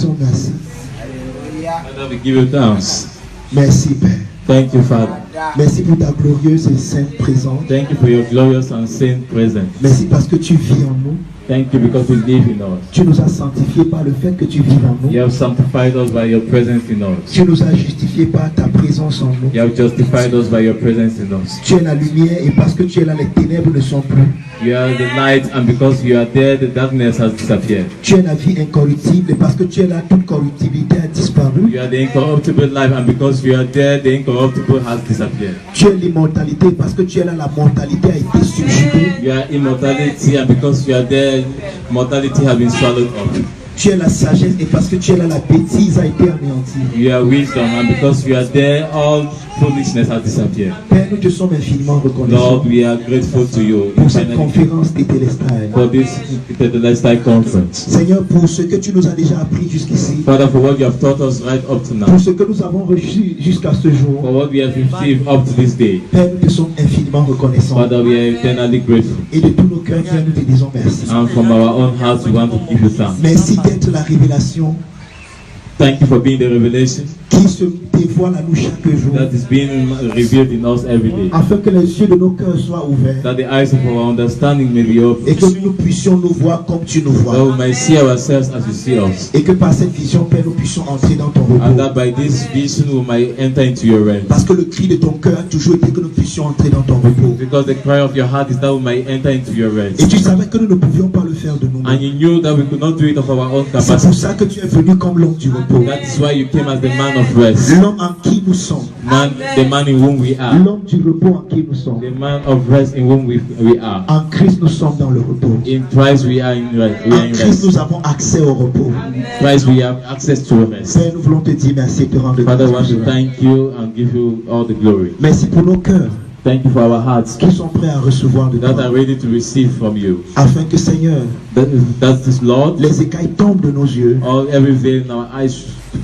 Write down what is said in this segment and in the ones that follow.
disons merci. Father, we give you thanks. Merci, Père. Thank you, Father. Merci pour ta glorieuse et sainte présence. Thank you for your glorious and saint presence. Merci parce que tu vis en nous. Thank you because you live in us. Tu nous as sanctifiés par le fait que tu vis en nous. You have sanctified us by your presence in us. Tu nous as justifiés par ta présence en nous. You have justified us by your presence in us. Tu es la lumière et parce que tu es là, les ténèbres ne sont plus. You are the light, and because you are there, the darkness has disappeared. Tu es la vie incorruptible et parce que tu es là, toute corruptibilité a disparu. You are the incorruptible life, and because you are there, the incorruptible has disappeared. Tu es l'immortalité parce que tu es là, la mortalité a été subjuguée. You are immortality, and because you are there, mortality has been swallowed up. Tu es la sagesse et parce que tu es là, la bêtise a été anéantie. You are wisdom, and because you are there, all foolishness has disappeared. Père, nous te sommes infiniment reconnaissants Lord, we are grateful to you pour cette conférence Tétélestai. for this Tetelestai conference. Seigneur, pour ce que tu nous as déjà appris jusqu'ici, Father, for what you have taught us right up to now, pour ce que nous avons reçu jusqu'à ce jour, for what we have received up to this day, Père, nous te sommes infiniment reconnaissants. Father, we are eternally grateful. Et de tous nos cœurs, Père, nous te disons merci. And from our own hearts, we want to give you thanks. Merci d'être la révélation Thank you for being the revelation qui se dévoile à nous chaque jour, that is being revealed in us every day, afin que les yeux de nos cœurs soient ouverts that the eyes of our understanding may be et que opened, nous puissions nous voir comme tu nous that vois. we may see ourselves as you see us, Et que par cette vision, Père, nous puissions entrer dans ton and repos. that by this vision we may enter into your rest. Parce que le cri de ton cœur a toujours été que nous puissions entrer dans ton repos. Because the cry of your heart is that we may enter into your Et rest. tu savais que nous ne pouvions pas le faire de And nous-mêmes. you knew that we could not do it of our own C'est pour capacity. ça que tu es venu comme l'homme du repos. That is why you came as the man of rest, L'homme en qui nous sommes. the man in whom we are, L'homme du repos en qui nous sommes. the man of rest in whom we are. En Christ, nous sommes dans le repos. In Christ we are in rest. We are En in Christ, rest. nous avons accès au repos. In Christ we have access to rest. Père, nous voulons te dire merci et te rendre Father, I want grâce. to thank you and give you all the glory. Merci pour nos cœurs Thank you for our hearts qui sont prêts à recevoir de that toi. are ready to receive from you. Afin que, Seigneur, That is, Lord, les écailles tombent de nos yeux every veil in our eyes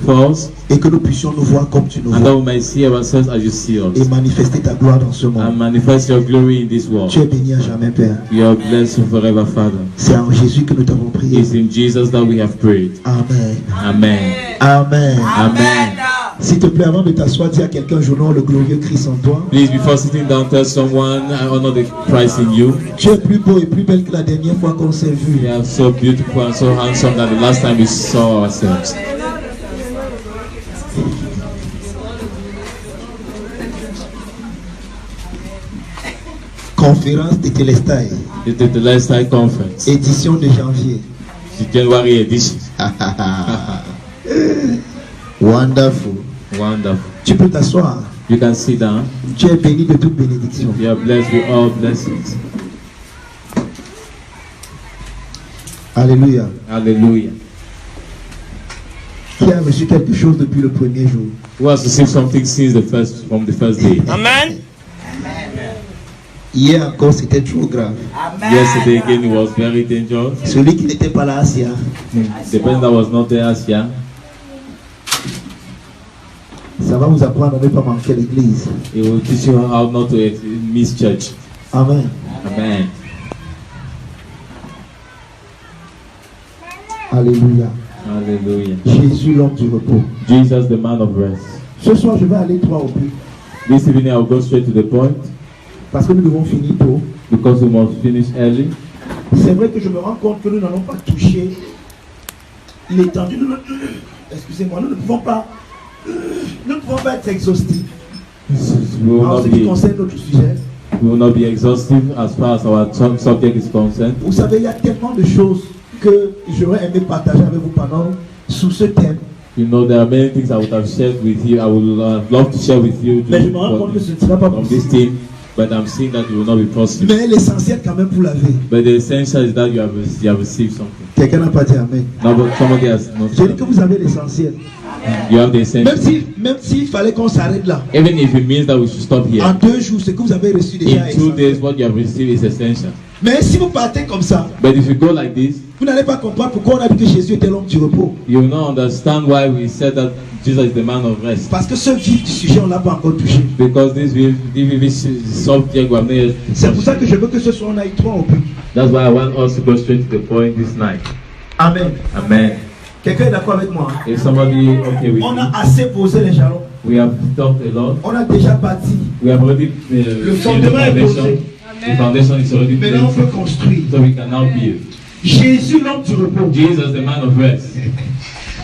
falls, et que nous puissions nous voir comme tu nous and that vois we may see ourselves as you see et us, manifester ta gloire dans ce and monde. manifest your glory in this world. Tu es béni à jamais, Père. You are blessed forever, Father. C'est en Jésus que nous t'avons prié. It's in Jesus that we have prayed. Amen. Amen. Amen. Amen. S'il te plaît, avant de t'asseoir, dis à quelqu'un, j'honore le glorieux Christ en toi. Please, before sitting down, tell someone, I honor the Christ in you. Tu es plus beau et plus belle que la dernière fois qu'on s'est vu. You are so beautiful and so handsome than the last time we saw ourselves. Conférence Tétélestai, The last time conference, édition de janvier. the January edition. Wonderful. Wonderful. Tu peux t'asseoir. You can sit down. Tu es béni de toute bénédiction. You are blessed with all blessings. Alléluia. Hallelujah. Qui a reçu quelque chose depuis le premier jour? Who has received something from the first day? Amen. Hier encore, c'était trop grave. Yesterday again it was very dangerous. Celui qui n'était pas là, Asia, The person that was not there as young, ça va vous apprendre à ne pas manquer l'église. it will teach you how not to miss church. Amen. Amen. Alléluia. Hallelujah. Jésus, l'homme du repos. Jesus, the man of rest. Ce soir, je vais aller droit au but. This evening I will go straight to the point Parce que nous devons finir tôt. because we must finish early. C'est vrai que je me rends compte que nous n'allons pas toucher l'étendue de notre... Excusez-moi, nous ne pouvons pas être exhaustifs We will, en not ce qui be, concerne notre sujet. we will not be exhaustive as far as our subject is concerned. Vous savez, il y a tellement de choses que j'aurais aimé partager avec vous pendant sous ce thème. You know, there are many things I would have shared with you. I would love to share with you Mais je me rends compte que ce ne sera pas from this possible. team, but I'm seeing that it will not be possible. Mais l'essentiel quand même, vous l'avez. But the essential is that you have received something. Quelqu'un n'a pas dit Amen. Now, but somebody has not. J'ai dit que vous avez l'essentiel. You have the essential. Même s'il fallait qu'on s'arrête là. Even if it means that we should stop En here. 2 jours, ce que vous avez reçu déjà In est 2 essentiel. days, what you have received is essential. Mais si vous partez comme ça, But if you go like this, vous n'allez pas comprendre pourquoi on a dit que Jésus était l'homme du repos. you will not understand why we said that Jesus is the man of rest. Parce que ce vif du sujet, on ne l'a pas encore touché. Because this subject we have not yet C'est pour ça touched. que je veux que ce soit on aille droit au but. That's why I want us to go straight to the point this night. Amen. Amen. Quelqu'un est d'accord avec moi? Is somebody okay with On me? a assez posé les jalons. We have talked a lot. On a déjà bâti. We have already Le laid the fondement est foundation. posé. The foundation is already Maintenant, on placed. peut construire. So we can now build. Jésus, l'homme du repos. Jesus, the man of rest.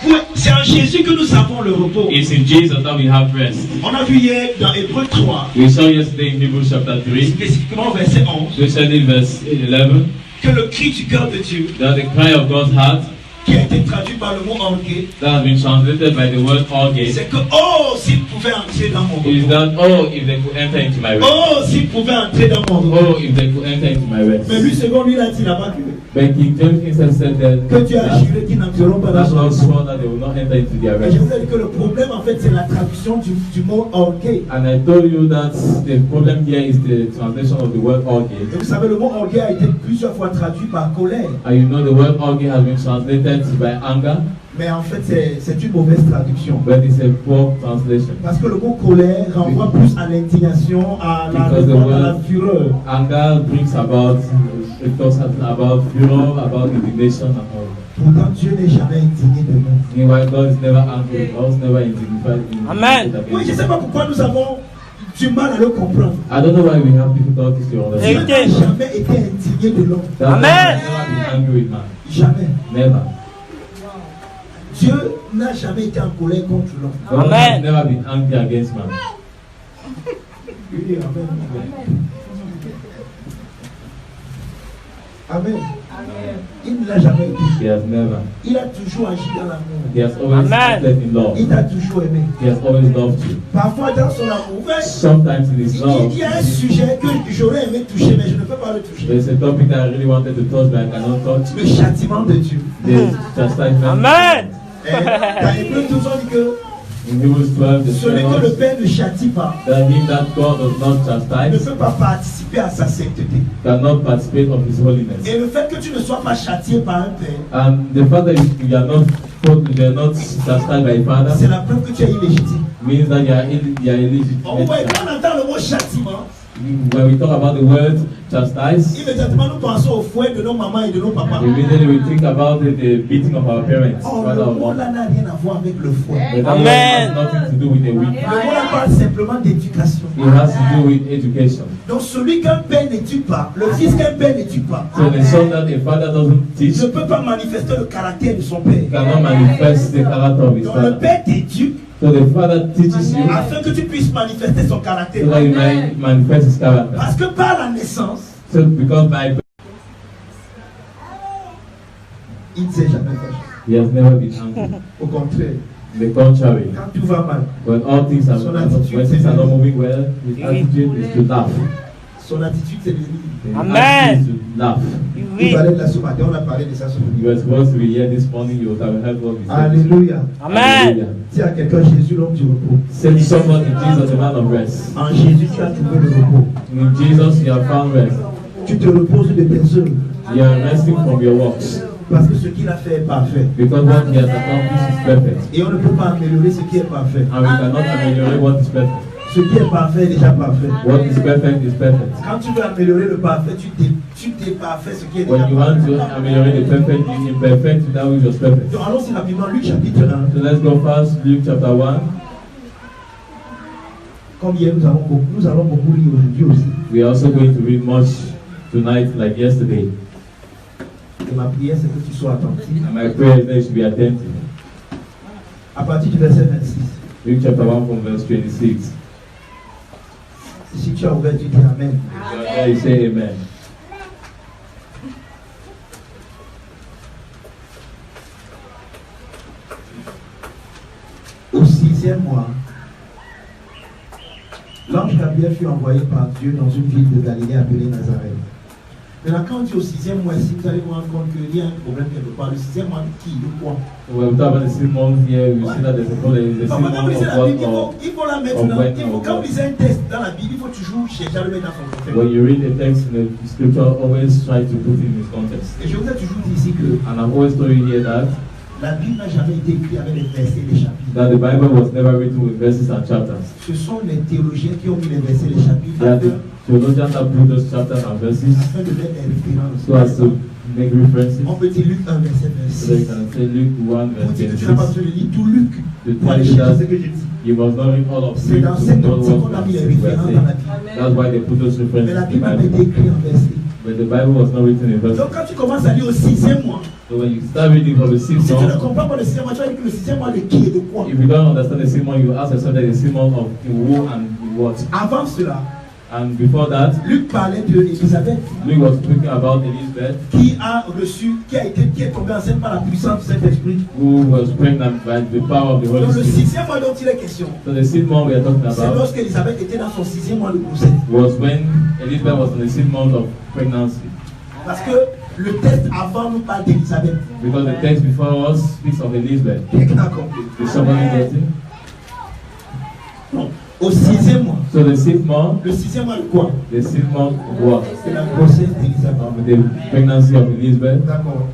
Oui, c'est en Jésus que nous avons le repos. It's in Jesus that we have rest. On a vu hier dans Hébreux 3, We saw yesterday in Hebrews chapter 3, spécifiquement au verset 11, especially verse 11, que le cri du cœur de Dieu, that the cry of God's heart qui a été traduit par le mot orgueil, that has been translated by the word orgate c'est que, oh, s'il pouvait entrer dans mon is repos. that, oh, if they could enter into my rest. Oh, s'il pouvait entrer dans mon repos. Oh, if they could enter into my rest. Mais lui, selon lui, il a dit là-bas But King James instead said que Dieu a that juré qu'ils n'entreront pas dans that's son not repos. sworn that they will not enter into their Et rest. je vous ai dit que le problème, en fait, c'est la traduction du mot orgueil. And I told you that the problem here is the translation of the word Et orgate. vous savez, le mot orgueil a été plusieurs fois traduit par colère. And you know the word orgate has been translated by anger, Mais en fait, c'est une mauvaise traduction. but it's a poor translation. Parce que le mot colère renvoie plus à l'indignation, à la Because the révolte, à la word fureur. anger brings about, it talks about furor, about indignation and all. Pourtant, Dieu n'est jamais indigné de nous. Meanwhile, God is never angry. God is never indignified. Amen. Oui, je ne sais pas pourquoi nous avons du mal à le comprendre. I don't know why we have difficulties to Dieu understand. n'a jamais été indigné de l'homme. That Amen. God has never been angry with man. Jamais. Never. Dieu n'a jamais été en colère contre l'homme. God has Amen. never been angry against man. Oui, amen. Amen. Il ne l'a jamais été. He has never. Il a toujours agi dans l'amour. He has always Amen. acted in love. Il t'a toujours aimé. He has always loved you. Parfois, dans son amour, Sometimes in his love, il y a un sujet que j'aurais aimé toucher, mais je ne peux pas le toucher. there's a topic that I really wanted to touch, but I cannot touch. Le châtiment de Dieu. The chastisement. Amen. Dans Hébreux 12, on dit que In Hebrews 12, the celui que le scripture Père ne châtie pas that him that God does not ne chastise peut pas participer à sa sainteté. cannot participate of his holiness. Et le fait que tu ne sois pas châtié par un Père, And the fact that you are not chastised by a father c'est la preuve que tu es illégitime. means that you are illegitimate. On voit, quand on entend le mot châtiment, When we talk about the word chastise, immédiatement nous pensons au fouet de nos mamans et de nos papas. immediately we think about the beating of our parents. Or, rather le mot than- là n'a rien à voir avec le fouet. But that word has nothing to do with the whip. Le mot là parle simplement d'éducation. It has to do with education. Donc celui qu'un père n'éduque pas, le fils qu'un père n'éduque pas, So the son that a father doesn't teach ne peut pas manifester le caractère de son père. cannot manifest the character of his Donc le father. père t'éduque So the father teaches you afin que tu puisses manifester son caractère. so that you may manifest his character. Parce que par la naissance, So because by il ne s'est jamais fâché. he has never been angry. Au contraire, The contrary, quand tout va mal, when all things are Son when attitude, things are not moving well, his attitude is to laugh. son attitude c'est de rire. His Amen. attitude is to laugh. Vous Oui. parlez de la ce matin, on a parlé de ça ce You matin. were supposed to be here this morning. You would have heard what we said. Alléluia. Amen. Hallelujah. Dis à quelqu'un, Jésus l'homme du repos. Say to somebody, Jesus, the man of rest. En Jésus, tu as trouvé le repos. In Jesus, you have found rest. Tu te reposes de tes œuvres. You are resting from your works Parce que ce qu'il a fait est parfait. because what he has accomplished is perfect, Et on ne peut pas améliorer ce qui est parfait. and we cannot ameliorate what is perfect. Ce qui est parfait est déjà parfait. What is perfect is perfect. Quand tu veux améliorer le parfait, tu déparfais ce qui est déjà When you want parfait. to ameliorate the perfect, you imperfect that which was perfect. Donc allons-y rapidement, Luc chapitre 1. So let's go first, Luke chapter 1. Comme hier, nous allons beaucoup lire aujourd'hui aussi. We are also going to read much tonight like yesterday. Et ma prière, c'est que tu sois attentif. And my prayer is that you should be attentive. À partir du verset 26. Luke chapter 1 from verse 26. Si tu as ouvert, tu dis Amen. If you are there, you say amen. Au 6e mois, l'ange Gabriel fut envoyé par Dieu dans une ville de Galilée appelée Nazareth. Maintenant, quand on dit au 6e mois, ici, vous allez vous rendre compte qu'il y a un problème quelque part. Le 6e mois de qui, de quoi? When we talk about the 6 months here, we see that there's a problem. The 6 Enfin, maintenant, vous months lisez of la Bible, what il faut la mettre of dans. when Quand vous lisez un texte dans la Bible, il faut toujours chercher à le mettre dans son contexte. when you read a text in the scripture, always try to put it in its context. Et je vous ai toujours dit ici que And I've always told you here that la Bible n'a jamais été écrite avec les versets et les chapitres. the Bible was never written with verses and chapters. Ce sont les théologiens qui ont mis les versets et les chapitres They are the theologians that put those chapters and verses afin de mettre des références. so as to make references. On peut dire Luc 1, verset So they 26. can say Luke 1 Pour verse dire que tu n'as pas 26. besoin de lire tout Luc To pour aller tell you chercher ce that que je dis. you must not read all of C'est Luke dans to cette know optique what qu'on a mis les we are références saying. dans la Bible. That's why they put those references Mais la in the Bible n'a pas été Bible. écrite en verset. But the Bible was not written in verses. Donc quand tu commences à lire au 6e mois, So when you start reading from the si sixth tu ne month, comprends pas le 6e mois, tu vas dire que le 6e mois de qui et de quoi. if you don't understand the sixth month, you ask yourself that the sixth month of who and what. Avant cela, And before that, Luc parlait de Élisabeth Luke was speaking about Elizabeth, qui est tombée enceinte par la puissance du Saint-Esprit. who was pregnant by the power of the Holy Donc le Spirit. 6e mois dont il est question, So the sixth month we are talking c'est about lorsque Élisabeth était dans son 6e mois de grossesse. was when Elizabeth was in the sixth month of pregnancy. Parce que le texte avant nous parle d'Élisabeth. Because the text before us speaks of Elizabeth. Quelqu'un a compris. Is somebody getting? Non. Au 6e mois. So the sixth month, Le 6e mois de quoi? the sixth month of what? C'est la grossesse d'Élisabeth. Of the pregnancy of Elizabeth. D'accord.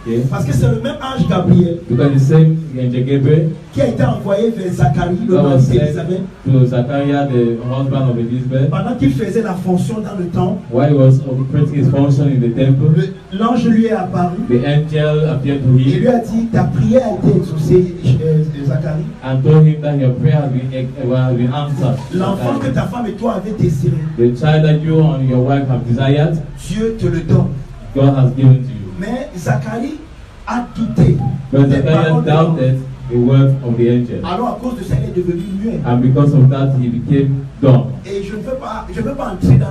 Okay. Parce que c'est le même ange Gabriel Because the same angel Gabriel qui a été envoyé vers Zacharie, le that was mari sent d'Élisabeth, to Zachariah, the husband of Elizabeth, pendant qu'il faisait la fonction dans le temple. while he was operating his function in the temple. L'ange lui est apparu The angel appeared to et him lui a dit ta prière a été exaucée, Zacharie. and told him that your prayer has been answered. L'enfant que ta femme et toi avez désiré, The child that you and your wife have desired, Dieu te le donne. God has given to you. Mais Zacharie a douté But des Zachariah paroles de l'ange. doubted the word of the angel, Alors à cause de ça, il est devenu muet. and because of that, he became dumb. Et je ne veux pas entrer dans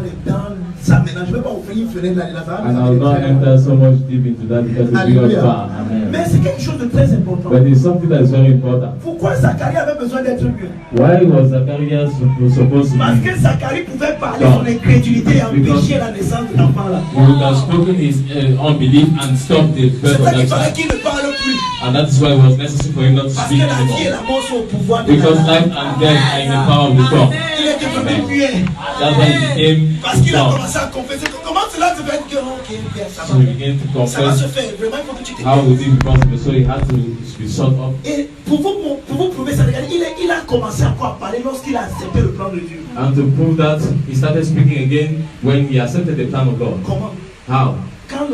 ça maintenant. Je ne veux pas ouvrir une fenêtre là. Ça va And nous I will not amener très enter so much deep into that because it will be Alléluia. far. Amen. Mais c'est quelque chose de très important. But it's something that is very important. Pourquoi Zacharie avait besoin d'être muet? Why was Zachariah supposed to Parce be? que Zacharie pouvait parler son incrédulité et empêcher la naissance de l'enfant là. He would have spoken his unbelief and stopped the C'est birth of ça qu'il that fallait child. qu'il ne parle plus. And that is why it was necessary for him not to Parce que speak la vie et anymore. la mort sont au pouvoir de Because la life and death are in the power of the tongue. Il est devenu muet. That's why he became Parce qu'il a dumb. commencé à confesser. Comment cela se fait que ok, bien, ça So he va. began to Ça va se confess faire. Vraiment, il faut que tu te how would it be possible. So he had to be shut up. Et pour vous prouver ça, regardez, il a commencé encore à parler lorsqu'il a accepté le plan de Dieu. And to prove that, he started speaking again when he accepted the plan of God. Comment? How? Quand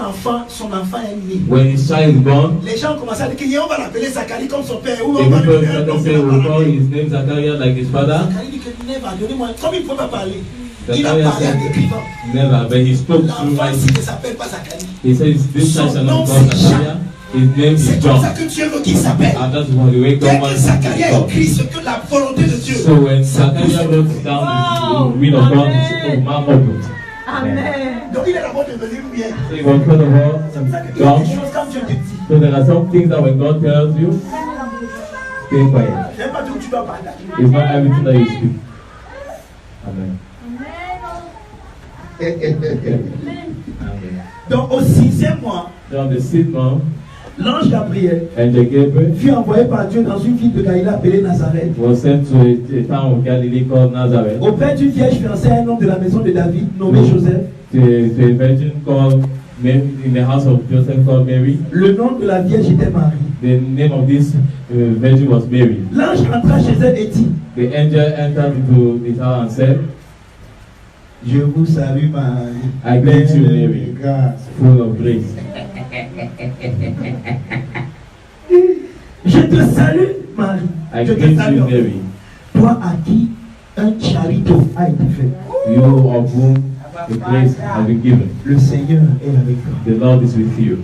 son enfant est né, When his child is born, les gens ont commencé à dire qu'on va l'appeler Zacharie comme son père. Ou the on va lui people donner un started nom saying, qu'on we'll va call l'appeler. his name Zachariah like his father. Zacharie dit que never, donnez-moi. Comme il ne peut pas parler, il a Zachariah parlé en said, écrivant. never, but he spoke through L'enfant like, ici ne s'appelle pas Zacharie. he said, this child shall not be Son called nom, c'est Zachariah. His name is C'est comme ça John. que Dieu veut qu'il s'appelle. And that's what the way Dès God wants que him to Zacharie be a called. écrit ce que la volonté de Dieu. So when Zachariah wrote down the will of God, his mouth opened. Amen. Donc il est d'abord devenu bien. So he was first of all C'est pour ça qu'il y a dumb. des choses quand Dieu te dit. So there are some things that when God tells you, stay quiet. J'aime pas dire que tu dois parler. It's not everything that you speak. Amen. Amen. Donc au 6e mois, Dans the sixth month, l'ange Gabriel angel Gabriel fut envoyé par Dieu dans une ville de Galilée appelée Nazareth, was sent to a town of Galilee called Nazareth, auprès d'une vierge fiancée à un homme de la maison de David nommé Joseph. to a virgin called Mary, in the house of Joseph called Mary. Le nom de la vierge était Marie. The name of this virgin was Mary. L'ange entra chez elle et dit, The angel entered into the house and said, je vous salue Marie, I greet you, Mary, grâce. full of grace. Je te salue Marie. I Je te greet salue. you, Mary, Toi à qui un charito a été fait. you of whom the grace has been given. Le Seigneur est avec toi. The Lord is with you.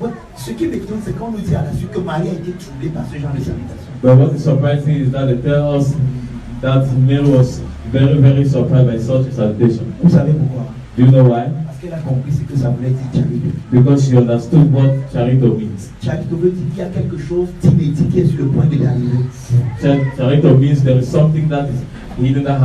Ouais, ce qui m'étonne, c'est qu'on nous dit à la suite que Marie a été troublée par ce genre de salutation. But what is surprising is that they tell us that Mary was very, very surprised by such a salutation. Vous savez pourquoi? Do you know why? Parce qu'elle a compris ce que ça voulait dire charito. Because she understood what charito means. Charito veut dire qu'il y a quelque chose d'inédit qui est sur le point de d'arriver. Charito means there is something that is hidden that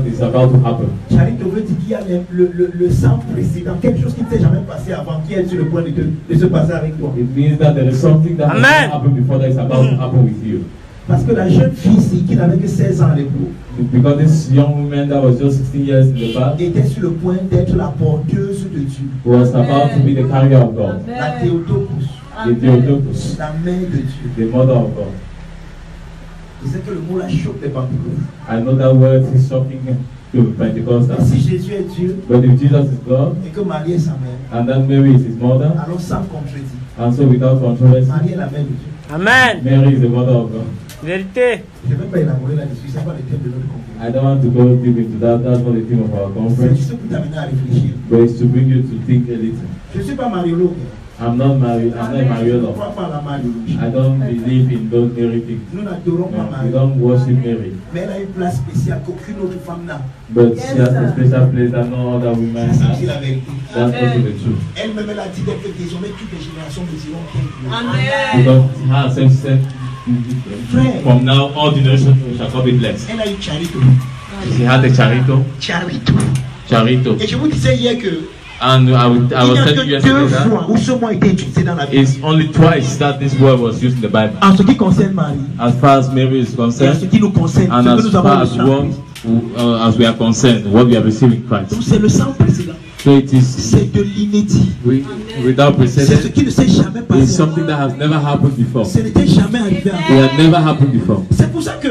is about to happen. Charito veut dire qu'il y a le sang précédent, quelque chose qui ne s'est jamais passé avant, qui est sur le point de se passer avec toi. It means that there is something that has not happened before that is about to happen with you. Parce que la jeune fille ici, qui n'avait que 16 ans à l'époque, Because this young woman that was just 16 years in the past était sur le point d'être la porteuse de Dieu, was about to be the carrier of God, la Théotokos, the Theotokos, la mère de Dieu. the mother of God. Je sais que le mot la choque les Pentecôtes. I know that word is shocking to be Pentecostal. Et si Jésus est Dieu But if Jesus is God et que Marie est sa mère, and that Mary is his mother, alors sans contredit, and so without controversy, Marie est la mère de Dieu. Amen. Mary is the mother of God. Vérité. Je ne vais pas élaborer là-dessus, ce n'est pas le thème de notre conférence. I don't want to go deep into that. That's not the theme of our C'est conference. juste pour t'amener à réfléchir. But it's to bring you to think a little. Je ne suis pas mariologue. I'm not married. I'm not a Je ne Mariolo. crois pas à la mariologie. I don't believe in those Mary things. Nous n'adorons pas No, we Marie. don't worship Mary. Mais elle a une place spéciale qu'aucune autre femme n'a. But she has a special place that no other woman C'est has. la vérité. That's also the truth. Elle-même, elle a dit que désormais toutes les générations me diront qu'elle est. Because her self said, from now all generations shall call me blessed. Elle a une charité. She had a charito. Charito. Et je vous disais hier que And I il was n'y a telling que you yesterday deux that fois où ce mot a été utilisé dans la Bible. it's only twice that this word was used in the Bible. En ce qui concerne Marie, As far as Mary is et en ce concerned, qui nous concerne, and ce que as nous avons far le as sang. as we are concerned, what we have received in Christ. Donc c'est le sang précédent. So it is C'est de l'inédit. without C'est ce precedent. qui ne s'est jamais It's passé. something that has never happened before. Ce n'était jamais arrivé It avant. had never happened before. C'est pour ça que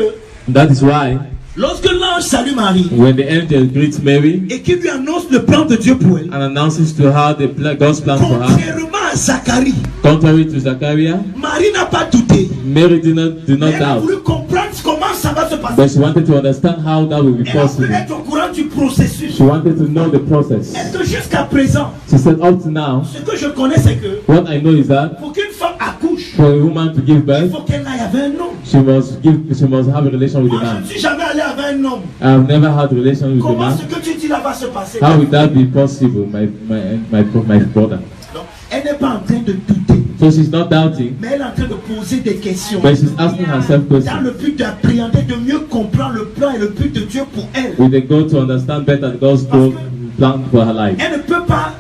That is why lorsque l'ange salue Marie when the angel greets Mary et qu'il lui annonce le plan de Dieu pour elle, and announces to her God's plan for her, contrairement à Zacharie, contrary to Zachariah, Marie n'a pas douté. Mary did not Mais elle a doubt. voulu comprendre comment ça va se passer. But she wanted to understand how that will be Elle a voulu possible. être au courant du processus. She wanted to know the process. Est-ce que jusqu'à présent, She said, up to now, ce que je connais, c'est que what I know is that pour qu'une femme accouche, for a woman to give il birth, faut qu'elle aille avec un homme. she must have a relation with a Moi, je man. ne suis jamais allé avec un homme. I've never had a relation with a Comment man. ce que tu dis là va se passer? How would that be possible, my brother? Donc, elle n'est pas en train de douter, So she's not doubting, mais elle est en train de poser des questions. but she's asking herself Dans questions le but d'appréhender, de mieux comprendre le plan et le but de Dieu pour elle. with the goal to understand better God's plan for her life. Elle ne peut pas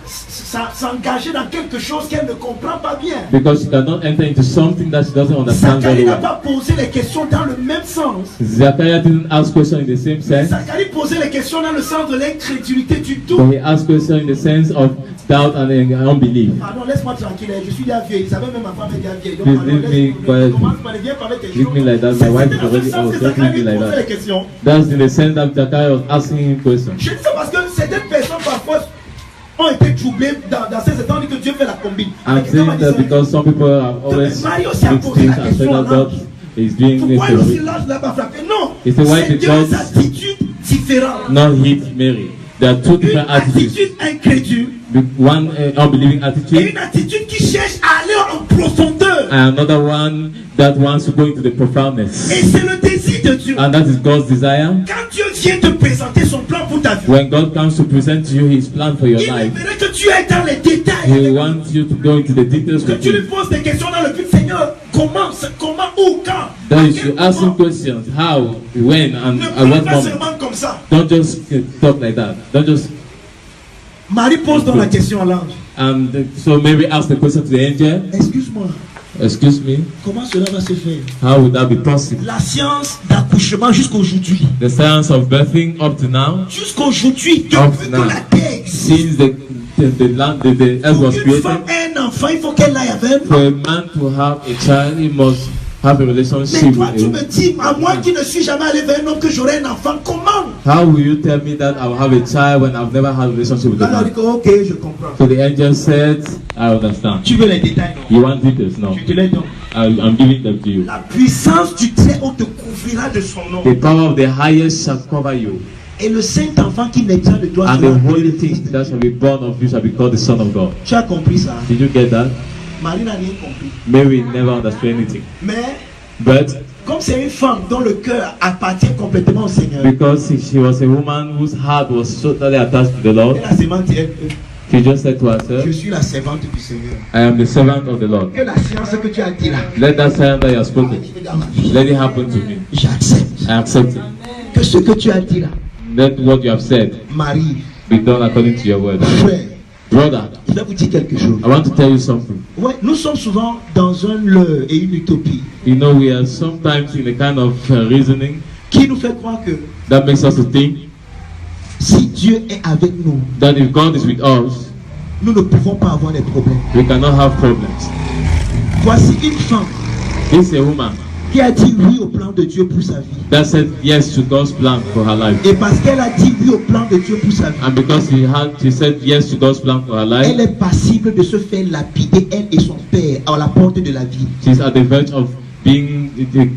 s'engager dans quelque chose qu'elle ne comprend pas bien. Because she cannot enter into something that she doesn't understand Zacharie very n'a well. pas posé les questions dans le même sens. Zachariah didn't ask questions in the same sense, Zacharie posait les questions dans le sens de l'incrédulité, du doute. but he asked questions in the sense of doubt and unbelief. Pardon, laisse-moi tranquille, je suis déjà vieille. Ça va même ma femme est déjà vieille. Donc, Please pardon, leave me laisse-moi quietly. commence par bien parler tes Leave me like that. My wife is already C'est dans old. ce sens que Don't leave me Zacharie like posait les that. questions. That's in the sense that Zachariah was asking him questions. Je dis ça parce que certaines personnes parfois ont été troublées dans ces temps que Dieu fait la combine. I'm Mais quelqu'un m'a saying dit that ça. because some people have always Marie aussi a mixed posé la things and said question à that God l'ange. is doing Pourquoi this aussi to l'ange l'a pas frappé? Non, He said, why c'est did deux God- attitudes différentes. not hit Mary. There are two Une different attitudes. attitude incrédule One unbelieving et attitude une attitude qui cherche à aller en profondeur. and another one that wants to go into the profoundness. Et c'est le désir de Dieu. And that is God's desire. Quand Dieu vient te présenter son plan pour ta vie, When God comes to present to you His plan for your il life, aimerait que tu ailles dans les détails. He avec lui. wants you to go into the details Que with tu lui Him. poses des questions dans le but, Seigneur, comment, où, quand. That à is, quel you ask Him moment. questions, how, when, and Ne at parle what pas moment. seulement comme ça. Don't just talk like that. Don't just. Marie pose donc la question à l'ange. And so Mary asked the question to the angel. Excuse-moi, Excuse me, comment cela va se faire? how would that be possible? La science d'accouchement jusqu'aujourd'hui. The science of birthing up to now, Jusqu'aujourd'hui, Up depuis que now. la terre existe, since the earth pour was qu'une femme created, ait un enfant, il faut qu'elle aille avec un for homme. a man to have a child, he must have a Mais relationship toi, with tu a me woman. dis, à moi qui ne suis jamais allé vers un homme, que j'aurai un enfant, comment? How will you tell me that I will have a child when I've never had a relationship with a Alors, il man? dit, ok, je comprends. So the angel said, I understand. Tu veux les détails, non? You want details? No. Je te les donne. I'm giving them to you. La puissance du Très-Haut te couvrira de son nom. The power of the highest shall cover you, Et le Saint-Enfant qui naîtra de toi and sera the appelé holy le thing Fils de that Dieu. shall be born of you shall be called the Son of God. Tu as compris ça? Did you get that? Marie n'a rien compris. Mary never understood anything. Mais But comme c'est une femme dont le cœur appartient complètement au Seigneur, because she was a woman whose heart was totally attached to the Lord, elle a seulement dit, she just said to je herself, suis la servante du Seigneur. I am the servant of the Lord. Que la science que tu as dit là, Let that sign that you have spoken, dans ma vie, let it happen to me. j'accepte. I accept it. Que ce que tu as dit là, Let what you have said Marie, be done according to your word. frère, Brother, je vais vous dire quelque chose. I want to tell you something. Ouais, nous sommes souvent dans un leurre et une utopie You know, we are sometimes in a kind of reasoning qui nous fait croire que that makes us to think si Dieu est avec nous, that if God is with us, nous ne pouvons pas avoir des problèmes. we cannot have problems. Voici une femme This is a woman qui a dit oui au plan de Dieu pour sa vie. That said yes to God's plan for her life. Et parce qu'elle a dit oui au plan de Dieu pour sa vie, And because she said yes to God's plan for her life, elle est passible de se faire lapider, elle et son père, à la porte de la ville. she's at the verge of being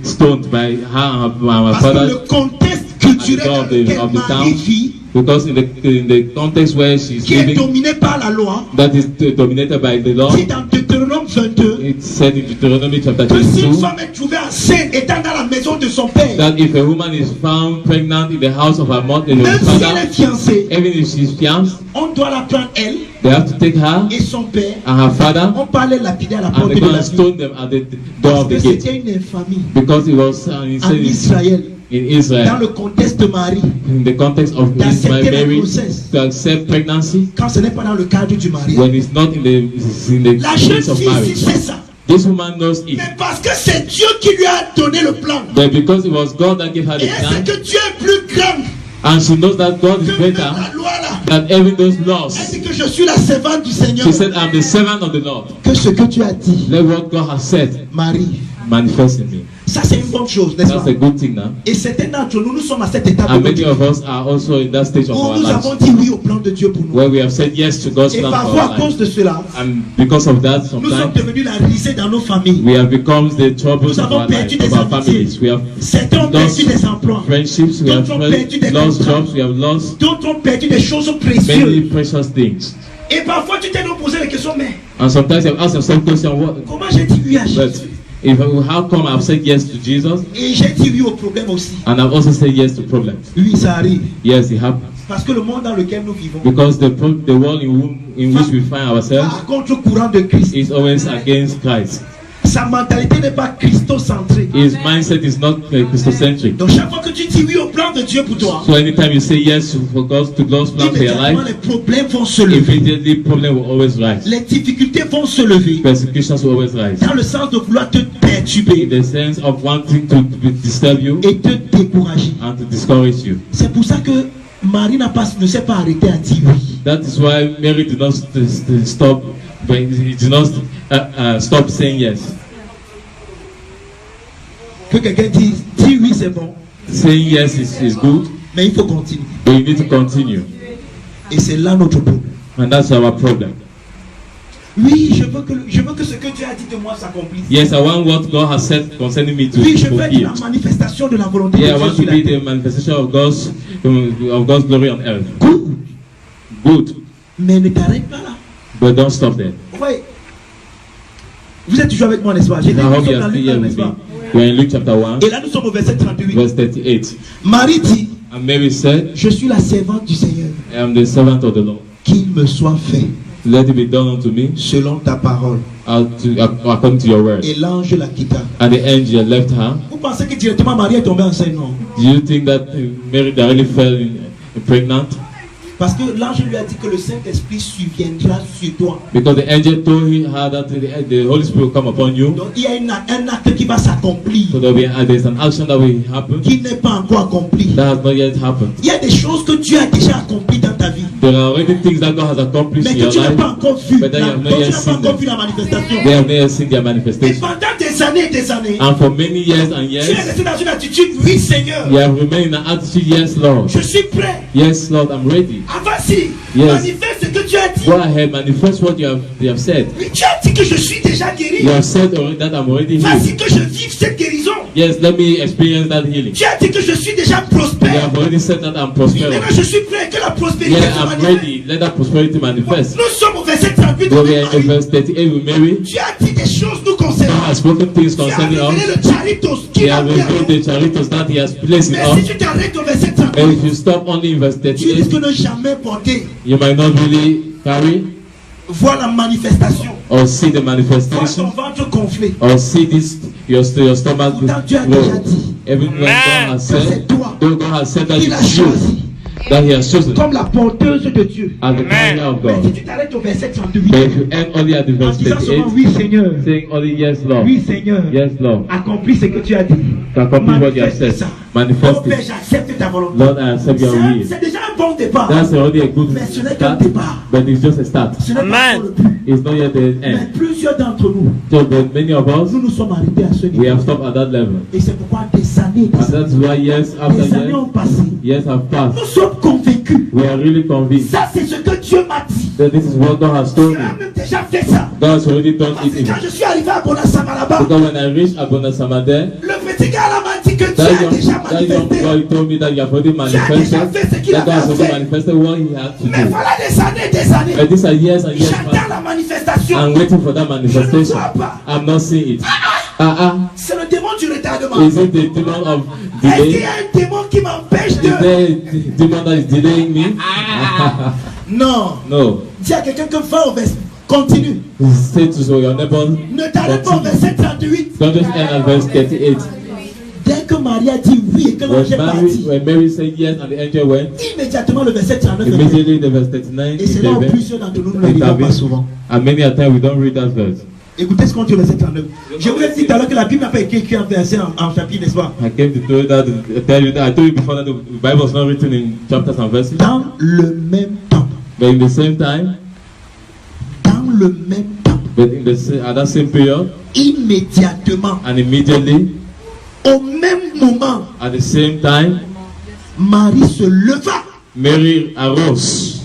stoned by her and her Parce que father. le contexte culturel dans lequel of the Marie town. vit, Because in the context where she's qui est living, dominé par la loi, that is dominated by the law, dit dans Deutéronome 22, it's said in Deuteronomy chapter que si une 22, femme est trouvée enceinte étant dans la maison de son père, that if a woman is found pregnant in the house of her mother, même si elle father, est fiancée, even if she's fianced, on doit la prendre elle they have to take her et son père, and her father, on peut aller lapider à la and porte they're de going la to ville. stone them at the door Parce of que the gate. c'était une infamie Because it was en in Israël, dans Israel, le contexte de Marie, in the context of d'accepter la Mary, grossesse to accept pregnancy quand ce n'est pas dans le cadre du mariage. when it's not in the La jeune place of fille, marriage. c'est ça. This woman knows it. Mais parce que c'est Dieu qui lui a donné le plan. But because it was God that gave her Et the elle sait plan, que Dieu est plus grand and she knows that God is que même greater la loi là. than even those Elle laws. dit que je suis la servante du Seigneur. She said, I'm the servant of the Lord. Que ce que tu as dit Let what God has said m'arrive. manifest in me. Ça c'est une bonne chose, n'est-ce That's pas? a good thing now. Et certains d'entre nous, nous sommes à cette étape And de many notre of vie us are also in that stage of où our nous lives avons dit oui au plan de Dieu pour nous. where we have said yes to God's Et plan for parfois à our cause life. de cela, And because of that, nous sommes sometimes devenus la risée dans nos familles. we have become the troubles Nous of avons our perdu life, des of our amitiés. families. We have Certains ont lost perdu des emplois. friendships, we have D'autres ont perdu des lost contrats. jobs, we have lost D'autres ont perdu des choses many précieuses. precious things. Et parfois tu t'es donc posé la question, mais And sometimes you ask yourself the question, what? comment j'ai dit oui à But Jésus? how come I've said yes to Jesus Et j'ai dit oui au problème aussi. and I've also said yes to problems? Oui, ça arrive. Yes, it happens. Parce que le monde dans lequel nous vivons, Because the world in which we find ourselves à contre-courant de Christ, is always against Christ. sa mentalité n'est pas christocentrée. His mindset is not Christocentric. Donc chaque fois que tu dis oui au plan de Dieu pour toi, So anytime you say yes to God's plan for your immédiatement life, les problèmes vont se lever. immediately problem will always rise. Les difficultés vont se lever. Persecutions will always rise. Dans le sens de vouloir te In perturber the sense of wanting to disturb you et te décourager. and to discourage you. C'est pour ça que Marie ne s'est pas arrêtée à dire oui. That is why Mary did not stop saying yes. Que quelqu'un dise oui c'est bon, Saying yes is good, mais il faut continuer. but you need to continue. Et c'est là notre problème. And that's our problem. Oui, je veux que ce que Dieu a dit de moi s'accomplisse. Yes, I want what God has said concerning me to Oui, je veux être fulfill. la manifestation de la volonté Yeah, I de Dieu want sur to la be terre. the manifestation of God's glory on earth. Good. Good, Mais ne t'arrête pas là. but don't stop there. Ouais. Vous êtes toujours avec moi, n'est-ce pas? J'ai dit I que nous hope you sommes are dans still Luc 1, here n'est-ce with me. pas? We're in Luke chapter 1, Et là, nous sommes au verset 38. verse 38. Marie dit, And Mary said, je suis la servante du Seigneur. I am the servant of the Lord. Qu'il me soit fait Let it be done unto me selon ta parole. according to your word. Et l'ange la quitta. And the angel left her. Vous pensez que directement Marie est tombée enceinte? Non. Do you think that Mary directly fell pregnant? Parce que l'ange lui a dit que le Saint-Esprit surviendra sur toi. Because the angel told her that the Holy Spirit will come upon you. Donc il y a un acte qui va s'accomplir, So there's an action that will happen qui n'est pas encore accompli. that has not yet happened. Il y a des choses que Dieu a déjà accomplies dans ta vie, There are already things that God has accomplished mais in que your tu n'as pas life, encore vu. but that you have Donc not tu yet n'as pas seen encore them. vu la manifestation. They have not yet seen their Et manifestation. pendant des années et des années, And for many years and tu es years, resté dans une attitude, oui Seigneur, you have remained in an attitude, yes, Lord. je suis prêt. Yes, Lord, I'm ready. Vas-y, Yes. manifeste ce que tu as dit. Go ahead, manifest what you have said. Oui, tu as dit que je suis déjà guéri. You have said already that I'm already healed. Vas-y que je vive cette guérison. Yes, let me experience that healing. Tu as dit que je suis déjà You prospère. have already said that I'm Oui, prosperous. maintenant je suis prêt que la prospérité Yeah, se I'm manifeste. ready. Let that prosperity manifest. Nous sommes au verset 38 Go avec there in Marie. verse 38 with Mary. Tu as dit des choses nous concernant. God has spoken things Tu as concerning révélé us. le charitos He qu'il a has mis à revealed nous. the charitos that He has placed in Mais si us. tu t'arrêtes au verset And 38, if you stop only in verse tu risques 38, de ne jamais porter, you might not really carry voir la manifestation, or see the voir ton manifestation ventre gonflé. or see this your stomach Pourtant, Dieu a déjà grow. dit Even when God has que c'est said, toi though God has said that qui l'as it's you, choisi that He has chosen comme la porteuse de Dieu. as the carrier of Mais si God. tu t'arrêtes au verset But 38, if you end only at the en verse disant seulement 38, oui Seigneur, saying only yes, Lord, oui Seigneur, yes, Lord, accomplis ce que tu as dit. to accomplish what you have Manifeste said, ça. Oh manifest Père, it. j'accepte ta volonté. Lord, I accept your will. C'est déjà un bon départ. That's already a good Mais ce n'est qu'un start, départ. but it's just a start. Ce n'est pas Amen. encore le but. It's not yet the Mais end. plusieurs d'entre nous, So, but many of us, nous nous sommes arrêtés à ce we niveau. have stopped at that level. Et c'est pourquoi des années, And that's why years after des années ont years, passé. years have passed. Nous sommes convaincus. We are really convinced Ça, c'est ce que Dieu m'a dit. that this is what God has Tu told as me. même déjà fait ça. God has already done Parce it que in quand je suis arrivé à Bonasama là-bas, Because when I reached Abonasamade, le petit gars là m'a dit que Dieu that a déjà young manifesté. boy told me that you have already manifested, that God has already manifested what he had to Mais do. voilà des années. But these are years and years J'attends past. la manifestation. I'm waiting for that manifestation. Je ne vois pas. I'm not seeing it. C'est le démon du retardement. Is it the demon of Est-ce qu'il y delay? a un démon qui m'empêche Is de... there a demon that is delaying me? Non. No. Dis à quelqu'un que va au verset. Continue. Say to your neighbor, Ne t'arrête pas au verset 38. don't just end at verse 38. Dès que Marie a dit oui et que l'ange est parti, When Mary said yes and the angel went, immédiatement le verset 39 est fait. immediately the verse 39 Et c'est là où intervened. plusieurs d'entre nous ne le lisons pas souvent. And many a time we don't read that verse. Écoutez ce qu'on dit au verset 39. Je vous ai dit tout à l'heure que la Bible n'a pas été écrite en verset en chapitre, n'est-ce pas? I came to tell you that I told you before that the Bible was not written in chapters and verses. Dans le même temps. But in the same time, Dans le même temps. but in at that same period, Immédiatement. and immediately, Au même moment, at the same time, Marie se leva. Mary arose.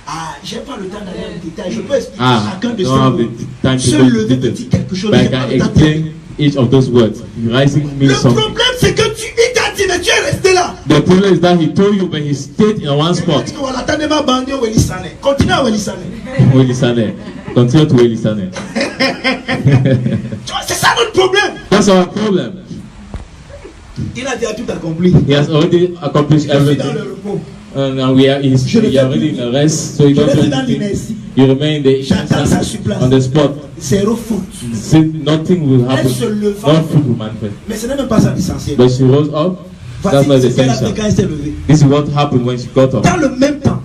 Ah, j'ai pas le temps d'aller en détail. Je peux expliquer Ah, chacun de don't have ces the mots. time to Se go lever into me detail. dit quelque chose. But I J'ai pas can le temps de- explain each of those words. Rising Le means something. problème, c'est que il t'a dit, mais tu es resté là. The problem is that he told you, but he stayed in one Il spot. dit que voilà, t'as pas bandé au Elisane. Continue à Elisane. Welisane. Continue to Welisane. Tu vois, c'est ça notre problème. That's our problem. Il a déjà tout accompli. He has already accomplished Je suis dans everything. le repos. And we are, he's, Je le we fais are already plus. in the rest, so he Je don't do reste dans anything. l'inertie. You remain in the J'attends ça sur place. on the spot. Zéro faute. See, nothing will happen. Elle se leva. No fruit will manifest. Mais ce n'est même pas ça l'essentiel. But she rose up. That's Voici not ce qu'elle a fait essential. quand elle s'est levée. This is what happened when she got up. Dans le même temps,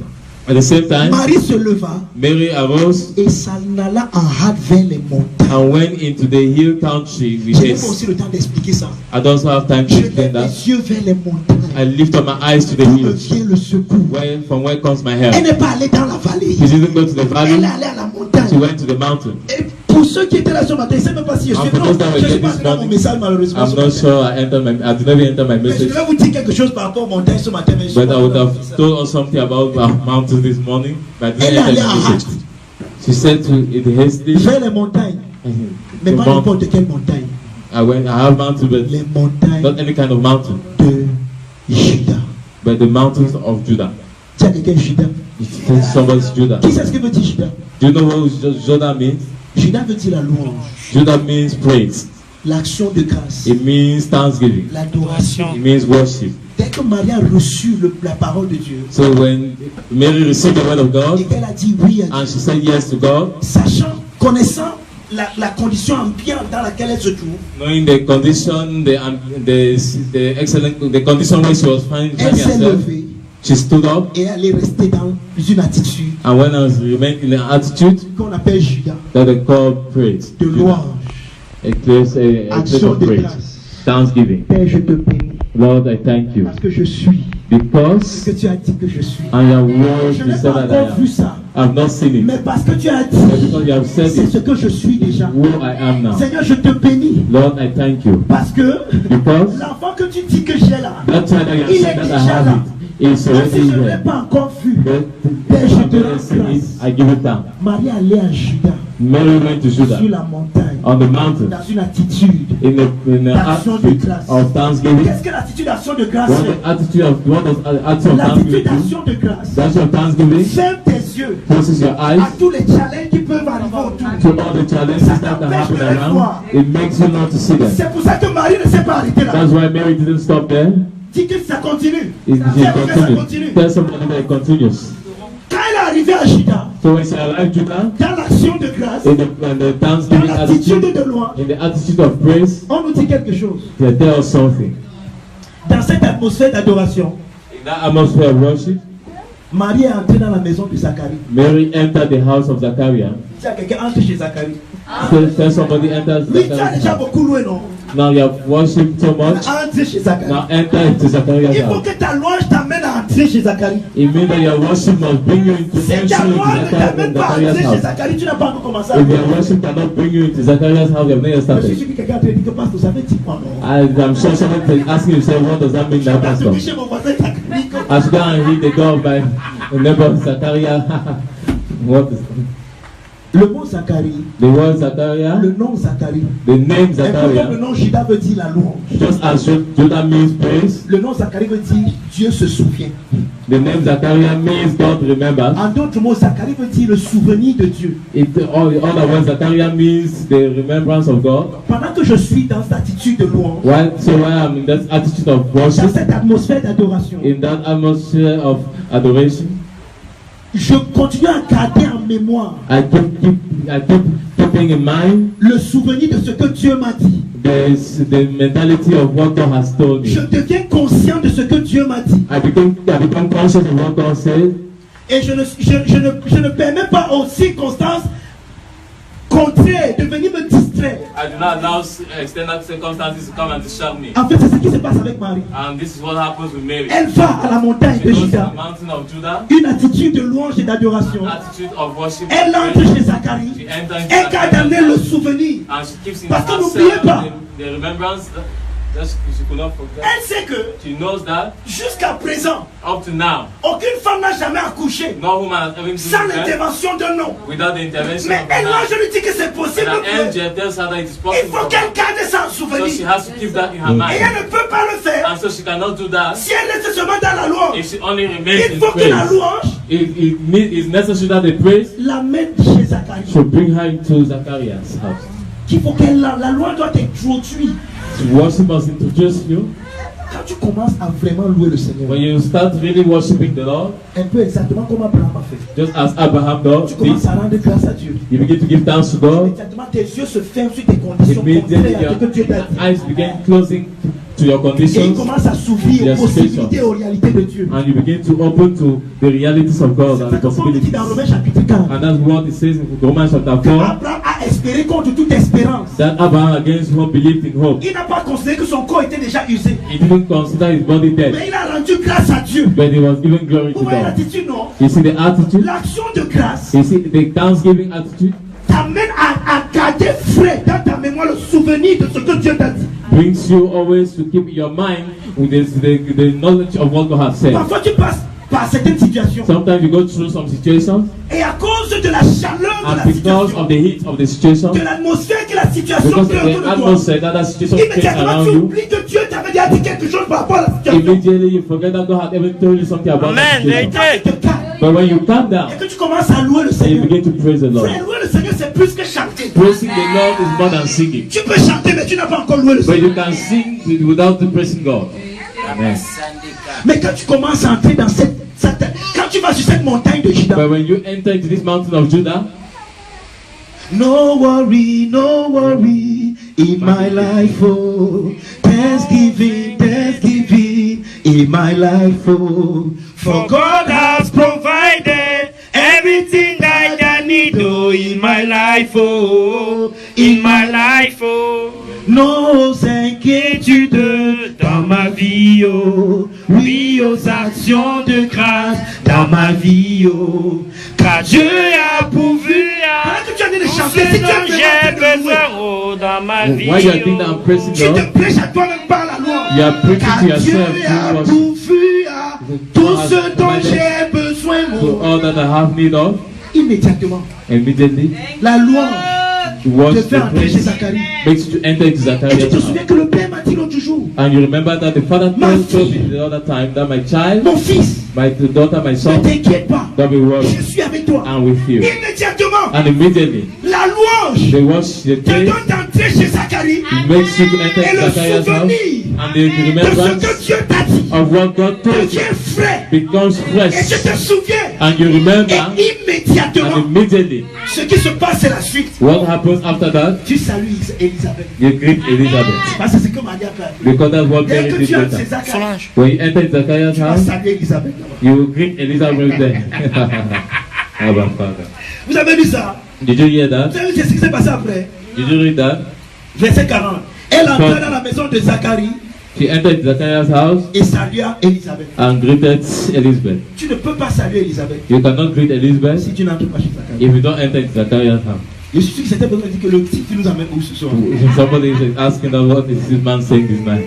At the same time, Marie se leva Mary arose et s'en alla en hâte vers les montagnes. and went into the hill country with Je n'ai pas haste. aussi le temps d'expliquer ça. I don't have time to Je explain lève that. les yeux vers les montagnes. I lift up my eyes to the D'où me hills. vient le secours. From where comes my Elle help? n'est pas allée dans la vallée. She didn't go to the Elle valley. est allée à la She montagne. went to the mountain. Et pour ceux qui étaient là ce matin, ils ne savent même pas si je suis. And for Non, those that were je ne suis here pas this dans mon morning, message malheureusement. I'm ce not matin. sure I did not enter my Mais je message. devais vous dire quelque chose par rapport aux montagnes ce matin. Mais je suis But pas I would dans have le message. told us something about our mountains this morning. But I Elle est didn't allée enter en my hâte message. She said to it hastily. vers les montagnes. Mais To pas mount- n'importe quelle montagne. I have mountains, but Les montagnes not any kind of mountain, de Juda. but the mountains of Judah. Tiens, quelqu'un Juda. It says somebody's Judah. Qui sait ce que veut dire Juda? Do you know what Judah means? Juda veut dire la louange, Judah means praise. l'action de grâce, It means thanksgiving. l'adoration. It means worship. Dès que Marie a reçu la parole de Dieu So when Mary received the word of et God qu'elle a dit oui à Dieu, and she said yes to God, sachant, connaissant la condition ambiante dans laquelle elle se trouve, knowing the condition, the excellent, the condition where she was finding elle s'est herself, levée she stood up et elle est restée dans une attitude and when I remained in an attitude qu'on appelle Juda, that they call praise, de louange, a place action of de praise, grâce. thanksgiving. Père, je te bénis Lord, I thank you parce que je suis because ce que tu as dit que je suis. I am what Je you n'ai said pas that I encore vu am. ça, I've not seen it, mais parce que tu as but dit, because you have said c'est it, ce que je suis déjà. who I am now. Seigneur, je te bénis Lord, I thank you parce que because l'enfant que tu dis que j'ai là, that child that you have il est said that I déjà have là. it is Même si already je ne l'ai here. pas encore vu, But Père, je te I rends haven't seen it, grâce. I give it down. Marie allait à Juda, Mary went to Judah sur la montagne, on the mountain dans une attitude. in an D'action de attitude grâce. of thanksgiving. Qu'est-ce que l'attitude d'action de grâce What fait? the attitude of what does attitude of L'attitude thanksgiving do? d'action de grâce That's your thanksgiving. ferme tes yeux Closes your eyes à tous les challenges qui peuvent arriver autour. to all the challenges that can happen around. It makes you not to see them. C'est pour ça que Marie ne s'est pas arrêtée là. That's why Mary didn't stop there. Dis que ça continue. It C'est pour que ça continues. continue. Tell somebody that it continues. Quand elle est arrivée à Juda, So when she arrived Judah, dans l'action de grâce, in the dans thanksgiving l'attitude attitude, de louange, in the attitude of praise, on nous dit quelque chose. they tell us something. Dans cette atmosphère d'adoration, In that atmosphere of worship, Marie est entrée dans la maison de Zacharie. Mary entered the house of Zachariah. Dis à quelqu'un, entre chez Zacharie. Tell somebody enters Oui, tu as Zacharias' déjà house. beaucoup loué, non? Now you have worshipped so much. Entrer chez Zacharie. Now enter into Zacharias' Il faut house. que ta louange t'amène à entrer chez Zacharie. It means that your worship must bring you into Si ta entering into louange ne t'amène pas à entrer Zacharias' chez house. Zacharie, tu n'as pas encore commencé à If louer. your worship cannot bring you into Zacharias' house, you have not yet Je suis started. sûr que quelqu'un te dit que pasteur, ça veut dire quoi, non? I'm sure someone is asking himself, what does that mean, Je that vais pastor? toucher mon voisin Zacharie. I should go and hit the door of my neighbor Zachariah. What is Le mot Zacharie, the word Zachariah? le nom Zacharie. The name Et comme le Zachariah. nom Judas veut dire la louange. Just as Judah means praise, Le nom Zacharie veut dire Dieu se souvient. the name Zachariah means God remembers. En d'autres mots, Zacharie veut dire le souvenir de Dieu. All the other words, Zachariah means the remembrance of God. Pendant que je suis dans cette attitude de louange, While I'm in that attitude of dans worship, cette atmosphère d'adoration, in that atmosphere of adoration, je continue à garder en mémoire I keep keeping in mind le souvenir de ce que Dieu m'a dit. the mentality of what God has told Je me. deviens conscient de ce que Dieu m'a dit. I become conscious of what God said, Et je ne permets pas aux circonstances contraires de venir me distraire. I do not allow external circumstances to come and distract me. En fait, c'est ce qui se passe avec Marie. And this is what happens with Mary. Elle va à la montagne She de goes to Juda. the mountain of Judah, Une attitude de louange et d'adoration. attitude of worship. Elle entre chez Zacharie. She enters into Elle garde en elle le souvenir. and she keeps in Parce que herself n'oubliez pas. the remembrance that she could not forget. Elle sait que She knows that jusqu'à présent, up to now, aucune femme n'a jamais accouché no woman has ever been sans that l'intervention d'un homme. without the intervention Mais of the elle, man. je lui dis que c'est possible. And an Que angel tells her that it is il possible faut for qu'elle her. garde ça en So she souvenir. has to keep that in her Et mind. elle ne peut pas le faire And so she cannot do that si elle reste seulement dans la louange. if she only remains Il in faut que la praise. louange It's necessary that the praise l'amène chez Zacharie. should bring her into Zacharias' house. Qu'il faut qu'elle la louange doit introduire. Worship must introduce you. Quand tu commences à vraiment louer le Seigneur, When you start really worshiping the Lord, un peu exactement comme Abraham a fait. just as Abraham Tu did, commences à rendre grâce à Dieu. you begin to give thanks to God. Exactement, tes yeux se ferment sur tes conditions Immediately contraires à ce que Dieu t'a your dit. eyes begin closing to your Et il conditions, commence à s'ouvrir aux Yes, possibilités et aux réalités de Dieu. and you begin to open to the realities of God and the C'est comme on dit possibilities. dans Romains chapitre 40. And that's what it says in Romans chapter 4, Abraham a espéré contre toute espérance. that Abraham against hope believed in hope. Il n'a pas considéré que son corps était déjà usé. He didn't consider his body dead, Mais il a rendu grâce à Dieu. but he was giving glory Vous to voyez God. l'attitude, non? You see the attitude? L'action de grâce You see the thanksgiving attitude t'amène à garder frais dans ta mémoire le souvenir de ce que Dieu t'a dit. brings you always to keep your mind with the knowledge of what God has said. Parfois tu passes par certaines situations Sometimes you go through some situations, et à cause de la chaleur de and la because situation, of the heat of the situation, de l'atmosphère que la situation because crée of autour the de toi, atmosphere that situation creates immédiatement around tu you, oublies que Dieu t'avait déjà dit quelque chose par rapport à la situation. immediately you forget that God had even told you something about that situation. Tu te calmes But when you calm down et que tu commences à louer le and you Seigneur. begin to praise the Lord, Frère, louer le Seigneur c'est plus que chanter. praising the Lord is more than singing. Tu peux chanter mais tu n'as pas encore loué le But Seigneur. you can sing without praising God. Amen. Mais quand tu commences à entrer dans quand tu vas sur cette montagne de Juda, But when you enter into this mountain of Judah, no worry in my life, oh. Thanksgiving in my life, oh. For God has provided everything that I need, oh, in my life, oh. In my life, oh. Nos inquiétudes dans ma vie, oh. Oui, aux actions de grâce dans ma vie, oh. Car Dieu a pourvu à tout ce dont j'ai besoin, oh, dans ma vie, while you are doing that and praising tu God, te prêches à toi-même par la loi. you are preaching Car to Dieu yourself a through worship. pourvu à tout ce dont j'ai besoin, To oh. all that I have need of, Immédiatement, immediately, la louange to te watch fait the entrer chez praise Zacharie. makes you to enter into Et tu Zacharias' te house. souviens que le Père m'a dit l'autre jour, And you remember that the father Ma told fille. me the other time that my child, mon fils, my daughter, my ne son, t'inquiète pas, don't be worried, je suis avec toi. I'm with you. Immédiatement, And immediately, la louange they watch the te praise, donne d'entrer chez Zacharie it makes you to enter et le Zacharias' house, souvenir and the de ce remembrance que Dieu t'a dit of what God told you devient frais. becomes Et tu fresh, te souviens. and you remember, Et and immédiatement, immediately, ce qui se passe, c'est la suite. what happens after that? Tu salues Elisabeth. You greet Elizabeth, Parce que c'est comme Maria a fait. because that's what Dès Mary que did tu entres chez later. Zacharie, When you enter Zacharias' tu vas house, saluer Elisabeth. you will greet Elizabeth there. Abba Father. Vous avez vu ça? Did you hear that? Vous savez ce qui s'est passé après? Did you read that? Verset 40. Elle entra dans la maison de Zacharie She entered Zacharias' house et salua Élisabeth. and greeted Elizabeth. Tu ne peux pas saluer Élisabeth You cannot greet Elizabeth si tu n'entres pas chez Zacharie. if you don't enter Zacharias' house. Je suis sûr que c'était besoin de dire que le titre nous amène où ce soir. Somebody is asking us what is this man saying this night.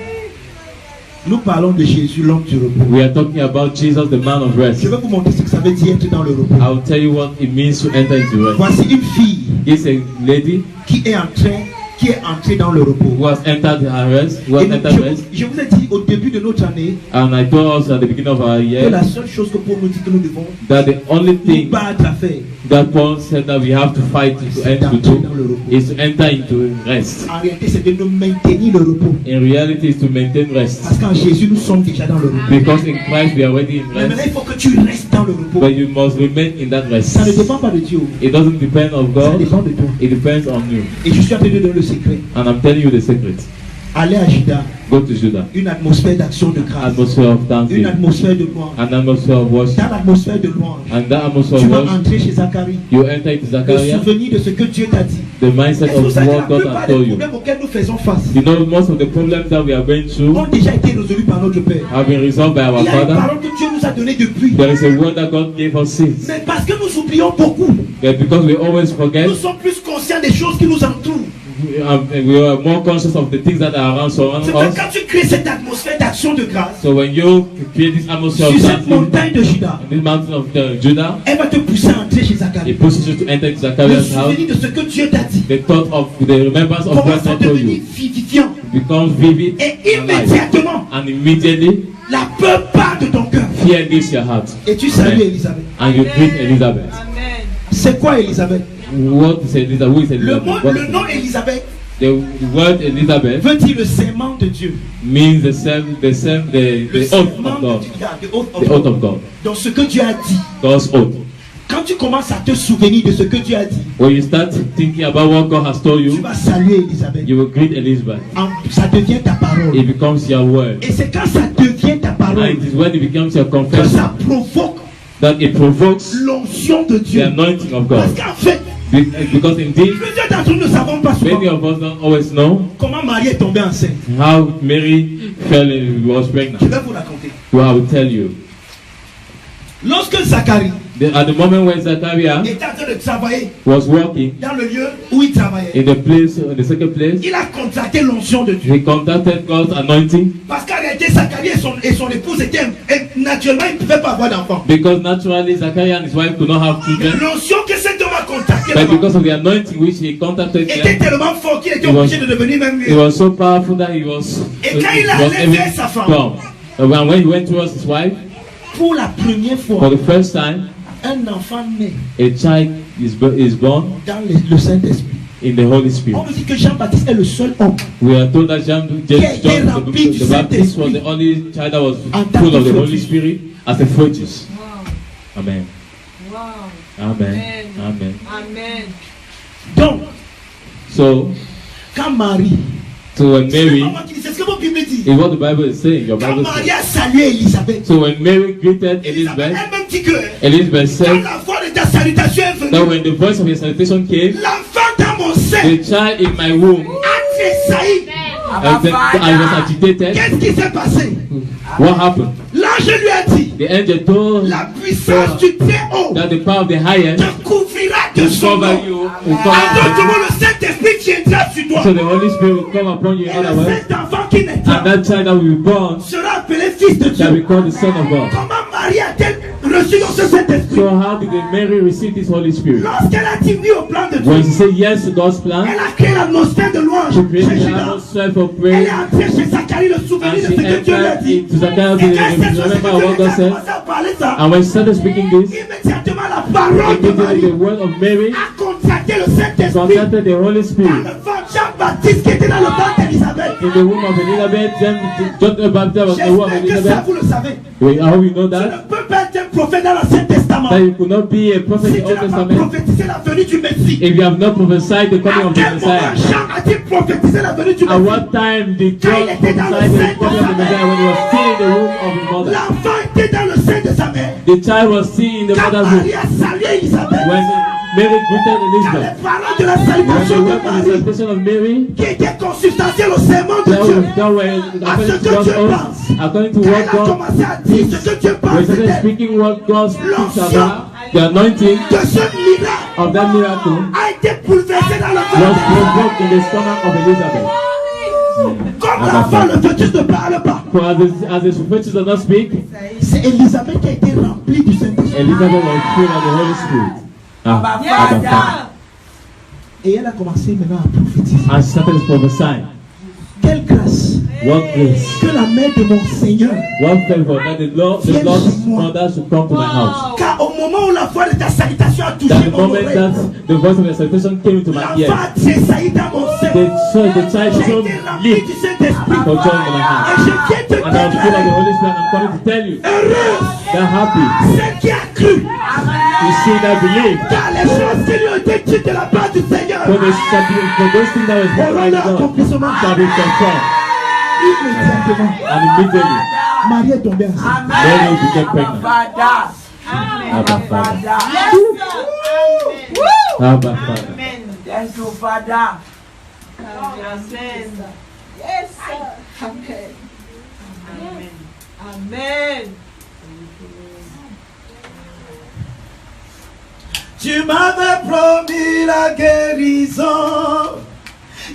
Nous parlons de Jésus, l'homme du repos. We are talking about Jesus, the man of rest. Je vais vous montrer ce que ça veut dire être dans le repos. I will tell you what it means to enter into rest. Voici une fille It's a lady qui est entrée dans le repos. who has entered her rest, who has Et entered rest. je vous ai dit au début de notre année And I told us at the beginning of our que year la seule chose que pour nous dire que nous devons that the only nous thing battre à faire, that Paul said that we have to fight to c'est enter d'entrer into dans le repos. is to enter into rest. En réalité, c'est de nous maintenir le repos. In reality, is to maintain rest. Parce qu'en Jésus, nous sommes déjà dans le repos. Because in Christ we are already in Mais maintenant, rest. il faut que tu restes dans le repos. But you must remain in that rest. Ça ne dépend pas de Dieu. It doesn't depend on Ça God, dépend de toi. it depends on you. Et je suis en train de donner le secret. And I'm telling you the secret. Allez à Juda, Go to Judah. une atmosphère d'action de grâce. Atmosphere of Une thanksgiving. atmosphère de louange. An atmosphere of worship. Dans l'atmosphère de louange, And that atmosphere tu of vas worship, entrer chez Zacharie. you enter into Le Zachariah, souvenir de ce que Dieu t'a dit. the mindset Est-ce que vous of savez que what la God plupart has des told you. problèmes auxquels nous faisons face You know, most of the problems that we are going through ont déjà été résolus par notre Père. have been resolved by our Il y a une Father. parole que Dieu nous a donnée depuis. There is a word that God gave us since. Mais parce que nous oublions beaucoup, But because we always forget, nous sommes plus conscients des choses qui nous entourent. we are more conscious of the things that are around surrounding C'est que us. quand tu crées cette atmosphère d'action de grâce So when you create this atmosphere of sur cette thanksgiving, montagne de Juda, this mountain of Judah, elle va te pousser à entrer chez Zacharie. it pushes you to enter Le Zachariah's house. souvenir de ce que Dieu t'a dit The thought of the remembrance of what commence à God told devenir you vivifiant. becomes vivid Et and alive. immédiatement, And immediately, la peur part de ton cœur. fear leaves your heart. Et tu salues Élisabeth. And you greet Elizabeth. C'est quoi Élisabeth? What is Elizabeth? Who is Elizabeth? What- Le nom Élisabeth The word Elizabeth veut dire le serment de Dieu. means the Le oath serment of God. de Dieu. The oath The of oath God. of God. Donc ce que Dieu a dit. God's oath. Quand tu commences à te souvenir de ce que Dieu a dit, When you start thinking about what God has told tu you, vas saluer Élisabeth. you will greet Elizabeth. Ça devient ta parole. It becomes your word. Et c'est quand ça devient ta And parole it is when it becomes your que confession ça provoque that it provokes l'onction de the Dieu. anointing of Parce God. qu'en fait, Because indeed, plusieurs d'entre nous ne savons pas souvent many of us don't always know comment Marie est tombée enceinte. how Mary was pregnant. Je vais vous raconter. Well, I will tell you. Lorsque Zacharie At the moment when Zachariah était en train de travailler was walking dans le lieu où il travaillait, in the second place, il a contacté l'onction de Dieu. he contacted God's anointing Parce qu'en réalité, Zacharie et son épouse étaient naturellement, ils ne pouvaient pas avoir d'enfant. because naturally Zachariah and his wife could not have children. L'onction que cet homme a contacté But because of the anointing which he contacted était them, tellement fort qu'il était It was- obligé de devenir même it mieux. was so powerful that he was, Et quand il a was allé vers even sa femme, strong. And when he went towards his wife, pour la première for fois, the first time, un enfant naît a child is born dans le Saint-Esprit. in the Holy Spirit. On nous dit que Jean-Baptiste est le seul homme We are told that John Qui a été the rempli du Baptist was Saint-Esprit. the only child that was En tant full que of the Holy fœtus. Spirit as a fetus. Amen. Wow. Amen. Amen. Amen. Donc, So, quand Marie, when c'est Mary, pas moi qui dis, c'est ce que votre Bible dit. is what the Bible is saying. Your Quand Bible Marie says. a salué Élisabeth, So when Mary greeted Elizabeth, elle-même dit que Elizabeth quand said la voix de ta salutation est venue, that when the voice of your salutation came, l'enfant dans mon sein the child in my womb, a tressailli. I was agitated. Qu'est-ce qui s'est passé? What happened? L'ange lui a dit, The angel told la puissance du Très-Haut that the power of the highest te couvrira de will son cover nom. you, will En cover d'autres you. mots, le Saint-Esprit viendra sur toi. So the Holy Spirit will come upon you in Et other le words, Saint-Enfant qui and naîtra that child that will be born sera appelé Fils de shall be Dieu. called the Son of God. Comment Marie a-t-elle reçu dans ce Saint-Esprit? So how did Mary receive this Holy Spirit? Lorsqu'elle a dit oui au plan de When Dieu, she said yes to God's plan, elle a créé l'atmosphère de louange. she created Chez the Judas. atmosphere for Elle prayer, est entrée chez Zacharie, le souvenir and de she ce que Dieu lui a entered dit. into Zacharias Et quand elle s'est remember what God said. commencé à parler ça, And when she started speaking this, immédiatement la parole de immediately Marie the word of Mary a contracté le Saint-Esprit contacted the Holy dans Spirit. le ventre Jean-Baptiste qui était dans le ventre d'Élisabeth. In the womb of Elizabeth, then John the Baptist was in the womb of J'espère que ça Elizabeth. vous le savez. How we know Tu ne that? peux pas être un prophète dans l'Ancien Testament That you could not be a prophet si in tu the n'as Old pas Testament prophétisé la venue du Messie. if you have not prophesied the coming À of the quel moment Messiah. Jean a-t-il prophétisé la venue du At Messie? what time did Quand John il était dans le prophesy the sein de coming of sa the Messiah? When he was still in the womb of his mother. L'enfant était dans le sein de sa mère. The child was still in the Quand mother's Marie womb. a salué Élisabeth, When Mary greeted Les Elizabeth. paroles de la When salutation the de word of the Marie, salutation of Mary, qui était consubstantielle au serment de Dieu, that were according to God's oath, according to quand what elle a God commencé à dire ce que Dieu we pense started d'elle, speaking what God speaks about, the anointing que ce miracle of that miracle a été bouleversé dans le was ventre. provoked in the stomach of Elizabeth. Comme l'enfant, le fœtus ne parle pas. For as the fetus does not speak, C'est Élisabeth qui a été remplie du Saint-Esprit. Elizabeth was filled of the Holy Spirit. Abba Father. Et elle a commencé maintenant à prophétiser. And she started prophesying. Quelle grâce What grace, que la mère de mon Seigneur. what favor that the Lord's mother should come to my house. Car au moment où la voix de ta salutation a That touché the mon moment oreille, that the voice of the salutation came into my l'enfant ear, a tressailli dans mon sein. the child J'ai showed été rempli leap du Saint-Esprit. for joy in my Et heart. je viens te And I'm full of the déclarer, Holy Spirit. I'm coming to tell you heureuse that happy. celle qui a cru. You see that believe. Car les choses qui lui ont été dites de la part du Seigneur, For those things that was done by auront leur God accomplissement shall be performed. immédiatement. And immediately, Marie est tombée enceinte. Mary will become pregnant. Abba Father. Abba Father. Thank you, Father. Amen. Yes, sir. Amen. Amen. Tu m'avais promis la guérison.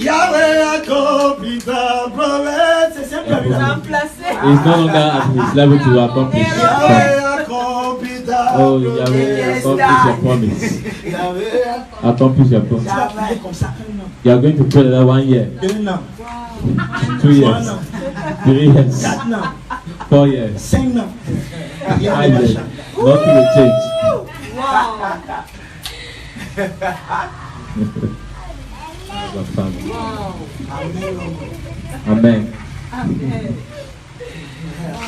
Yahweh accomplit ta promesse. C'est simple. Remplacé. He's no longer at his level to accomplish. Yahweh accomplit ta Oh, Yahweh, accomplish your promise. Yahweh. Accomplish your promise. Tu vas prier comme ça un an, You are going to pray that 1 year, 2 ans, 2 3 years, ans, 3 years, 4 ans, 4 years, 5 ans. Rien 5 ne va years. changer. Nothing will change. Wow. Abba Father. Wow. Amen. Amen.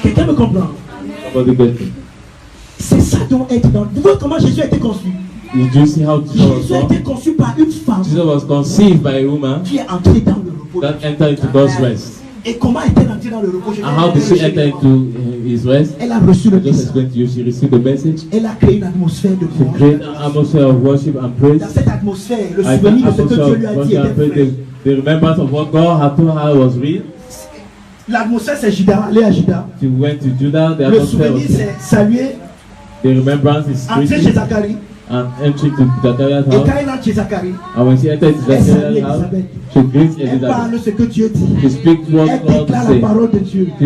Quelqu'un me comprend? Somebody get me. C'est ça dont être dans. Vous voyez comment Jésus a été conçu? Did you see how Jesus was Jésus a born? été conçu par une femme Jesus was conceived by a woman qui est entrée dans le repos. that entered into God's rest. Et comment est-elle entrée dans le repos? Je vais And how did she enter into his rest? Elle a reçu le I just message. explained to you. She received the message. Elle a créé une atmosphère de She gloire. created an atmosphere of worship and praise. Dans cette atmosphère, le I souvenir de think ce que Dieu lui a dit atmosphere of était worship and vrai. praise. The remembrance of what God had told her was real. L'atmosphère c'est Judas, aller à Judas. She went to Judah. The Le atmosphere souvenir was c'est saluer, the remembrance is entrer chez Christian Zacharie. and entry to Zachariah's Et house. quand elle entre chez Zacharie, And when she entered elle salue Zachariah's house, Elisabeth. she greets Elle parle Elizabeth. ce que Dieu dit. She speaks what Elle God déclare la says. parole de Dieu. She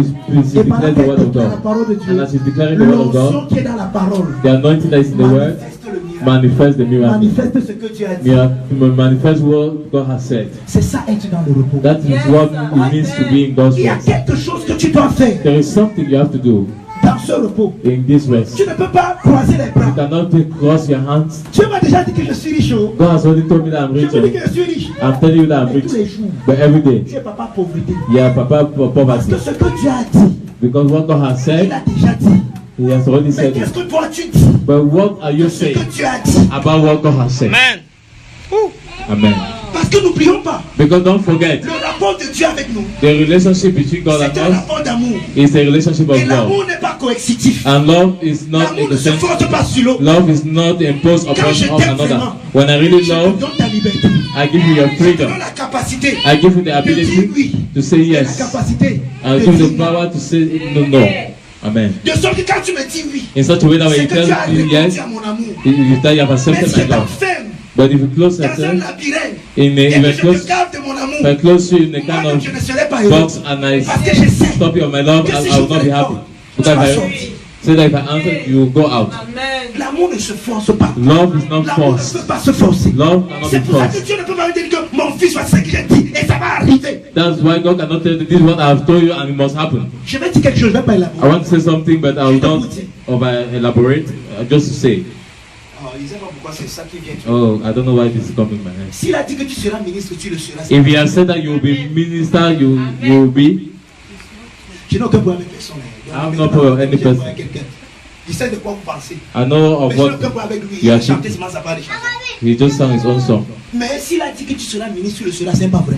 Et pendant declares the qu'elle word of déclare la God. parole de And Dieu, as she's declaring the word of l'onction God, qui est dans la parole the anointing that is in the word manifeste le miracle. manifests the miracle. Manifeste ce que Dieu a dit. Manifest what God has said. C'est ça être dans le repos. That is what it means to be in God's Il y a rest. quelque chose que tu dois faire There is something you have to do dans ce repos. in this rest. Tu ne peux pas croiser les You bras. cannot cross your hands. Dieu m'a déjà dit que je suis riche. Oh. God has already told me that I'm Je rich. peux dire que je suis riche. I'm telling you that I'm Mais tous les rich. jours, But every day, tu es papa pauvreté. yeah, Papa Parce poverty. que ce que Dieu a dit, Because what God has il said, a déjà dit. He has already Mais said qu'est-ce it. que toi tu dis But what are you de ce saying que Dieu a dit? about what God has said? Amen. Parce que n'oublions pas, Because don't forget, le rapport de Dieu avec nous, the relationship between God c'est un and us rapport d'amour. is a relationship Et of love. l'amour n'est pas coercitif. And love is not L'amour in ne the se sense, force pas sur l'autre. love is not imposed Quand upon je one t'aime another. vraiment, When I really je te love, donne ta liberté. I give you your Je te freedom. donne la capacité I give you the de dire ability oui. to say Et la yes. capacité I de give you dire the non. power to say no. Amen. De sorte que quand tu me dis oui, In such a way that when c'est you que tu as tell me répondu yes, à mon amour. you tell you have Mais accepted si my je love. t'enferme But if you close dans un yourself labyrinthe in a, et if que I je close, te garde de mon amour, if I close you in a kind moi-même of je ne serai pas heureux. box and I Parce que je sais stop you on my love, que si I will not be happy. tu Because vas if I sortir. say that if I answer, you will go out. Amen. L'amour ne se force pas. Love is not L'amour ne forced. peut pas se forcer. Love cannot C'est be pour ça que forced. Dieu ne peut pas me dire que mon fils va ce que j'ai dit et ça va arriver. That's why God cannot tell you this is what I have told you and it must happen. Je vais dire quelque chose, je ne vais pas I élaborer. want to say something, but I will not elaborate. Just to say, Oh, il ne sait pas pourquoi c'est ça qui vient. oh, I don't know why this is coming in my head. S'il a dit que tu seras ministre, tu le seras. If He has said that you will be minister, you will be. Je n'ai aucun problème avec personne. I have no problem with any person. Il sait de quoi vous pensez. I know Mais of je n'ai what aucun problème avec lui. you Il a are chanté thinking. seulement sa part de chanson. He just sang his own song. Mais s'il a dit que tu seras ministre, tu le seras, c'est pas vrai.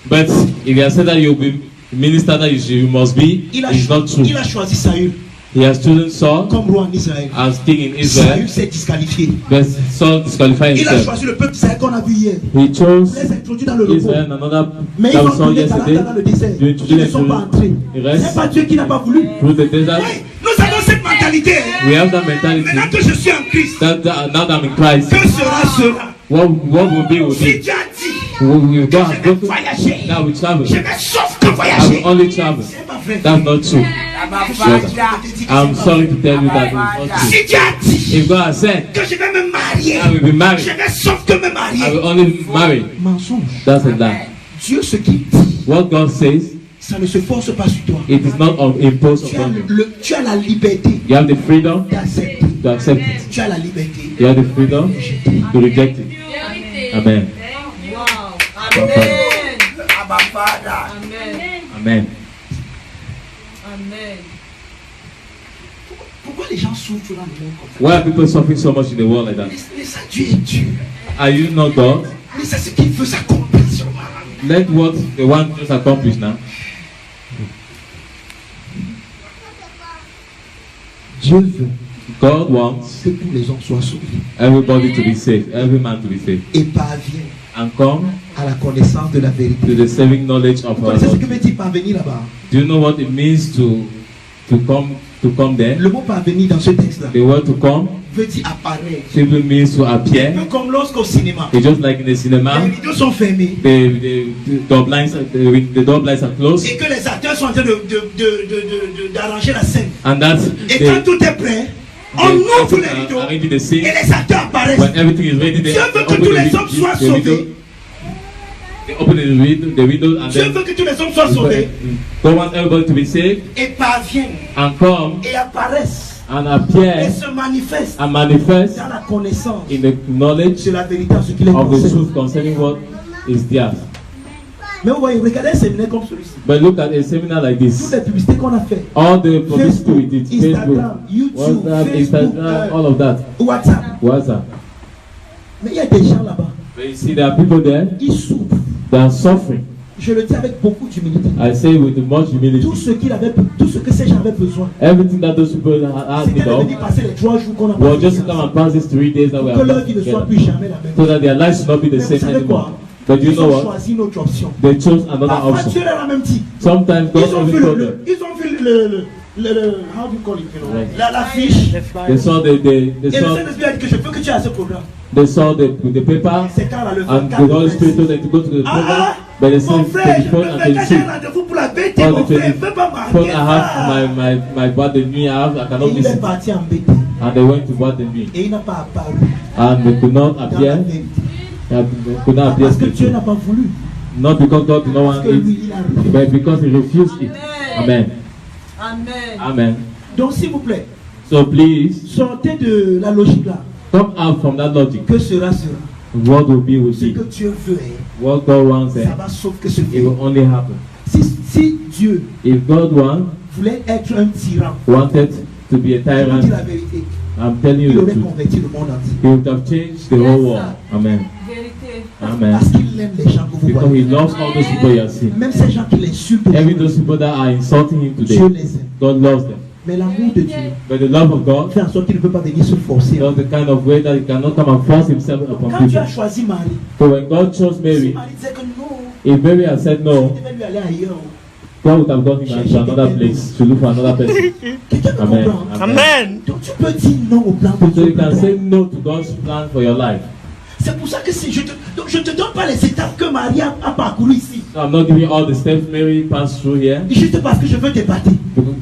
But if He has said that you will be minister, that you must be, Il a, it's not true. il a choisi Saül. He has chosen Saul comme roi en Israël. as king in Saül Israel. s'est disqualifié. But Saul disqualified Il a himself. choisi le peuple d'Israël qu'on a vu hier. He Il chose les a introduits dans le repos. Israel and another Mais ils that we ont saw brûlé yesterday. dans le désert. You Ils introduced ne them sont pas to entrés. the C'est rest pas Dieu qui n'a pas voulu. through the desert. Oui, nous avons cette mentalité. We have that mentality Maintenant que je suis en Christ, that now that I'm in Christ, que sera. what will be will Si be. Dieu a dit, We God has je vais spoken, voyager. now we travel. Je vais sauf que I voyager. will only travel. C'est pas vrai. That's not true. Abafada. I'm sorry to tell you that it's not true. Si Dieu a dit If God has said, que je vais me marier, I will be je married, vais sauf que me I marier. will only marry. Mensonge. That's a lie. Dieu ce qu'il dit, What God says, ça ne se force pas sur toi. it is not imposed Tu as, upon you. tu as la liberté You have the freedom d'accepter. to accept it. Tu as la liberté. You have the freedom to reject it. Amen. Wow. Amen. Abafada. Amen. Amen. Amen. Pourquoi les gens souffrent dans le monde comme ça? Why are people suffering so much in the world like that? Mais ça, Dieu est Dieu. Are you not God? Mais c'est ce qu'il veut s'accomplir sur moi. Let what the one just accomplished now. Dieu veut God wants que tous les hommes soient sauvés everybody to be saved, every man to be saved, et parviennent and come à la connaissance de la vérité. to the saving knowledge of Vous our connaissez ce Lord. que veut dire parvenir là-bas? Do you know what it means to come there? Le mot parvenir dans ce texte-là The word to come veut dire apparaître. simply means to Un appear. peu comme lorsqu'au cinéma, It's just like in the cinema, les rideaux sont fermés the door blinds are closed, et que les acteurs sont en train d'arranger la scène. and that's Et quand tout est prêt, on ouvre les rideaux arranging the et scene. les acteurs apparaissent. When everything is ready, they Dieu veut que open tous les hommes soient the window. sauvés. They open the window, and Dieu then veut que tous les hommes soient sauvés God wants everybody to be saved et parviennent and come et apparaissent and et appear se manifestent and manifest dans la connaissance in the knowledge de la vérité en ce qui les of the concerne. truth concerning what is theirs. Mais vous voyez, regardez un séminaire comme celui-ci. But look at a seminar like Toutes this. les publicités qu'on a fait, All the publicity we did, Instagram, Facebook, YouTube, WhatsApp, Facebook, Instagram, all of that. WhatsApp. WhatsApp. Mais il y a des gens là-bas, But you see, there are people there ils souffrent. that are suffering. Je le dis avec beaucoup d'humilité. I say with much humility. Tout ce que ces gens avaient besoin, Everything that those people have c'était need de of venir passer les 3 jours qu'on a was passé just to come and pass these 3 days that we pour que have leur vie ne soit together, plus jamais la même. so that their lives should not be the Mais vous same savez anymore. quoi? But you Ils know ont what? choisi une autre option. They chose another Parfois, option. Dieu leur a même dit. Sometimes God Ils ont only vu told them. ils ont vu le how do you call it, you know, Right. la fiche. They saw Et le Saint-Esprit a dit que je veux que tu aies ce programme. the paper, C'est quand là, le and 24 the Holy Spirit told them to go to the program. But they mon said frère, je 24 peux and faire 22. un rendez-vous pour la bêtise, On mon the frère, ne peux pas 24 marier I ça. have my boîte de nuit. I Et cannot il miss est it. parti embêté. And they went to boîte de nuit, Et il n'a pas apparu and they could not dans la appear. vérité. They could not appear Parce que Dieu spiritually. n'a pas voulu. Not because God did not Parce want que lui, it, il a refusé. but because He refused it. Amen. Amen. Amen. Donc s'il vous plaît, So please sortez de la logique là. come out from that logic. Que sera sera. What will be will Ce be. que Dieu veut, hein, What God wants, ça va sauf que ce it fait. will only happen. Si Dieu If God voulait être un tyran, wanted to be a je vous dis tyrant, la vérité, I'm telling il you the aurait truth. converti le monde entier. He would have changed the whole world. Amen. Vérité. Amen. Parce qu'il aime les gens que vous Because voyez. He loves all those people you have seen. Même ces gens qui l'insultent, Even those people that are insulting Him Dieu today, les aime. God loves them. Mais l'amour de Dieu But the love of God fait en sorte qu'il ne peut pas venir se forcer. does the kind of way that He cannot come and force Himself upon Quand Dieu a people. choisi Marie, So when God chose si Mary, Marie disait que non, if Mary had said il no, devait lui aller ailleurs. God would have gone him to another place to look for another person. Quelqu'un peut Amen. comprendre. Amen. Donc tu peux dire non au plan de So Dieu. you can say no to God's plan for your life. C'est pour ça que si donc je te donne pas les étapes que Marie a parcourues ici. So I'm not giving you all the steps Mary passed through here, Juste parce que je veux débattre.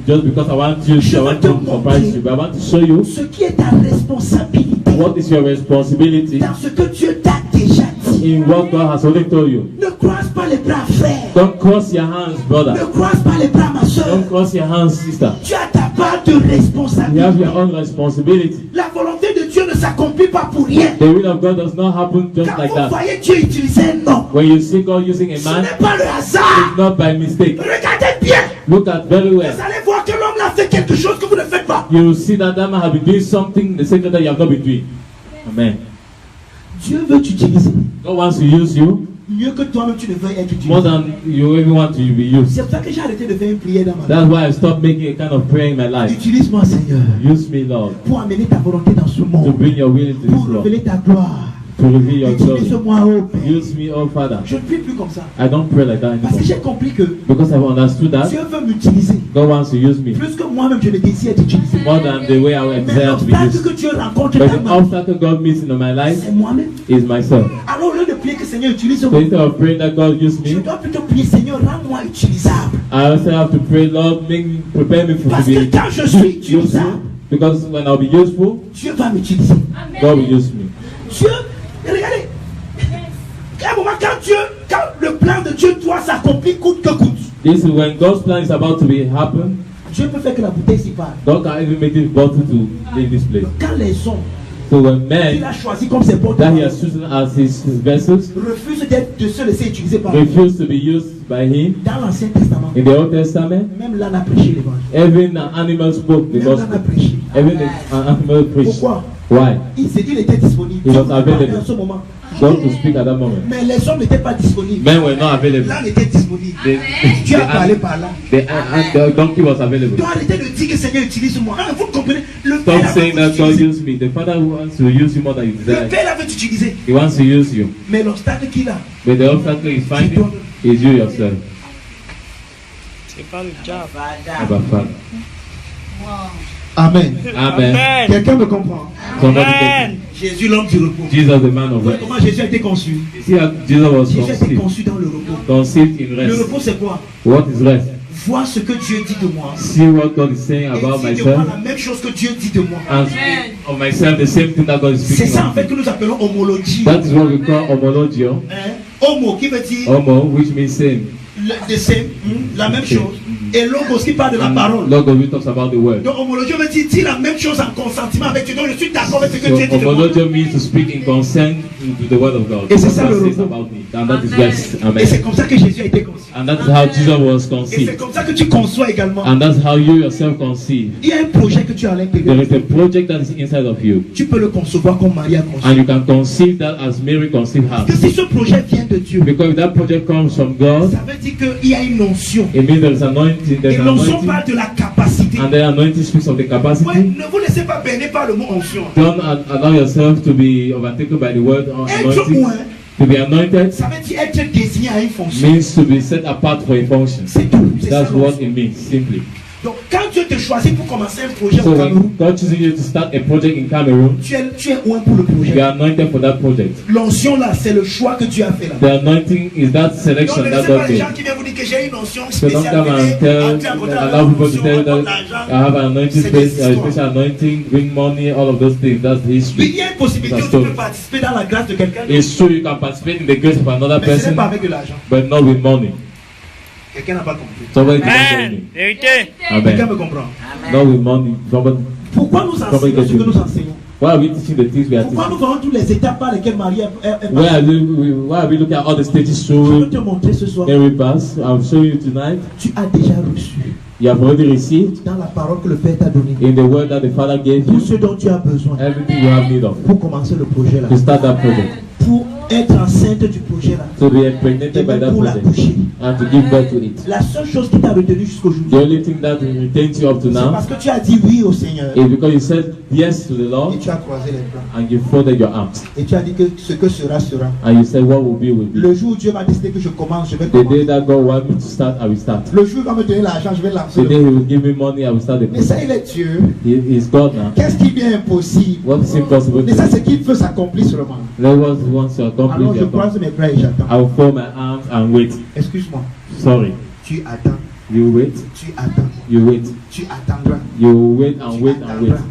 just because I want to surprise you, but I want to show you Ce qui est ta responsabilité what is your responsibility dans ce que Dieu t'a déjà dit. in what God has already told you. Ne croise pas les bras, frère. Don't cross your hands, brother. Ne croise pas les bras, ma soeur. Don't cross your hands, sister. Tu as ta part de You responsabilité. have your own responsibility. La volonté de Dieu ne s'accomplit pas pour rien. The will of God does not happen just Quand like vous that. voyez Dieu utiliser un nom, When you see God using a ce man, n'est pas le hasard. it's not by mistake. Regardez bien. Look at very well. Vous allez voir que l'homme là fait quelque chose que vous ne faites pas. You will see that that man have been doing something the same that you have not been doing. Amen. Dieu veut t'utiliser. God wants to use you, mieux que toi-même tu ne veux être utilisé. more than you even want to be used. C'est pour ça que j'ai arrêté de faire une prière dans ma vie. That's why I stopped making a kind of prayer in my life. Utilise-moi, Seigneur, Use me, Lord, pour amener ta volonté dans ce to monde, bring your will into pour this world, révéler ta gloire. to reveal your glory. Utilise-moi, oh Père. Use me, oh Father. Je ne prie plus comme ça. I don't pray like that Parce que anymore. j'ai compris que Because I've understood that Dieu veut m'utiliser. God wants to use me Plus que moi-même je ne désire être utilisé. more than the way I would Mais desire to be l'obstacle used. que Dieu rencontre But dans the ma vie, obstacle God meets in my life c'est moi-même. is myself. Alors au lieu de prier que Seigneur So utilise-moi, instead of praying that God use je me, dois plutôt prier Seigneur, rends-moi utilisable. I also have to pray, Lord, prepare me for to Parce be que quand je suis useful. utilisable, Because when I'll be useful, Dieu va m'utiliser. God will use me. Dieu, regardez, à un moment quand le plan de Dieu doit s'accomplir coûte que coûte, This is when God's plan is about to be happen. Dieu peut faire que la bouteille s'y parle. God can even make this bottle to leave this place. Quand les hommes So when qu'il men a choisi comme ses portes that He has chosen as His vessels refusent de se laisser utiliser par lui. refuse to be used by Him Dans l'Ancien Testament, in the Old Testament, même l'âne a prêché l'évangile. even an animal spoke the Même l'âne a gospel. prêché. Even an animal preached. Pourquoi? Why? Il était disponible. He was Dieu voulait parler available. en ce moment. God to speak at that moment. Mais les hommes n'étaient pas disponibles. Men were not available. L'âne était disponible. The, Dieu a parlé the, par là. the donkey was available. Donc arrêtez de dire que Seigneur utilise-moi. Ah, vous comprenez? Le Stop Père saying veut that God t'utiliser. used me. The Father wants to use you more than you Le desire. Père veut t'utiliser. He wants to use you. Mais l'obstacle qu'il a, But the obstacle is finding is you yourself. C'est pas le diable. Abba Father. Amen. Amen. Quelqu'un me comprend? Somebody Amen. Jésus, l'homme du repos. take Jesus, the man of Voyez rest. comment Jésus a été conçu. See how Jesus was Jésus a été conceived. conçu dans le repos. Conceived in Le rest. repos, c'est quoi? What is rest? Voir ce que Dieu dit de moi. See what God is saying about Et dire de moi myself la même chose que Dieu dit de moi. and speak of myself the same thing that God is C'est speaking ça en of. fait que nous appelons homologie. That is what we call homologio. Hein? Homo qui veut dire Homo, which means same. the same, la même chose. Et logos qui parle de la parole. Logos, which talks about the word. Donc homologie veut dire la même chose en consentiment avec Dieu. Donc je suis d'accord avec ce que So Dieu dit de moi. homologio means to speak in consent to the word of God. Et c'est What ça God le says repos. about me. And that is rest. Et Amen. c'est comme ça que Jésus a été conçu. And that is how Jesus was Et c'est conceived. comme ça que tu conçois également. And that's how you yourself conceive. Il y a un projet que tu as à l'intérieur. There is a project that is inside of you. Tu peux le concevoir comme Marie a conçu. And you can conceive that as Mary conceived Parce que her. si ce projet vient de Dieu, Because if that project comes from God, ça veut dire qu'il y a une onction. it means there is anointing. Et There's an l'onction anointing. parle de la capacité. And the anointing speaks of the Ouais, capacity. ne vous laissez pas berner par le mot onction. Don't allow yourself to be overtaken by the word Être anointing. oint, To be anointed ça veut dire être désigné à une fonction. means to be set apart for a function. C'est tout. C'est ça That's what l'onction. it means, simply. Donc quand Dieu te choisit pour commencer un projet So au Cameroun, when God chooses you to start a project in Cameroon, tu es oint pour le you projet. are anointed for that project. L'onction là, c'est le choix que Dieu a fait là. The anointing is that Donc selection ne that laissez God pas les gens made. qui viennent vous dire que j'ai une onction So don't spéciale. come and allow people to tell you that I have an anointing space, a special anointing, bring money, all of those things. That's Il history. y a une possibilité où tu peux participer dans la grâce de quelqu'un d'autre, It's true you can participate in the grace of another mais ce n'est person, pas avec de l'argent. but not with money. Quelqu'un n'a pas compris. Somebody didn't tell Amen. me. Vérité. Quelqu'un Amen. me comprend. Not with money. Somebody. Pourquoi nous enseignons ce que nous enseignons? Why are we teaching the things we are Pourquoi teaching? nous voyons toutes les étapes par lesquelles Marie est Why are passée? why are we looking at all the stages Je veux through te montrer ce soir. every pass? I'll show you tonight. Tu as déjà reçu You have already received dans la parole que le Père t'a donnée in the word that the Father gave tout you ce dont tu as besoin everything you have need of pour commencer le projet là, to start that project, pour être enceinte du projet là, to be et impregnated by même that pour project, l'accoucher. and to give birth to it. La seule chose qui t'a retenu jusqu'aujourd'hui, The only thing that retains you up to c'est now parce que tu as dit oui au Seigneur is because you said yes to the et Lord tu as croisé les bras and you folded your arms et tu as dit que ce que sera sera. and you said what will be will be. Le jour où Dieu va décider que je commence, je vais The day commencer. that God wants me to start, I will start. Le jour où il va me donner l'argent, je vais lancer. The day He will give me money, I will start the Mais ça, project. il est Dieu. He is God now. Qu'est-ce qui vient impossible? What is impossible Mais ça, to c'est qu'il veut s'accomplir seulement. let what He wants to Alors accomplish. je He accomplishes. croise mes bras et j'attends. I will fold my arms and wait. Excuse-moi. Sorry. Tu attends. You wait. Tu attends. You wait. Tu attendras. You wait Tu and wait and wait. attendras.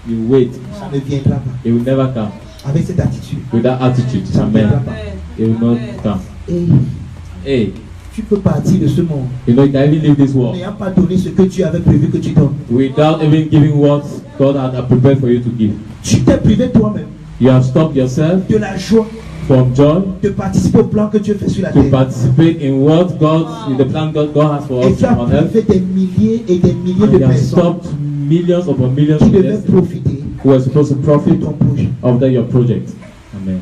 You wait. Ça ne viendra pas. It will never come. Avec cette attitude. With that attitude. Ça ne viendra Amen. pas. It will not come. Et Hey, tu peux partir de ce monde you know, you can even leave this world n'ayant pas donné ce que Dieu avait prévu que tu donnes. without even giving what God had prepared for you to give. Tu t'es privé toi-même You have stopped yourself de la joie from joy de participer au plan que Dieu fait sur la to terre. participate in what God, in the plan God has for Et us tu as on earth. privé des milliers et des milliers And de you have personnes stopped millions upon millions qui of devaient people profiter who are supposed to de profit ton projet. of that your project. Amen.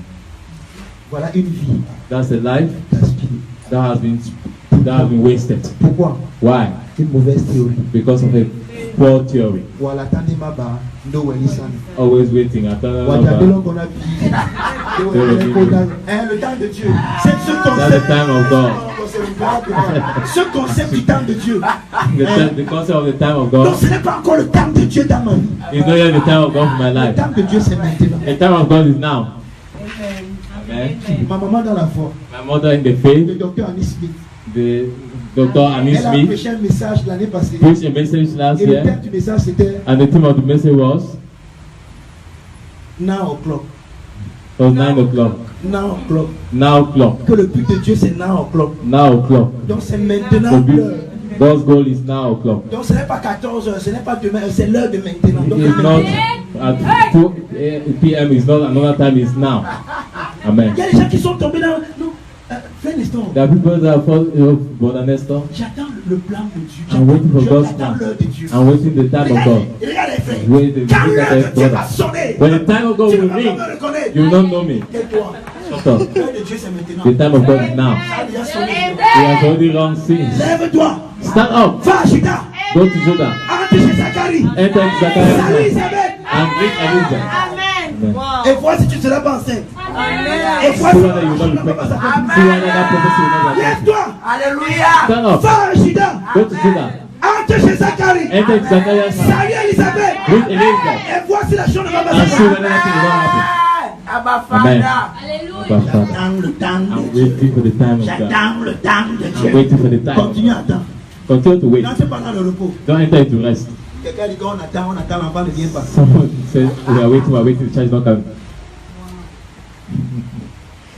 Voilà une vie That's a life gaspillée. that has been wasted. Pourquoi? Why? Une mauvaise théorie. Because of a poor theory. Voilà, attendez ma barre. No way, listen. Always waiting. I tell Voilà, them regardez about l'homme qu'on a vu. Le temps de Dieu. C'est ce that's the concept. time of God. Ce concept du temps de Dieu. The concept of the time of Donc God ce n'est pas encore le temps de Dieu dans ma vie. is not yet the time of God for my Le life. temps de Dieu c'est maintenant. The time of God is now. Amen. Amen. Ma maman dans la foi, My mother in the le faith, docteur Annie Smith, the Dr. Annie elle a Smith, prêché un message l'année passée. preached a message last Et le year, thème du message c'était and the theme of the message was 9 o'clock. 9 o'clock. 9 o'clock. 9 o'clock. Que le but de Dieu c'est 9 o'clock. 9 o'clock. Donc c'est The maintenant big- l'heure. God's goal is 9 o'clock. Donc ce n'est pas 14 heures, ce n'est pas demain, c'est l'heure de maintenant. Donc It's not at 2 p.m. It's not another time. It's now. Amen. il y a des gens qui sont tombés dans. Non, fais un instant. There are people that fall, Brother Nestor. J'attends le plan de Dieu. I'm waiting for God's J'attends plan. l'heure de Dieu. I'm waiting the time of God. Regardez, frère. Wait the Quand look at l'heure the de Dieu va brother. sonner, When the time of God tu ne will vas pas ring, me reconnaître. you will not know me. Tais-toi. Shut up. L'heure de Dieu c'est maintenant. The time of God is now. Ça a déjà sonné. We have already run since. Lève-toi. Stand up. Va à Judas. Go to Judah. Entre chez Zacharie. Enter into Salut Zachariah Isabelle. and greet Elizabeth. Amen. Wow. Et vois si tu ne seras pas enceinte. Amen. Et vois See si whether you will not be pregnant. Amen. See whether that prophecy will not be fulfilled. Lève-toi. Alléluia. Stand up. Va à Judas. Go to Judah. Entre chez Zacharie. Enter into Zachariah's house. Salut Elisabeth. Greet Elizabeth. Et vois si la chose ne va pas And see s'arrêter. whether that thing will not happen. Abba Amen. Father. Abba Father, J'attends le temps I'm de Dieu. waiting for the time of God. J'attends le temps de I'm Dieu. waiting for the time. Continue à attendre. Continue to wait. N'entre pas dans le repos. Don't enter into rest. Quelqu'un dit qu'on attend, l'enfant ne vient pas. Someone says we are waiting, the child is not coming.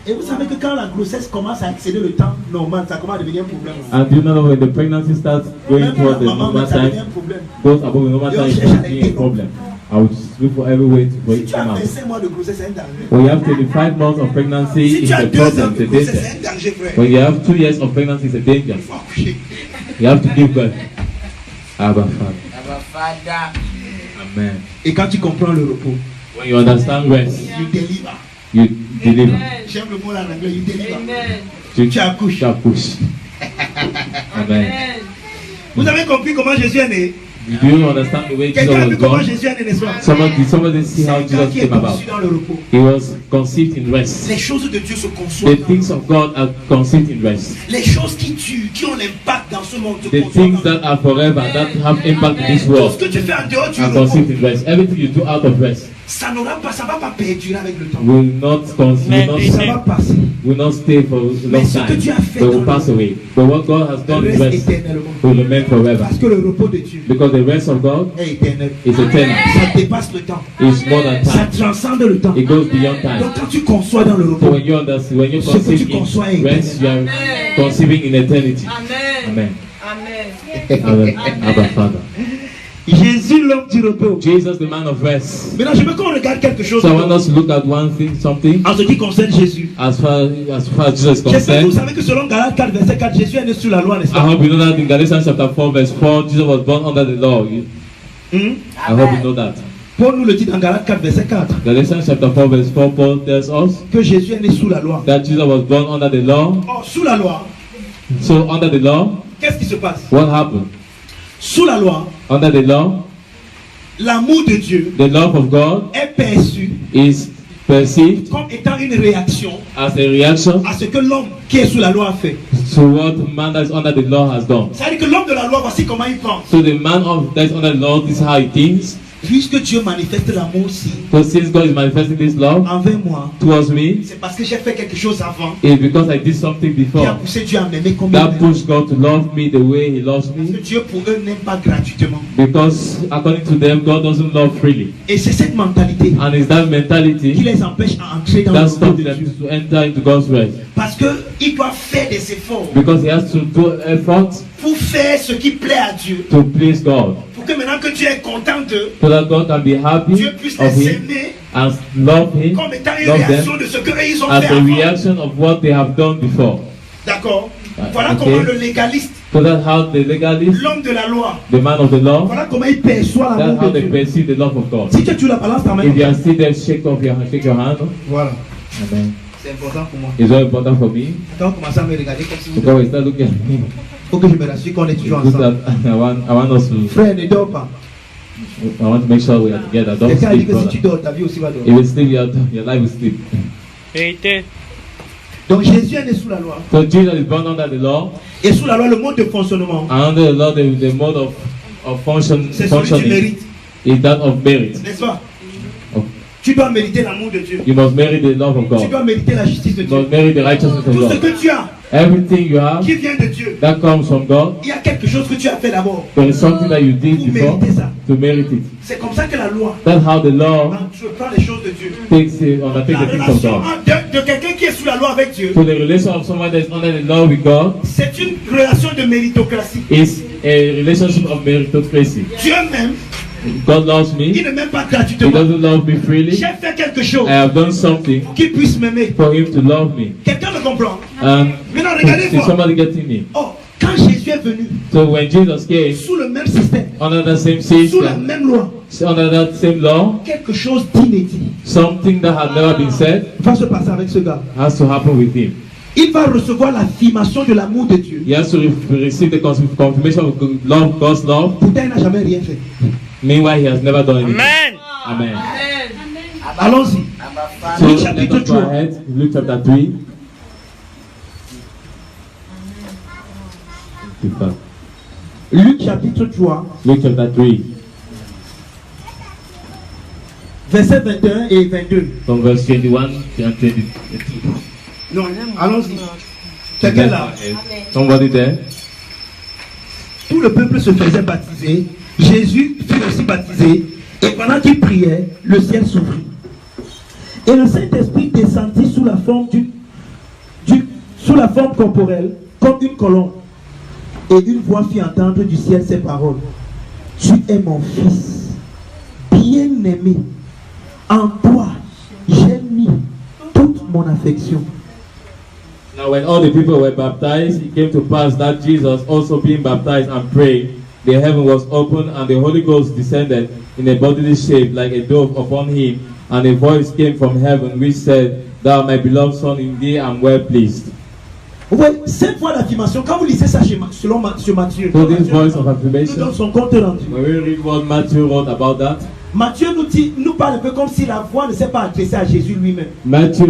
Et vous savez que quand la grossesse commence à excéder le temps normal, ça commence à devenir un problème. And you know when the pregnancy starts going Même pour towards la the maman, normal ça devient un time, problème. goes above the normal time, it's being a problem. I would look for every way for Si it to tu as come out. 25 mois de grossesse, c'est un danger. When you have 25 months of pregnancy, Si it's tu as a 2 ans problem, de it's a grossesse, danger. c'est un danger, frère. When you have 2 years of pregnancy, it's a danger. Il faut accoucher. You have to give birth. Abba Father. Abba Father. Amen. Et quand tu comprends le repos, When you understand rest, you deliver. you deliver. Amen. J'aime le mot là en anglais, you deliver. Amen. Tu accouches. Tu accouches. Amen. Amen. Vous avez compris comment Jésus est né? Do you understand the way Jesus Quelqu'un a was vu comment born? Jésus est né, n'est-ce pas? Somebody see C'est how un gars Jesus qui est came about. conçu dans le repos. He was conceived in rest. Les choses de Dieu se conçoivent. The things of God are conceived in rest. Les choses qui tuent, qui ont l'impact dans ce monde se The conçoivent. things that are forever, that have impact in this Tout ce world, que tu fais en dehors du are repos, conceived in rest. Everything you do out of rest ça n'aura pas, ça va pas perdurer avec le temps. will not Ça va passer. will not stay for a Mais long ce que time. Dieu a fait They dans will le pass away. But what God has done in Reste rest éternellement. will remain forever. Parce que le repos de Dieu Because the rest of God est éternel. is eternal. Ça dépasse le temps. It's more than Ça time. transcende le temps. It goes beyond Donc time. quand tu conçois dans le So repos, when you understand, when you Ce que conceive tu conçois est in rest, you are Amen. conceiving in eternity. Amen. Amen. Amen. Abba Father. Jésus l'homme du repos. Jesus, the man of rest. Maintenant, je veux qu'on regarde quelque chose So I want us to look at one thing, something, en ce qui concerne Jésus. as far as Jesus is J'espère que vous concerned. savez que selon Galates 4, verset 4, Jésus est né sous la loi, n'est-ce I pas? hope you know that in Galatians chapter 4, verse 4, Jesus was born under the law. I hope you know that. Paul nous le dit dans Galates 4, verset 4, Galatians chapter 4, verse 4, Paul tells us que Jésus est né sous la loi. that Jesus was born under the law. Or, sous la loi, So under the law, qu'est-ce qui se passe? what happened? Sous la loi, Under the law, l'amour de Dieu the love of God est perçu is perceived comme étant une réaction as a reaction à ce que l'homme qui est sous la loi a fait. to what man that is under the law has done. C'est-à-dire que l'homme de la loi, voici comment il pense. So the man that is under the law, this is how he thinks. Puisque Dieu manifeste l'amour aussi So since God is manifesting this love envers moi, towards me, c'est parce que j'ai fait quelque chose avant it's because I did something qui a before poussé Dieu à m'aimer comme il that m'aime. pushed God to love me the way He loves Parce que me. Dieu pour eux n'aime pas gratuitement. Because according to them, God doesn't love freely. Et c'est cette mentalité And it's that qui mentality les empêche à entrer dans le that royaume stops de them Dieu. to enter into God's rest. Parce qu'ils doivent faire des efforts Because He has to do effort pour faire ce qui plaît à Dieu. to please God. Pour que maintenant que Dieu est content d'eux, So that God can be happy Dieu puisse of les Him aimer and love Him, comme étant une love réaction them de ce qu'eux ils ont as fait a avant. reaction of what they have done before. D'accord? Voilà Okay. comment le légaliste, So that's how the legalist, l'homme de la loi, the man of the law, voilà comment il perçoit that's l'amour how de they Dieu. perceive the love of God. Si tu as la balance ta main, If you are still there, shake your hand. voilà. Amen. C'est important pour moi. It's very important for me. Quand on commence à me regarder comme si vous... Because we start looking at me. Il faut que je me rassure qu'on est toujours It's good ensemble. that I want us to. Frère, ne dors pas. I want to make sure we are together. Don't Quelqu'un a dit sleep, que si tu brother. dors, ta vie aussi va If dormir. you sleep, your life will sleep. Vérité. Donc Jésus est né sous la loi. So Jesus is born under the law, Et sous la loi, le mode de fonctionnement, and under the law, the mode of c'est celui du functioning mérite. is that of merit. N'est-ce pas? Oh. Tu dois mériter l'amour de Dieu. You must merit the love of Tu God. dois mériter la justice de You Dieu. must merit the righteousness of Tout ce God. que tu as, Everything you have qui vient de Dieu, that comes from God, il y a quelque chose que tu as fait d'abord. there is something that you did Pour before mériter ça. to merit it. C'est comme ça que la loi That's how the law entreprend les choses de Dieu. undertakes La the things of relation God. de quelqu'un qui est sous la loi avec Dieu, So the relation of someone that is under the law with God c'est une relation de méritocratie. is a relationship of meritocracy. Dieu même, God loves il me. ne m'aime pas He gratuitement. doesn't love me freely. J'ai fait quelque chose I have done something pour qu'il puisse m'aimer. for Him to love me. Quelqu'un me comprend? And Maintenant, regardez is moi. somebody getting me? Oh, quand Jésus est venu, So when Jesus came sous le même système, under the same sous la system, même loi, under that same law, quelque chose d'inédit something that had never been said va se passer avec ce gars. has to happen with him. Il va recevoir l'affirmation de l'amour de Dieu. He has to receive the confirmation of love, God's love. Pourtant, il n'a jamais rien fait. Meanwhile, he has never done anything. Amen. Amen. Allons-y. So Luke let chapitre us go 3. ahead. Luke chapter 3. Luc chapitre 3, Luke chapter 3, versets 21 et 22. from verse 21 and 22. Non, allons-y. Quelqu'un là. Somebody there? Tout le peuple se faisait baptiser. Jésus fut aussi baptisé. Et pendant qu'il priait, le ciel s'ouvrit. Et le Saint-Esprit descendit sous la forme sous la forme corporelle, comme une colombe. Et une voix fit entendre du ciel ces paroles. Tu es mon fils, bien-aimé. En toi, j'ai mis toute mon affection. Now when all the people were baptized, it came to pass that Jesus also being baptized and prayed, the heaven was opened and the Holy Ghost descended in a bodily shape like a dove upon him, and a voice came from heaven which said, Thou my beloved Son, in thee I am well pleased. Oui, cette voix d'affirmation, quand vous lisez ça selon Matthieu, So this voice of nous affirmation, donne son compte rendu. when we read what Matthew wrote about that, Matthieu nous parle un peu comme si la voix ne s'est pas adressée à Jésus lui-même. Matthew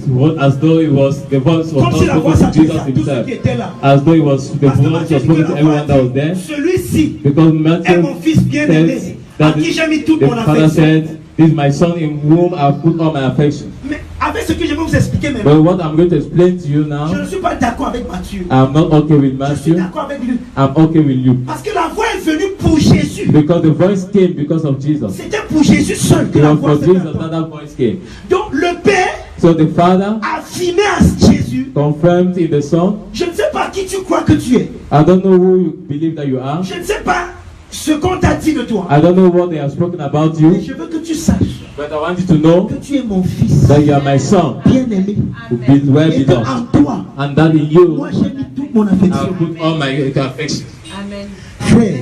wrote as though it was the voice was Comme not si la voix spoken to s'adressait Jesus à tous ceux himself, qui étaient là. as though it was the Parce que voice Matthieu was dit que spoken to la everyone voix that was dit, there. celui-ci Because est Matthew mon fils bien-aimé, says à that qui j'ai mis toute the mon Father affection. said, This is my son in whom I have put all my affection. Mais avec ce que je vais vous expliquer maintenant, But what I'm going to explain to you je now, ne suis pas d'accord avec Matthieu. I'm not okay with Je suis Matthew, d'accord avec lui. I'm okay with you. Parce que la voix est venue pour Jésus. Because the voice came because of Jesus. C'était pour Jésus seul que It la was voix for s'est Jesus entendue. that that voice came. Donc le Père So the Father affirmait à Jésus, confirmed in the Son. je ne sais pas qui tu crois que tu es. I don't know who you believe that you are. Je ne sais pas ce qu'on t'a dit de toi. I don't know what they have spoken about Mais you. je veux que tu saches But I want you to know que tu es mon fils that you are my son, bien-aimé. who is well Et beloved. qu'en toi, And that in moi you, j'ai mis toute mon I affection. put all my affection. Amen. Frère,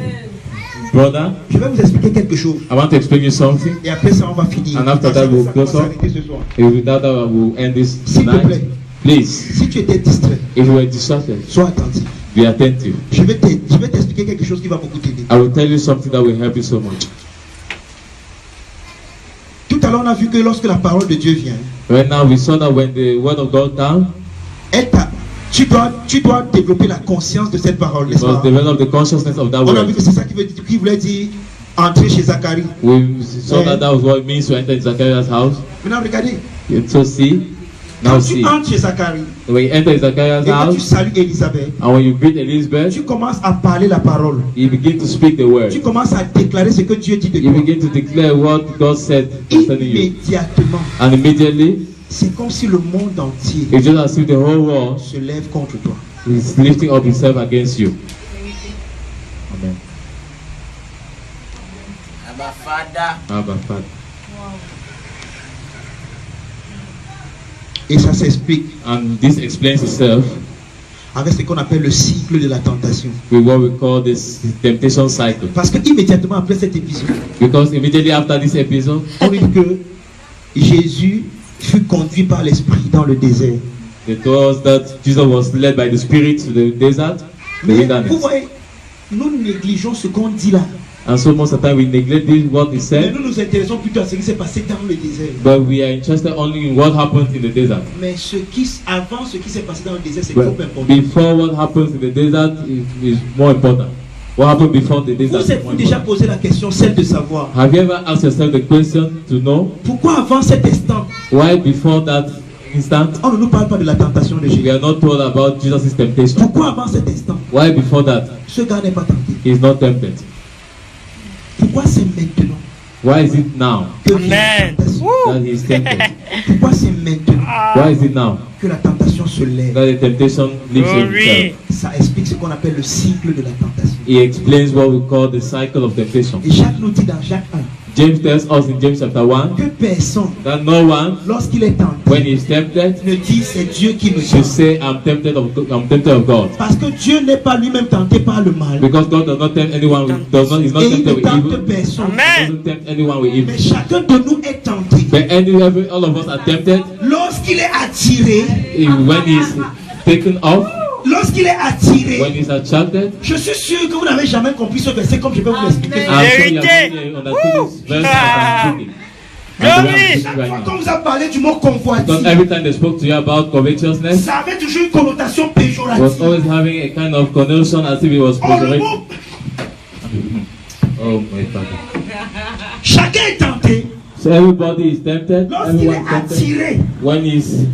Brother, je vais vous expliquer quelque chose. I want to explain you something. Et après ça, on va finir. And after that, Ça we'll va close up. s'arrêter ce soir. And with that, I will end this S'il te tonight. plaît, Please, si tu étais distrait, if you were distracted, sois attentif. be attentive. Je vais t'expliquer quelque chose qui va beaucoup t'aider. I will tell you something that will help you so much. Tout à l'heure, on a vu que lorsque la parole de Dieu vient, Right now, we saw that when the word of God comes, tu dois développer la conscience de cette parole, you n'est-ce must pas? develop the consciousness of that On a vu word. que c'est ça qui voulait dire entrer chez Zacharie. We saw that that was what it means to enter Zachariah's house. Maintenant, regardez. So see, now Quand see. tu entres chez Zacharie When you enter Zachariah's et que tu house, salues Élisabeth, and when you greet Elizabeth, tu commences à parler la parole. you begin to speak the word. Tu commences à déclarer ce que Dieu dit de You toi. begin to declare what God said concerning you. Immédiatement, And immediately, c'est comme si le monde entier it's just as if the whole world se lève contre toi. is lifting up itself against you. Amen. Abba Father, Abba, Father. Et ça s'explique And this explains itself avec ce qu'on appelle le cycle de la tentation. with what we call this temptation cycle. Parce que immédiatement après cet épisode, Because immediately after this episode, on dit que Jésus fut conduit par l'Esprit dans le désert. It was that Jesus was led by the Spirit to the desert, the Mais vous wilderness. voyez, nous négligeons ce qu'on dit là. And so most of the time we neglect what he Mais said, nous nous intéressons plutôt à ce qui s'est passé dans le désert. but we are interested only in what happened in the desert. Mais avant ce qui s'est passé dans le désert, c'est But trop important. before what happens in the desert is more important. What happened before the desert Vous is more êtes-vous déjà important. posé la question, celle de savoir Have you ever asked yourself the question to know pourquoi avant cet instant, why before that instant on ne nous parle pas de la tentation de we Jésus? are not told about Jesus' temptation? Pourquoi avant cet instant, Why before that ce gars n'est pas tenté? he is not tempted? Pourquoi c'est maintenant Why is it now que vient la Amen. tentation? that he is tempted? Pourquoi c'est maintenant Why is it now que la tentation se lève? that the temptation lives in Glory. himself? Ça explique ce qu'on appelle le cycle de la tentation. He explains what we call the cycle of temptation. Et Jacques nous dit dans Jacques 1 James tells us in James chapter 1 que personne, that no one, lorsqu'il est tenté, when he is tempted, ne dit c'est Dieu qui me should tente. say, I'm tempted of God. Parce que Dieu n'est pas lui-même tenté par le mal. Because God does not tempt anyone with, is not Et il tempted ne with tente evil. personne. He Amen. doesn't tempt anyone with Mais evil. chacun de nous est tenté. But all of us are tempted Lorsqu'il est attiré, when he's taken off, lorsqu'il est attiré, when he's attracted. je suis sûr que vous n'avez jamais compris ce verset comme je vais vous l'expliquer. I'm sure you Vérité. have understood this verse as I'm speaking. Glory. And the way I'm speaking Chaque right fois now. qu'on vous a parlé du mot Because convoitise, every time they spoke to you about covetousness, ça avait toujours une connotation was péjorative. always having a kind of connotation as if it was Or, le pejorative. mot, Oh my God. chacun est tenté So everybody is tempted. lorsqu'il Everyone est is tempted. attiré When he's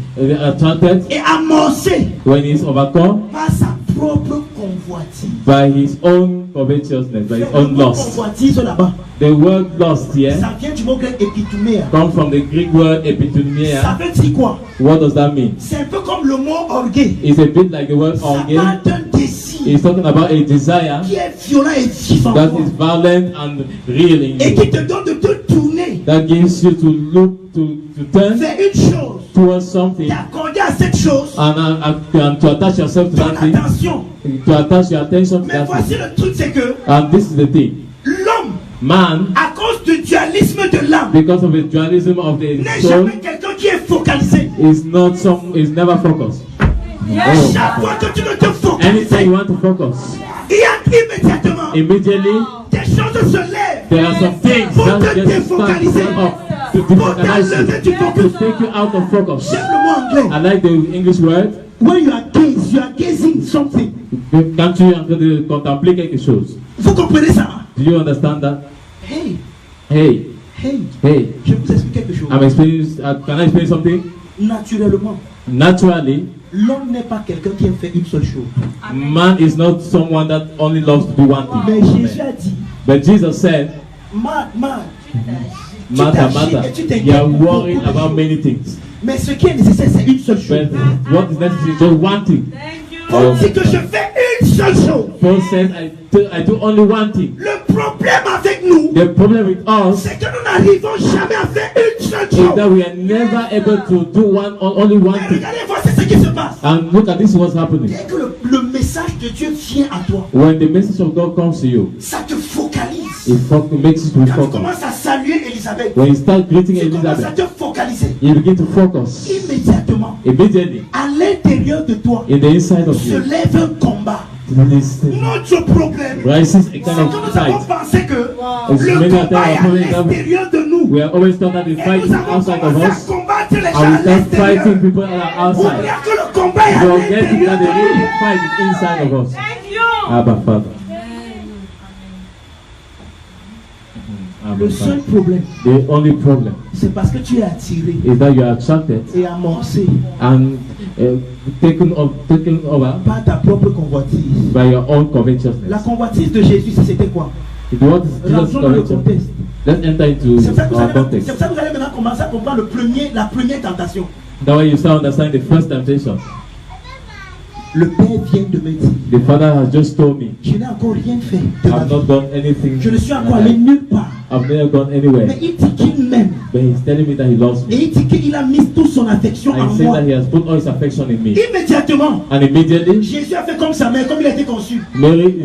attracted, et amorcé when he's overcome par sa propre convoitise. by his own covetousness, by his Le own mot lust. convoitise là-bas, The word lust here ça vient du mot grec épitoumia. comes from the Greek word Ça epithumia. veut dire quoi? What does that mean? C'est un peu comme le mot orgueil. It's a bit like the word Ça organ. parle d'un désir It's talking about a desire qui est violent et vivant that is violent and real in et you. qui te donne de te tourner That gives you to look to turn vers une chose, towards something d'accorder à cette chose and to attach yourself to ton that thing, attention. to attach your attention to Mais that voici thing. le truc, c'est que And this is the thing. l'homme, Man, à cause du dualisme de l'âme, because of the dualism of the n'est soul, jamais quelqu'un qui est focalisé. is never focused. Oh. Chaque fois que tu veux te Anytime focaliser, you want to focus, il y a immédiatement immediately des choses se lèvent there are some things pour that te get défocaliser, started up to pour defocalize t'enlever you, du to focus. take you out of focus. J'aime le mot anglais. I like the English word. When you are gazing something. Quand tu es en train de contempler quelque chose. Vous comprenez ça? Do you understand that? Hey, Hey, hey, hey, je vous explique quelque chose. can I explain something? Naturellement, Naturally, l'homme n'est pas quelqu'un qui aime faire une seule chose. man is not someone that only loves to do one Mais thing. Jésus a dit, But Jesus said, man, Martha, Martha, you are worried about many things. mais ce qui est nécessaire, c'est une seule chose. But what is necessary is just one thing. Paul dit que je fais une seule chose. Paul says, I do only one thing. Le problème avec nous, The problem with us c'est que nous n'arrivons jamais à faire une seule is chose. that we are never able to do only one Mais thing. regardez, voici ce qui se passe. And look at this, what's happening. Dès que le message de Dieu vient à toi, When the message of God comes to you, ça te focalise. it makes you to Quand tu focus. commences à saluer Elisabeth, When you start greeting tu commences à Elizabeth, te focaliser. you begin to focus Immédiatement, immediately à l'intérieur de toi, in the inside of se you. lève un combat. This Notre problème, rises a c'est kind que of nous avons fight. pensé que As le many of them combat are est à following them, l'intérieur de nous. we are always thought that the Et fight is nous avons outside of commencé à us, combattre les gens and we à start fighting l'extérieur. people that are Oubliant outside. que le combat est à Forgetting l'intérieur that the de real nous. fight is inside of us. Thank you. Abba Father. Abba Le seul Father. problème, The only problem c'est parce que tu es attiré is that you are attracted et amorcé and taken over par ta propre convoitise. by your own La covetousness. convoitise de Jésus, c'était quoi? What is Jesus' Rentrons dans le covetousness? contexte. Let's enter into C'est pour ça que our context. vous allez maintenant commencer à comprendre la première tentation. That way you start understanding the first temptation. Le Père vient de me dire, The Father has just told me, je n'ai encore rien fait de ma I've vie. not done anything. Je ne suis in my encore allé life. nulle part. I've never gone anywhere. Mais il dit qu'il m'aime. But he's telling me that he loves Et me. il dit qu'il a mis toute son affection And en he's saying moi. that he has put all his affection in me. Immédiatement, And immediately, Jésus a fait comme sa mère, comme il a été conçu.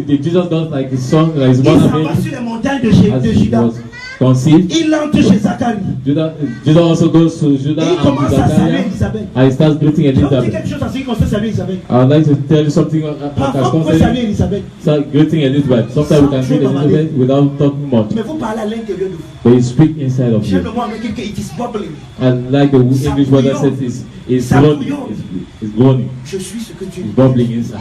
Jesus does like his son, like his Il mother s'en va Mary, sur les montagnes de as he Juda. was conceived, il entre chez Zacharie. Judah also goes to Judah Et il and to commence à saluer Zachariah, Elisabeth. and he starts greeting Je vais vous dire Elizabeth. quelque chose à ce qui concerne saluer Elisabeth. I would like to tell you something Parfois, as vous pouvez saluer concerning Elisabeth, greeting Elizabeth. Sometimes we can greet Elizabeth without talking much, mais vous parlez à l'intérieur de vous. but you speak inside of J'aime you. le mot américain que it is bubbling. And like the English brother says, it's groaning. It's groaning. Je suis ce que tu It's es. bubbling inside.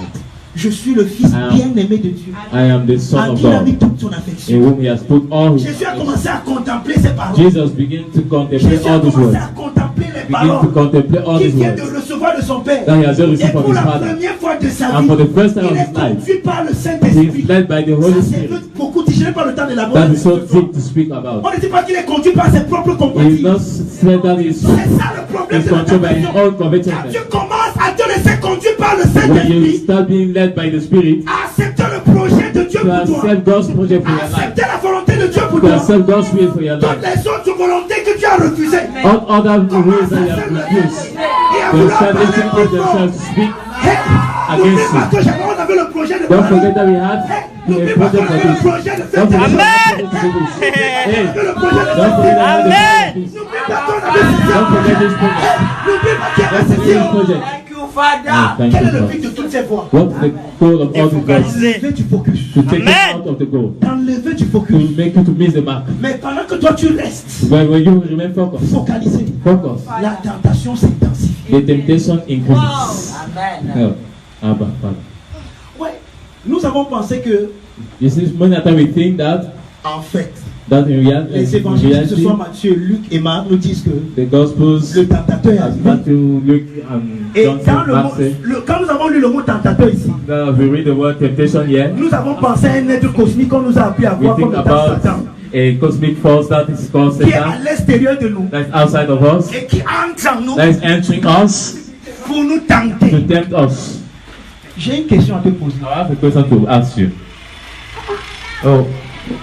Je suis le fils bien-aimé de Dieu. I am the Son En of qui il a mis God, toute son in affection. whom He has put all His. Jésus a commencé à contempler ses paroles. Jesus began to contemplate Jésus a all these commencé words. à contempler les Begin to paroles contemplate all qu'il these vient de words recevoir de son Père. that He has just Et received from pour His la Father. première fois de sa And vie, for the first time il of est his life, conduit par le He Saint-Esprit. is led by the Ça, Holy c'est Spirit. beaucoup dit. Je n'ai pas le temps de That l'élaborer. is so deep to speak about. On ne dit pas qu'il est conduit par ses propres He is compagnies. not said that he's C'est ça le problème de la controlled by his conversion. own Quand covetousness. tu commences à te laisser conduire par le When you Saint-Esprit, start being led by the Spirit, à accepter le projet de Dieu to pour toi, accept God's project for your life, accepter la volonté de Dieu pour to toi, accept God's will for your toutes life, les autres volontés que tu as refusées, all other ways that you have refused, et à they vouloir start parler lifting up plus fort. themselves to speak. N'oublie against pas you. que j'avais, on avait le projet de Don't parler. forget that we had N'oublie a pas qu'on project for avait le this. projet de faire Don't forget des that choses. we had a project to do this. Hey, Le projet de don't forget that we had a N'oublie project. pas qu'on avait ceci. Don't forget this project. N'oublie pas qu'il y avait Don't forget ceci. this project. Thank you, Father. Oh, thank Quel est you, le God. but de toutes ces voies? What's the goal of all these guys? D'enlever du focus. To take Amen. you out of the goal. D'enlever du To focus. make you to miss the mark. Mais pendant que toi tu restes But when you remain focused, focalisé, focus, la tentation s'intensifie. the temptation increases. Amen. Oh, Abba, Father. Ouais. Nous avons pensé que, You see, many times we think that en fait, in reality, les évangiles, que ce soit Matthieu, Luc et Marc, nous disent que the Gospels, le tentateur est as arrivé. Matthew, Luke, and Et John, quand, le Mark mot, say, quand nous avons lu le mot tentateur ici, that as we read the word temptation here, nous avons pensé à un être cosmique qu'on nous a appris à we voir think comme étant about Satan, a cosmic force that is called qui est à Satan, l'extérieur de nous that's outside of us, et qui entre en nous that is entering us pour nous to tenter. tempt us. J'ai une question à te poser. I have a question to ask you. Oh,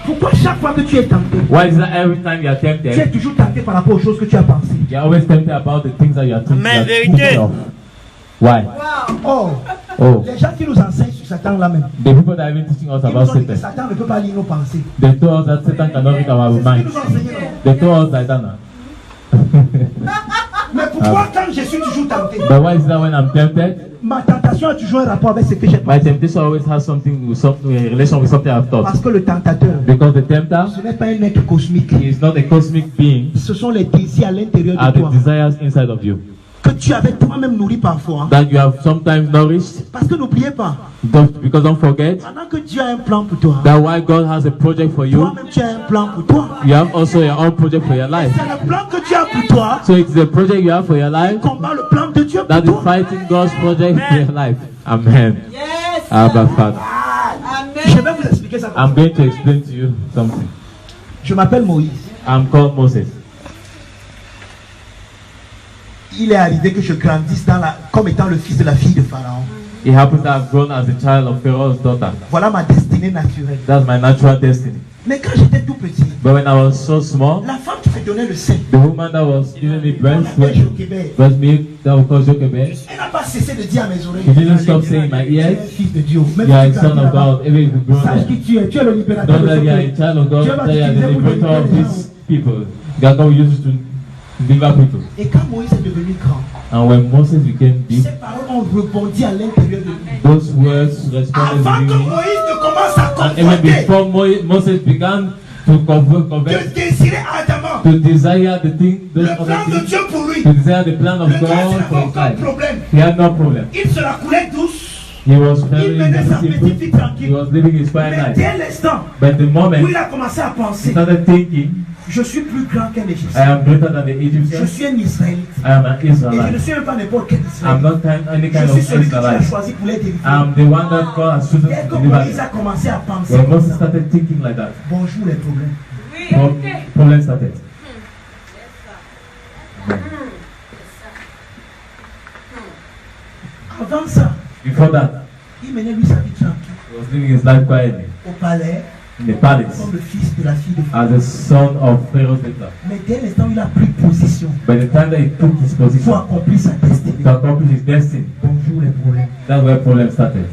Pourquoi chaque fois que tu es tenté, why is that every time you are tu es tempted, toujours tenté par rapport aux choses que tu as pensées? you're always tempted about the things that you are thinking, Amen, you are vérité. thinking of? Why? Oh, Oh, les gens qui nous enseignent sur Satan là-même, the people that have been teaching us ils about nous ont dit que Satan, Satan ne peut pas lire nos pensées. they told us that Satan cannot read our C'est ce qu'ils minds. nous ont enseigné. non? They told us like that now. Mais pourquoi quand je suis toujours tenté, But why is that when I'm tempted, ma tentation a toujours un rapport avec ce que j'ai my pensé? temptation always has something with something, a relation with something I've thought? Parce que le tentateur, Because the tempter ce n'est pas un être cosmique. is not a cosmic being, Ce sont les désirs à l'intérieur are de the toi desires inside of you que tu avais toi-même nourri parfois. that you have sometimes nourished. Parce que n'oubliez pas, Because don't forget pendant que Dieu a un plan pour toi, that why God has a project for you, toi-même tu as un plan pour toi. you have also your own project for your life. C'est le plan que tu as pour toi, So it's the project you have for your life combat le plan de Dieu that pour is toi. fighting God's project for your life. Amen. Yes. Abba Father. Je Amen. vais vous expliquer ça. I'm going to explain to you something. Je m'appelle Moïse. I'm called Moses. Il est arrivé que je grandisse comme étant le fils de la fille de Pharaon. It happens that I've grown as a child of Pharaoh's daughter. Voilà ma destinée naturelle. That's my natural destiny. Mais quand j'étais tout petit, But when I was so small, la femme qui me donnait le sein, the woman that was giving me on breast l'appelle Jochebed, milk, that was called Jochebed, elle n'a pas cessé de dire à mes oreilles, she didn't stop saying in my tu es un ears, fils de Dieu. Même you are si a tu son grandis of là-bas, God, even if you grow sache there. qui tu es. Tu es le libérateur Know de that ce you are a peuple. child of Dieu God, va that you are the t'utiliser pour liberator of libérer les these gens. people. God will use you to deliver people. Et quand Moïse est devenu grand, And when Moses became big, ces paroles ont rebondi à l'intérieur de lui. those words responded Avant que to me. Moïse ne commence à And even confronter, before Moses began to convert, de désirer ardemment to desire the thing, those le other plan de things, Dieu pour lui, to desire the plan of le gars God n'avait for his aucun life, problème. he had no problem. Il se la coulait douce. He was Il very menait sa petite vie simple. He tranquille. was living his fine Mais life. dès l'instant But the moment où il a commencé à he penser, started thinking, je suis plus grand qu'un I Égyptien. am greater than the Je Egyptians, suis un Israélite. I am an Et je ne Israelite. suis même pas n'importe quel I'm Israélite. not any kind Je of suis celui que tu as Israelite. choisi pour les délivrer. I'm the one that God has chosen Dès to que deliver Moïse them. a commencé à penser, When Moses started thinking like that, bonjour les problèmes. problems started. Avant ça, Before that, il menait lui sa vie tranquille. he was living his life quietly Au palais, in the palace comme le fils de la fille de Pharaon. as the son of Pharaoh's daughter. Mais dès l'instant où il a pris position By the time that he took his pour position accomplir sa destinée, to accomplish his destiny, bonjour les problèmes. that's where problems started.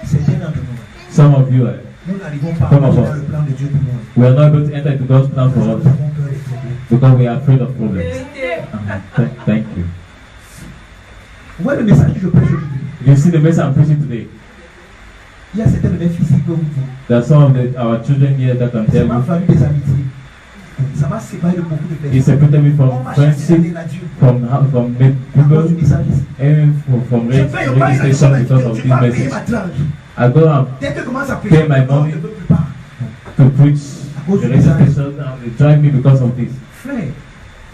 C'est bien entre nous. Some of you, Nous n'arrivons pas à Come on, entrer boss. dans le plan de Dieu pour nous. We are not able to enter into God's plan for Nous us avons peur des problèmes. because we are afraid of problems. Vérité. Thank you. Vous voyez le message que je prêche aujourd'hui. You see the message I'm preaching today. Il y a certains de mes fils qui peuvent vous dire. There are some of our children here that can C'est tell ma you. famille des amitiés. Ça m'a séparé de beaucoup de He personnes. separated me On from m'a chassé friendship, la Dieu. from À people, cause du message ici. even from Je paye au radio bail, station because of je this vais payer message. ma tranche. I go out Dès que commence à Pay prêcher, my on money. ne peut plus pas. to preach cause the du radio message. station and they drive me because of this. Frère,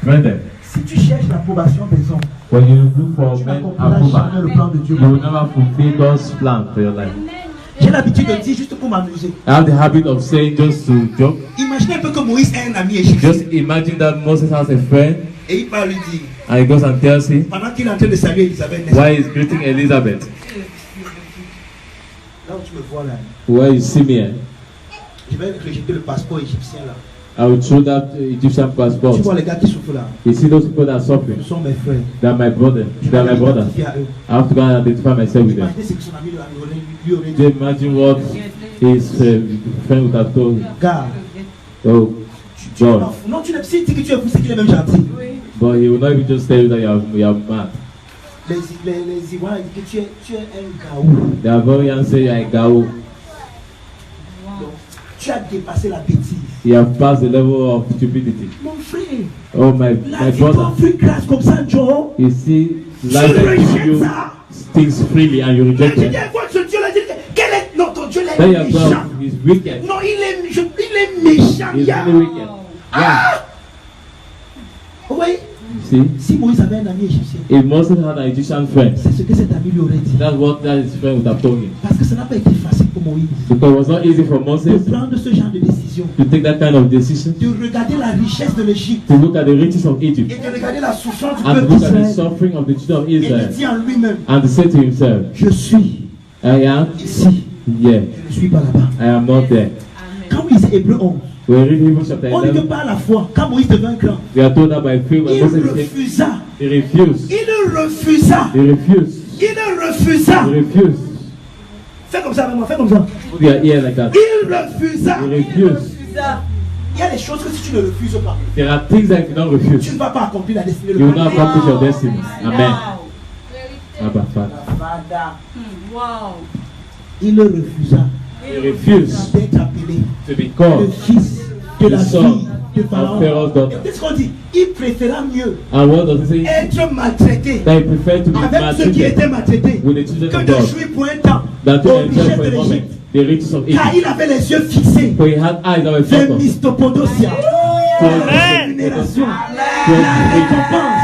Brethren, si tu cherches l'approbation des hommes, when you look for tu men n'accompliras jamais approval, le plan de Dieu. you will never fulfill God's plan for your life. J'ai l'habitude de dire juste pour m'amuser. I have the habit of saying just to joke. Imaginez un peu que Moïse a un ami égyptien. Just imagine that Moses has a friend Et il va lui dire, and he goes and tells him pendant qu'il est en train de saluer Elisabeth, n'est-ce pas? why he's greeting Elizabeth. Là où tu me vois là, Where you see me, je vais rejeter le passeport égyptien là. I will throw that Egyptian Tu passport. vois les gars qui souffrent là. You see those people that are suffering? Ce sont mes frères. They are my brother. Je They are vais my brothers. m'identifier à eux. I have to go and identify myself with them. Imaginez ce que son ami lui aurait Do you dit. imagine what his friend would have told him? Gars, Oh, tu es God. pas fou. Non, tu ne sais que tu es fou, c'est qu'il est même gentil. But he will not even just tell you that you are mad. Les Ivoiriens disent que tu es un gaou. They are very young, say you are a gao. Donc, tu as dépassé la bêtise. You have passed the level of stupidity. Mon frère, Oh, my la vie brother. t'offre grâce comme ça, Joe. You see, Tu life that gives rejettes you ça. things freely and you Je reject dis, them. vois ce Dieu là, quel est notre Dieu là? Then Il your est God méchant. is wicked. Non, il est méchant. He's gars. really wicked. Yeah. Oui, You see, si Moïse avait un ami égyptien, if Moses had an Egyptian friend, c'est ce que cet ami lui aurait dit. that's what that his friend would have told him. Parce que ça n'a pas été facile pour Moïse Because it was not easy for de Moses prendre ce genre de décision, to take that kind of decision, de regarder la richesse de l'Égypte to look at the riches of et Egypt, de regarder la souffrance du and to peuple look at the d'Israël. suffering of the children of Et il Israel, dit en lui-même, and to say to himself, je suis I am ici, here, je ne suis pas là-bas. I am not there. Quand vous lisez Hébreu 11, We read Hebrews chapter on dit que 11. par la foi, quand Moïse devint grand, We are told that by faith, when il Moses came, refusa, he refused. il refusa, He refused. il refusa. He refused. Fais comme ça avec moi, fais comme ça. Put your ear like that. Il refusa. He refused. Il y a des choses que si tu ne refuses pas, There are things that if you don't tu refuse, ne vas pas accomplir la destinée de you will Dieu. not accomplish your destiny. Amen. Abba, Father. Father. Wow. Il refusa He refused d'être appelé to be le called fils de la the son fille de of Pharaon. Pharaoh's Et daughter. qu'est-ce qu'on dit? Il préféra mieux And what does it say? être maltraité That he preferred to be avec ceux qui maltreated étaient maltraités with the children que of de God jouir pour un temps than to aux enjoy richesses for de a moment l'Égypte. the riches of Car Egypt. il avait les yeux fixés For he had eyes that were vers focused Mistopodosia. toward La rémunération, la toward récompense.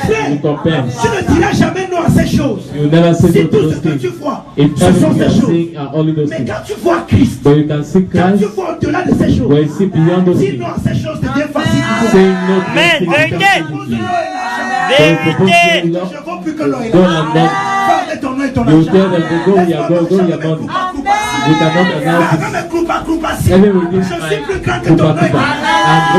the recompense. Tu ne diras jamais non à ces choses. You will never say Si no to tout those ce que things. tu vois, If ce sont everything you ces are choses. seeing are only those Mais things, quand tu vois Christ, but you can see quand tu Christ, vois au-delà de ces choses, when you see beyond those dis things, non à ces choses devient facile pour toi. saying no to those Amen. things Very becomes good. easy Propose to you. l'or et l'argent. So you propose Vérité. to love, Je vaux plus que l'or et go l'argent. and love. Parle de ton nom et ton You will tell argent. them to go with your go, go with your money. We cannot announce it. Même coupa, coupa, si. Every with this Je my suis plus grand que Kupa ton nom et Kupa. ton argent.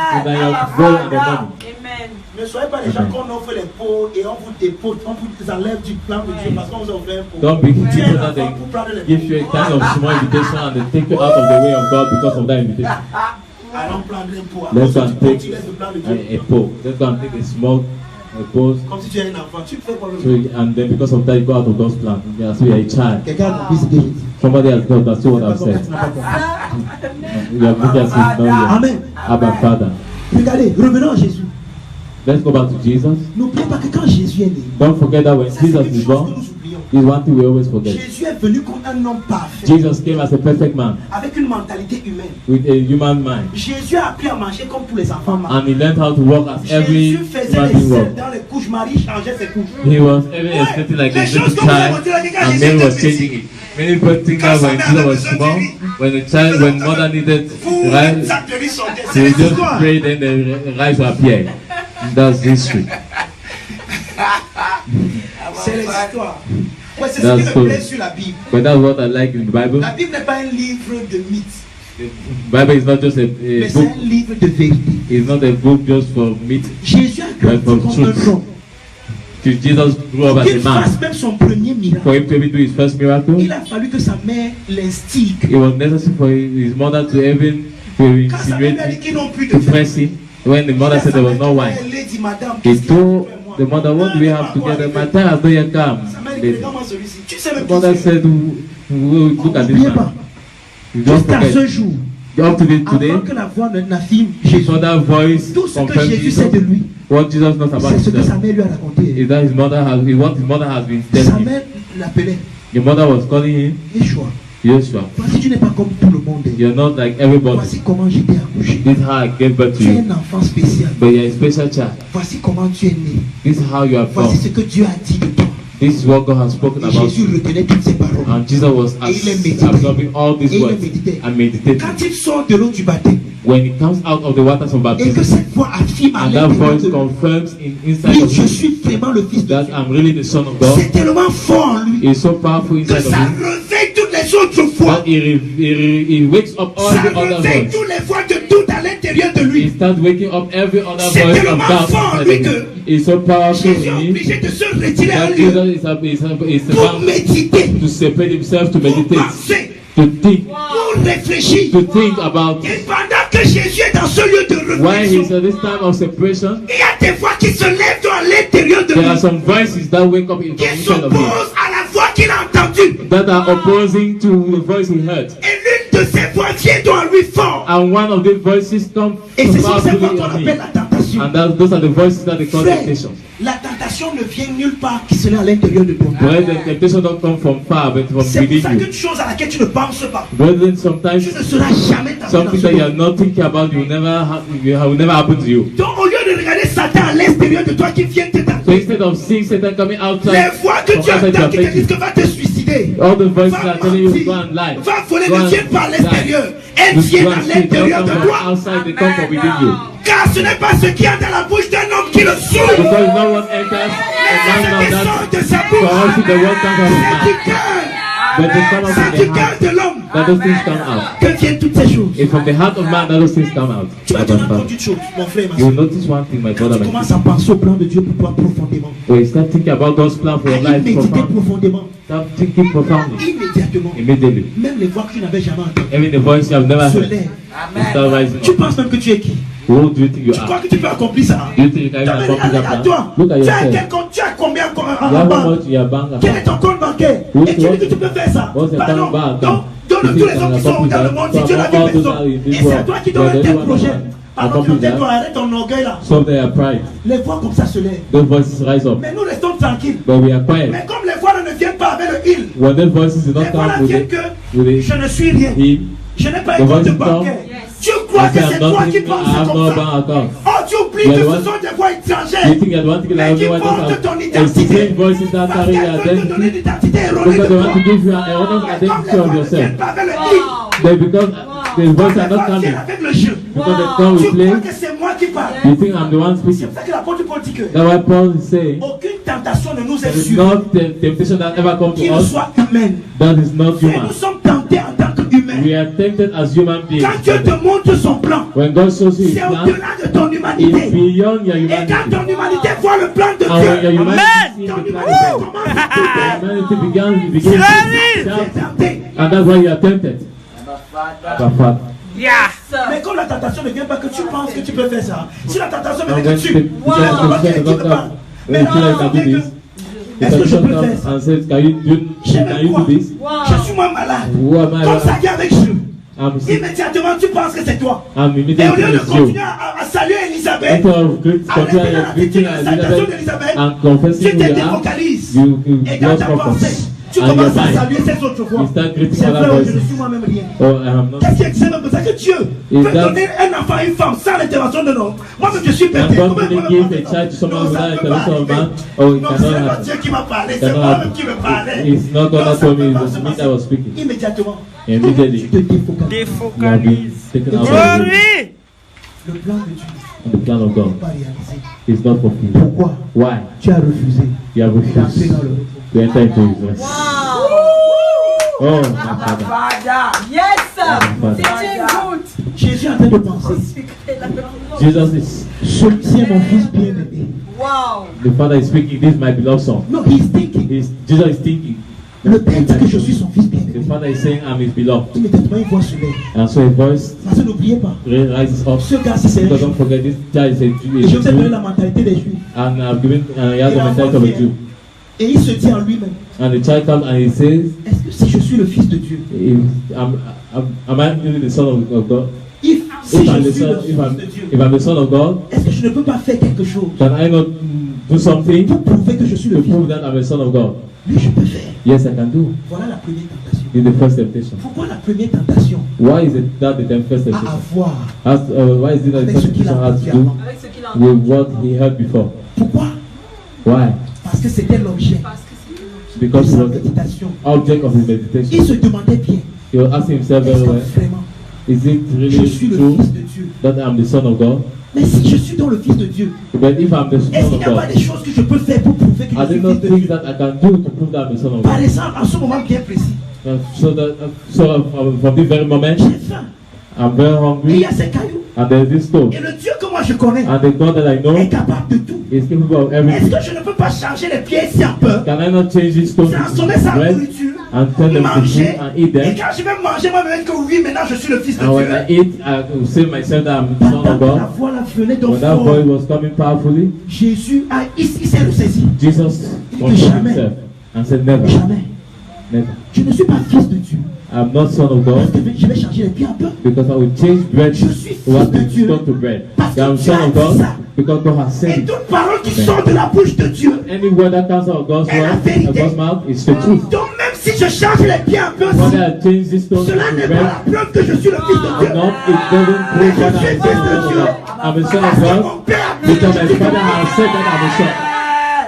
I'm better than your gold and your money. Amen. Ne soyez pas les gens qu'on offre les pots et on vous dépose, on vous enlève du plan de Dieu parce qu'on vous a offert un pot. Don't be Tu es people un that enfant they pour prendre les give you a kind of small invitation and they take you out of the way of God because of that invitation. Allons prendre un pot. Let's go Après, and tu take tu laisses le plan de Dieu. a pole. Let's go and take a small pose. Comme si tu es un enfant. Tu fais quoi? So, and then because of that, you go out of God's plan. Yeah, so you're a child. Quelqu'un a compris ce que j'ai dit. Somebody has got that's what Tu n'as I've pas compris, said. tu n'as pas compris. You have looked at him now. Amen. Abba Father. Regardez, revenons à Jésus. Let's go back to Jesus. N'oubliez pas que quand Jésus est né, Don't forget that when ça, c'est Jesus quelque is chose born, que nous oublions. is one thing we always forget. Jésus est venu comme un homme parfait, Jesus came as a perfect man avec une mentalité humaine. with a human mind. Jésus a appris à manger comme tous les enfants mangent. And he learned how to walk as every Jésus faisait human les being selles walks. dans les couches, Marie changeait ses couches. He was even expecting like a Les choses little comme ça, child, quand il a dit quand and Jésus Mary était was petit. changing it. Many people think that when Jesus was small, when the child, when mother needed Pour rice, ça de riz sauté. she C'est would just l'histoire. pray, then the rice will appear. That's history. C'est l'histoire. Ouais, c'est ce That's qui me so- plaît sur la Bible. But that's what I like in the Bible. La Bible n'est pas un livre de mythes, The Bible is not just a mais c'est book. un livre de vérité. It's not a book just for meat. Jésus a grandi But for comme truth. un homme. till Jesus grew up as Qu'il a man. fasse même son premier miracle. For him to even do his first miracle, Il a fallu que sa mère l'instigue. it was necessary for his mother to even to Quand sa mère lui a dit insinuate qu'ils n'ont plus de to vin, press him. When the mother said there was no wine, elle dit, Madame, he qu'est-ce qu'il y a told entre moi? the mother, "What do we have together? My time has not yet come." Sa mère dit, The regarde-moi celui-ci. Tu sais même mother qui c'est. said, "Look at this N'oubliez man. pas, You don't jusqu'à ce forget. jour, Up to today, avant que la voix n'affirme his Jésus, mother voice tout ce que confirmed Jésus Jesus. sait de lui, What Jesus knows about c'est ce que sa himself mère lui a raconté. is that his mother has what his mother has been Sa telling him. mère l'appelait Your mother was calling him Yeshua. Joshua. Voici, tu n'es pas comme tout le monde. You're not like everybody. Voici comment j'ai été accouché. This is how I gave birth to Tu es you. un enfant spécial. But you're a special child. Voici comment tu es né. This is how you are Voici born. ce que Dieu a dit de toi. This is what God has spoken Et about Jésus you. retenait toutes ces paroles. And Jesus was Et il les méditait. absorbing all these Et il les words méditait. and meditating. Quand il sort de l'eau du baptême When he comes out of the waters of et que baptism, cette voix affirme à and that l'intérieur voice de lui, confirms inside oui, of je him suis vraiment le fils de that Dieu. I'm really the Son of God, C'est tellement fort en lui is so powerful que inside of ça him réveille toutes les autres voix. that he wakes up all Ça the other réveille voices. toutes les voix de tout à l'intérieur de He lui. starts waking up every other C'est voice tellement of doubt fort en inside lui of him. que It's so powerful Jésus est in him obligé de se retirer à un that lieu Jesus is pour about méditer, to separate himself, to pour meditate, penser, to think, pour réfléchir. to think about Et pendant que Jésus est dans ce lieu de why he's réflexion, at this time of separation. il y a des voix qui se lèvent à l'intérieur de There are lui, some voices that wake up in the qui inside of him s'opposent à la voix qu'il a entendue. that are opposing to the voice he heard. Et l'une de ces voix vient dans lui fort. And one of these voices comes Et ce sont ces powerfully voix qu'on on appelle him. la tentation. And those are the voices that they call Frère, temptations. la tentation ne vient nulle part qui se lève à l'intérieur de toi. Where the temptation don't come from far, but from C'est pour within ça you. qu'une chose à laquelle tu ne penses pas, Brethren, sometimes tu ne seras jamais tenté dans something ce that you are monde. not thinking about will never happen to you. Donc au lieu de regarder Satan à l'extérieur de toi qui vient te So tenter, instead of seeing Satan coming les outside voix que from tu outside entends your qui te disent face, que va te suicider, all the voices va are telling you mentir, go and lie. va voler, Go ne and viennent pas à lie. l'extérieur, elles You viennent go à and see, they don't l'intérieur come de from toi. outside, they come from within you. Car ce n'est pas ce qui est dans la bouche d'un homme qui le souffle, Because no one enters mais a c'est man ce qui now sort that de sa for us bouche. the word comes from C'est his du mouth. cœur, But they come out c'est from du the cœur heart. de l'homme That those things come out. que viennent toutes ces choses. It's from the heart of man that those things come out. Tu vas te rendre compte d'une chose, mon frère et ma You soeur. will notice one thing, my Quand brother, tu my commences sister. à penser au plan de Dieu pour toi profondément, When you start thinking about God's plan for à your y life méditer profoundly, profondément, start thinking profoundly, immédiatement, immediately. même les voix que tu n'avais jamais entendues Even the voice you have never se heard lèvent. will start rising Tu up. penses même que tu es qui? Who do you think you Tu crois are? que tu peux accomplir ça? Do you think you can even accomplish that Regarde plan? toi. Look at Tu as yourself. quel compte? Tu as combien en You have how banque? much in your bank Quel est account? ton compte bancaire? Who's Et tu dis what? que tu peux faire ça. What's your Pardon. bank account? Donc, donne tous les hommes qui sont dans le monde, si Dieu l'a vu personne. Et c'est à toi qui donne un tel projet. Pardon, toi, arrête ton orgueil là. So they are pride. Les voix comme ça se lèvent. Those voices rise up. Mais nous restons tranquilles. But we are quiet. Mais comme les voix ne viennent pas avec le il, When those voices do les not voix come viennent with que the je ne suis rien. him, Je n'ai pas The un compte voices bancaire. Yes. Tu crois I que say c'est I'm toi not qui I penses have no comme ça. bank account. Oh, tu oublies You que are the ce one- sont des voix You étrangères. think that one thing Mais that qui everyone portent else ton has, it's the identité. same voices that Parce carry your qu'elles veulent te donner identity l'identité erronée because de they want to toi. give you an erroneous Comme identity les of voix ne yourself. viennent pas avec le il. They because the voices Comme are les not voix coming viennent avec le jeu. because they come Tu with crois play. que c'est moi qui parle. You think I'm the one C'est speaking? pour ça que l'apôtre Paul dit que That's why Paul is saying aucune tentation ne nous est there is sûre not the temptation that ever comes qui to ne us soit humaine. that is not Et human. nous sommes tentés en tant qu'humains. We are tempted as human beings. Quand Dieu te montre son plan, When God shows you His c'est plan, au-delà de ton it's humanité. beyond your Et humanity. quand ton humanité voit le plan de And when your Dieu, humanity sees ton the plan humanité of God, commence à couper. humanity begins to Tu shout. es tenté. And that's why you are tempted. Abba, Father. Mais comme la tentation ne vient pas que tu penses que tu peux faire ça, si la tentation And vient when que tu, the temptation does not come, when you feel like you can do this, the est-ce que je temptation peux comes faire ça? and says, can you do this? Je suis moi malade. Who am I? Comme ça vient avec Dieu. I'm sick. Immédiatement tu penses que c'est toi. I'm Et au immediately lieu de it's you. continuer à saluer Elisabeth, Instead of continuing avec greeting la salutation Elizabeth d'Elisabeth, and tu confessing who te you are, défocalises. you Et dans lost ta focus. pensée, tu And your commences à mind, saluer ces autres voix. you start greeting C'est other vrai, je ne voices. suis moi-même rien. Oh, I am not. Qu'est-ce qui est excellent? C'est que Dieu Is peut that- donner un enfant à une femme sans l'intervention de l'homme. Moi-même, je suis And perdu. God really gave a child to someone Non, ça without ne peut pas intervention of man. arriver. Oh, it Non, cannot c'est pas happen. Dieu qui m'a parlé, It c'est cannot moi-même happen. qui me parlais. It's not God Non, that ça told peut me, pas it was se me passer. that was speaking. Immédiatement, Immediately, tu te défocalises. you have been taken out of Glory! Le plan de Dieu and the plan of n'est God pas réalisé. is not fulfilled. Pourquoi? Why? Tu as refusé You have d'entrer refused dans le to enter into His rest. Oh, my Father. Father. Yes, sir. My Father. Teaching good. Jésus est en train de penser. Jesus is Celui-ci est mon fils bien-aimé. Wow. The Father is speaking, this is my beloved son. No, he is thinking. Jesus is thinking. Le Père dit que je suis son fils The bien-aimé. Father is saying, I'm his beloved. Immédiatement, une voix se lève. And so a voice Parce que n'oubliez pas, rises up. ce gars, si c'est un Because Juif, don't forget, this child is a Jew. et je vous ai donné la mentalité des Juifs. And I've given, he has the mentality of a Jew. Et il se dit en lui-même, And the child comes and he says, est-ce que si je suis le fils de Dieu, am I really the son of God? si If je I'm the suis le son, fils de Dieu, if I'm the son of God, est-ce que je ne peux pas faire quelque chose can I not do something pour prouver que je suis to le fils de prove Dieu? that I'm a son of God? Oui, je peux faire. Yes, I can do. Voilà la première tentation. In the first temptation. Pourquoi la première tentation Why is it that the first a à temptation? voir Why is it that the avec first ce qu'il a temptation has entendu to do avant? Avec ce qu'il a entendu. with what he heard before? Pourquoi? Why? Parce que c'était l'objet Parce que c'est de Because it sa was méditation. the object of his Il meditation. se demandait bien, He was asking himself est-ce very que well, vraiment is it je really suis le true fils de Dieu? that I'm the son of God? Mais si je suis dans le fils de Dieu, But if I'm the est-ce son qu'il of n'y a pas God, des choses que je peux faire pour prouver que are je suis there fils not de things Dieu? that I can do to prove that I'm the son of Par God? exemple, en ce moment bien précis, From this very moment, j'ai faim. I'm very Et il hungry, y a ces cailloux. and there's this stone, Et le Dieu que moi je connais and the God that I know est capable de tout. is capable of Est-ce everything. que je ne peux pas changer les pieds si un peu, Can I not change this stone transformer into sa bread nourriture, and turn them to manger, food and eat et them? quand je vais manger, moi je vais dire que oui, maintenant je suis le fils de And when I Dieu. eat, I will say myself that I'm the son Pendant of que la God. voix là venait donc When that fort, voice was coming powerfully, Jésus a ici s'est ressaisi. Jesus Il controlled dit jamais. himself and said, Never, Jamais. never. Je ne suis pas fils de Dieu. I'm not son of Parce God que je vais changer les pieds un peu. because I will change bread Je suis fils what de is Dieu. stone to bread. Parce que That I'm Dieu son a of dit God ça. because God has said Et it. toute parole qui Amen. sort de la bouche de Dieu, Any word that comes out of God's est la word, vérité. of God's mouth, is the truth. donc même si je change les pieds un peu, Whether I change this stone to cela n'est pas bread la preuve que je suis le fils de or Dieu. not, it doesn't prove that I'm the son of God. I'm a son Parce of que God mon Père a dit because que my je suis father le has said that I'm a son.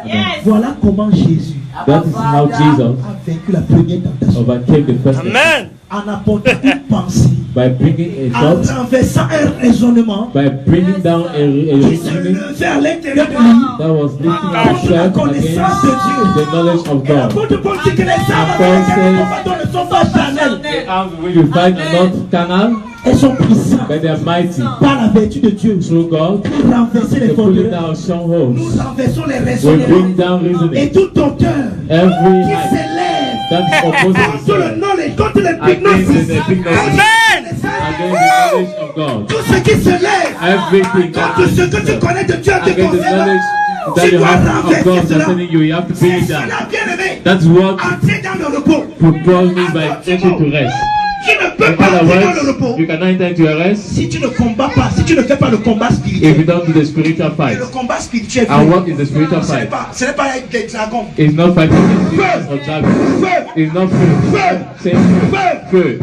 Yes. Voilà comment Jésus That is how Jesus a vaincu la première tentation. overcame the first temptation. Amen. En apportant une pensée, By bringing a en thought, renversant un raisonnement by bringing down a qui se reasoning levait à l'intérieur de lui. that was lifting Contre la himself connaissance de against Dieu. the knowledge of Et God. l'apôtre Paul dit que les armes Paul avec lesquelles nous says- combattons ne sont pas charnelles. The arms with you fight are not carnal, Elles sont puissantes but they are mighty par la vertu de Dieu through God pour renverser les to pulling forteresses. down strongholds. Nous renversons les We raisonnements bring down et reasoning. toute hauteur Every qui height s'élève that is opposing contre le itself knowledge, contre les against prognosis, the Amen. against the knowledge of God. tout ce qui se lève Everything contre that ce que tu connais de Dieu à te against the concernant, knowledge that tu you dois have of renverser God cela. concerning you, you have to bring C'est it down. cela, bien-aimé. That's what Entrer dans le repos. propels me by entering to rest. Tu ne peux In pas other entrer dans le words, repos you cannot enter into a rest si tu ne combats pas, si tu ne fais pas le combat if you spirituel. don't do the spiritual Et fight. le combat spirituel, And what is the spiritual ce n'est fight? pas avec des dragons. It's not fighting against demons or dragons. Feu, It's not food. Say feu, food.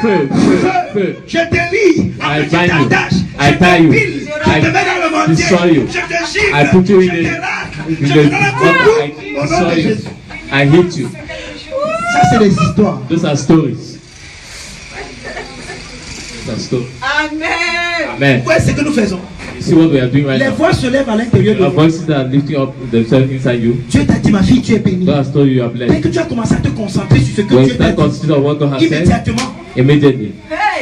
feu, feu. Je te lis, après je bind you. t'attache, I je tie you. t'empile, je te mets dans le mortier, destroy you. je te gifle, I put you in je te the- racle, in je the te donne un coup de water. coude, I au nom de destroy you. Jésus. I hate you. Ça, c'est des histoires. Those are stories. Those are stories. Amen. Amen. Quoi, c'est que nous faisons? You see what we are doing right Les now? voix se lèvent à l'intérieur de There are nous. voices that are lifting up themselves inside you. Dieu t'a dit, ma fille, tu es bénie. God has told you you are Dès blessed. que tu as commencé à te concentrer sur ce que When you Dieu t'a start dit, considering what God has said, immédiatement, immediately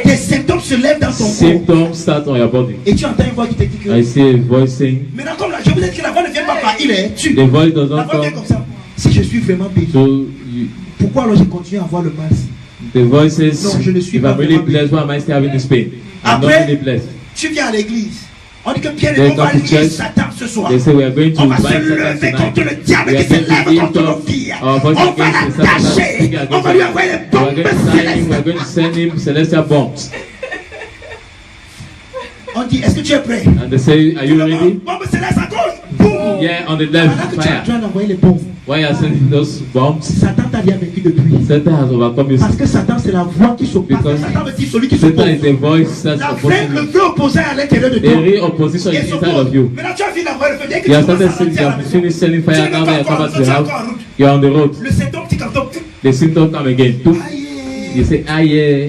des symptômes se lèvent dans ton corps. symptoms start on your body. Et tu entends une voix qui te dit que. I see a voice saying, Maintenant, comme là, je vous ai dit que la voix ne vient pas par il est tu. the voice does La not voix vient come. comme ça. Si je suis vraiment béni, So you, pourquoi alors j'ai continué à avoir le mal? the voice says, Non, je ne suis if pas I'm really vraiment blessed, why am I still having this pain? I'm not Après, really blessed. tu viens à l'église. On dit que Pierre They et on va come to lier church. Satan ce soir. They say we are going to On va bind se Satan lever contre tonight. le diable We qui are se going to lève lift contre nos up filles. our voice On va against the Satan that's l'attacher. speaking On against va lui us. envoyer les We are bombes going to sign him, we célestes. are going to send him celestial bombs. On dit, est-ce que tu es prêt? And they say, are you ready? Bombe céleste à gauche. Boum. Yeah, on the Pendant left, que tu es en fire. train d'envoyer les bombes, Why are you sending those bombs? Satan t'a bien vécu depuis. Satan has overcome you. Parce que Satan, c'est la voix qui s'oppose. Because Satan veut dire celui qui Satan s'oppose. is the voice that's La opposing le you. feu opposé à l'intérieur de The toi. real opposition is Et inside s'oppose. of you. Maintenant, tu as fini d'envoyer le feu. Dès que You have tu commences started à sending, rentrer you à la have maison, finished sending tu fire, n'es now pas that you come encore back to the tu es house, encore en route. you're on the road. Le symptôme petit canton. The symptoms come again. You say, ah yeah,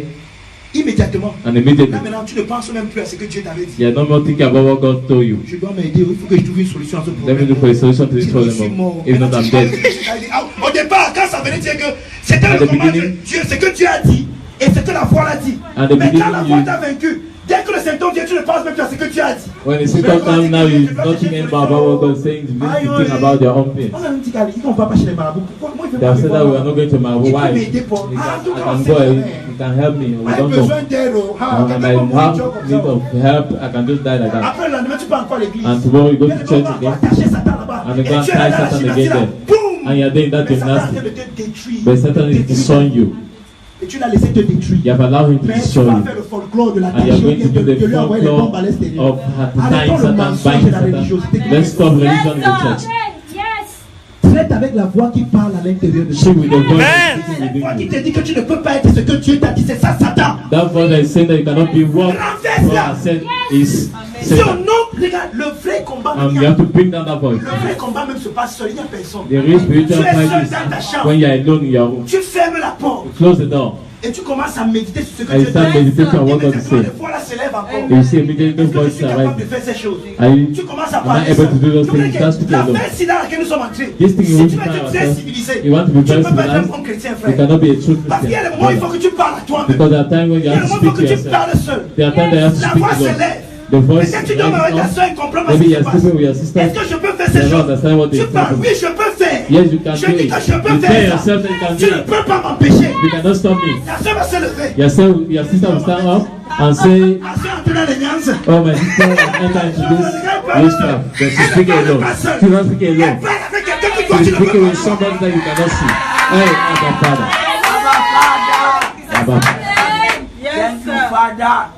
Immédiatement. and immediately. Là maintenant, tu ne penses même plus à ce que Dieu t'avait dit. You're no more thinking about what God told you. Je dois m'aider, il faut que je trouve une solution à ce Let me problème. look for a solution to this Sinon, je suis problem. mort. If not, Maintenant, I'm tu vois dead. ce que Jésus t'a dit. Au départ, quand ça venait dire que c'était At le the combat de beginning- Dieu, c'est que Dieu a dit et c'est que la foi l'a dit. At the Mais quand beginning, la foi you- t'a vaincu, dès que le symptôme vient que tu ne penses même plus à ce que tu as dit. When the second time now, you're not thinking anymore about what God is saying, you begin to think about your own things. On a même dit qu'on ne va pas chez les marabouts. Pourquoi il fait They pas have said that we are not going to my Il peut wife. m'aider pour... I Ah, tout can go, you can help me. We J'ai don't know. besoin d'aide. I might have need of help. I can just die like that. Après le lendemain, tu pars encore à l'église. And tomorrow you go to church On va again, attacher Satan là-bas. and you Et go and tu es tie là, la Satan gymnastie, again là. there. Boum! And you're doing that Mais Satan est en train gymnastics. de te détruire. But Satan is destroying you. Et tu l'as laissé te détruire. You have allowed him to Mais tu destroy vas you. faire le folklore de la And you're going to do de the lui envoyer les bombes à folklore l'extérieur. of tying Arrêtons le Satan, mensonge et binding la religiosité. Satan. Let's stop religion in the church. Traite avec la voix qui parle à l'intérieur de toi. Speak with the voice Amen. speaking Cette voix qui within te you. dit que tu ne peux pas être ce que Dieu t'a dit, c'est ça Satan. That voice that is saying that you cannot be what God has said is Si on Satan. non, regarde, le vrai combat, And you have to bring down that voice. le vrai combat même se passe seul, il n'y a personne. The real spiritual Tu es fight seul is dans ta chambre. when you are alone in your room. Tu fermes la porte You close the door. et tu commences à méditer sur ce que And you Dieu start t'a dit. meditating on what God is Immédiatement, saying. les voix là s'élèvent encore. You see immediately those Est-ce que je voices suis capable de arise. faire ces choses? Are you Tu commences à am I parler able to do those ça. things? That's what La you know. fin sida dans laquelle nous sommes entrés. This thing Si you tu want veux to être find très ourselves, civilisé, you want to be tu ne very peux pas être un civilized, bon chrétien, you frère. cannot be a true Parce qu'il y a Christian. des moments où il faut que tu parles à toi-même. Because there are times when Il you y a have des to moments où il faut speak to que tu yourself. parles seul. There are times that you have to La speak voix alone. s'élève. The voice Peut-être tu dois avec ta soeur et comprends pas ce maybe qui you se are passe. sleeping with your sister. Est-ce que je peux faire You ces don't choses? understand what Tu is parles, oui, happening. je peux faire. Yes, you can Je do dis it. que je peux You tell faire yourself ça. that you can Tu do ne it. peux pas m'empêcher. You cannot stop me. Ta soeur va se lever. Your sister will stand up and say, Ta soeur entre dans les nyances. oh, my sister has entered into this witchcraft. But she's speaking alone. She's not speaking Elle alone. parle avec quelqu'un que toi She's tu ne speaking peux with pas. somebody that you cannot see. Hey, Abba Father. Abba. Thank you, Father.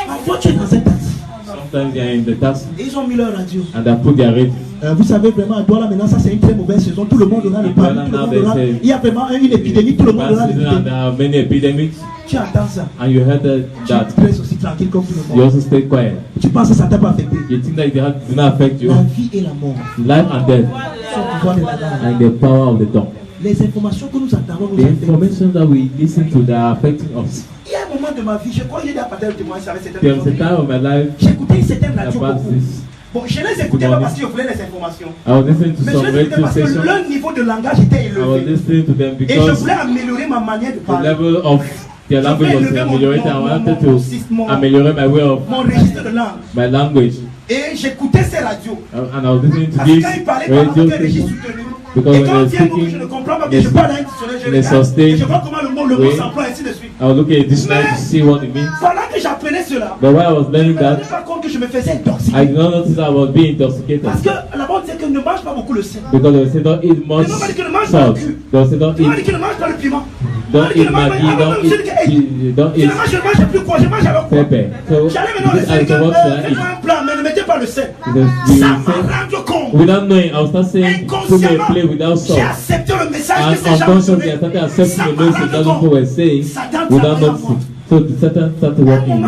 Parfois tu es dans un taxi Sometimes they are in the taxi et ils ont mis leur radio. and they put their radio. Vous savez vraiment à Douala maintenant ça c'est une très mauvaise saison. Tout le monde aura le palu, tout le monde aura. Il y a vraiment une épidémie, tout le monde aura Last season and l'épidémie. there are many epidemics Tu entends ça. and you heard Tu that. restes aussi tranquille comme tout le You monde. also stay quiet. Tu penses que ça t'a pas affecté. You think that it did not affect you. La vie et la mort Life and death sont au pouvoir de la langue. and the power of the tongue. Les informations que nous entendons nous The affectent. information that we listen to, they are affecting us. Il y a un moment de ma vie, je crois que j'ai déjà partagé le témoignage avec certaines There was a personnes. time of my life J'écoutais une certaine radio about beaucoup. this. Bon, je les écoutais pas parce que je voulais les informations. I was listening to Mais some je les écoutais radio parce que stations. leur niveau de langage était I was élevé. listening to them Et je because voulais améliorer ma manière de the parler. level of their language was ameliorated. I wanted to ameliorate my way of Mon registre de langue. my language. Et j'écoutais ces radios. And I was listening to Parce que this quand ils parlaient, par radio exemple, un registre station soutenu. because Et when quand they il y a un mot que je ne comprends pas, que je parle à un dictionnaire, je they regarde. sustain Et je vois comment le mot way. s'emploie, ainsi de suite. I was looking at this now to see what it means. Pendant que j'apprenais cela, But while I was je ne learning me rendais that, pas compte que je me faisais I intoxiquer. did not notice that I was being intoxicated. Parce que là-bas, on disait que ne mange pas beaucoup le sel. Because they say don't eat much salt. They say don't Tu m'as dit eat, que ne mange pas le piment. don't eat Maggi, don't Je eat ne mange plus quoi, je mange alors quoi. pepper. So J'allais maintenant le this sel, is what I fais-moi un plat, mais ne mettez pas le sel. eat. Ça You m'a say, rendu compte. without knowing, I will start saying, put me a plate without J'ai salt. accepté le message And que ces gens unconsciously, I started accepting the message that people were saying without noticing. So the Satan started working in me.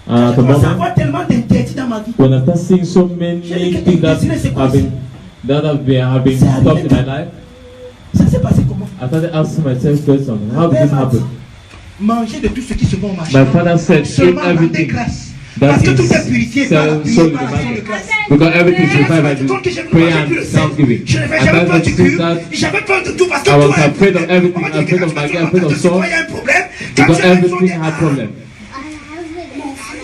And at the Je commence à moment, avoir tellement d'interdits dans ma vie. when I start seeing so many things that have been stopped in my life, Ça s'est passé comment? I started asking myself questions. How did this happen? Manger de tout ce qui se vend au marché. My father said, eat Seulement rendez everything grâce. that Parce que tout est is purifié par la sold prière, in par the l'action de market. grâce. Because everything is Et je me required by suis rendu compte que je the ne prayer mangeais plus le and sel. thanksgiving. Je n'avais And jamais that's peur the du truth cul. that J'avais peur de tout parce que I was tout a un afraid of problème. everything, On m'a dit afraid que of quand Maggie, tu afraid of entends salt. qu'il y a un problème, quand because tu as un everything problème, had problem.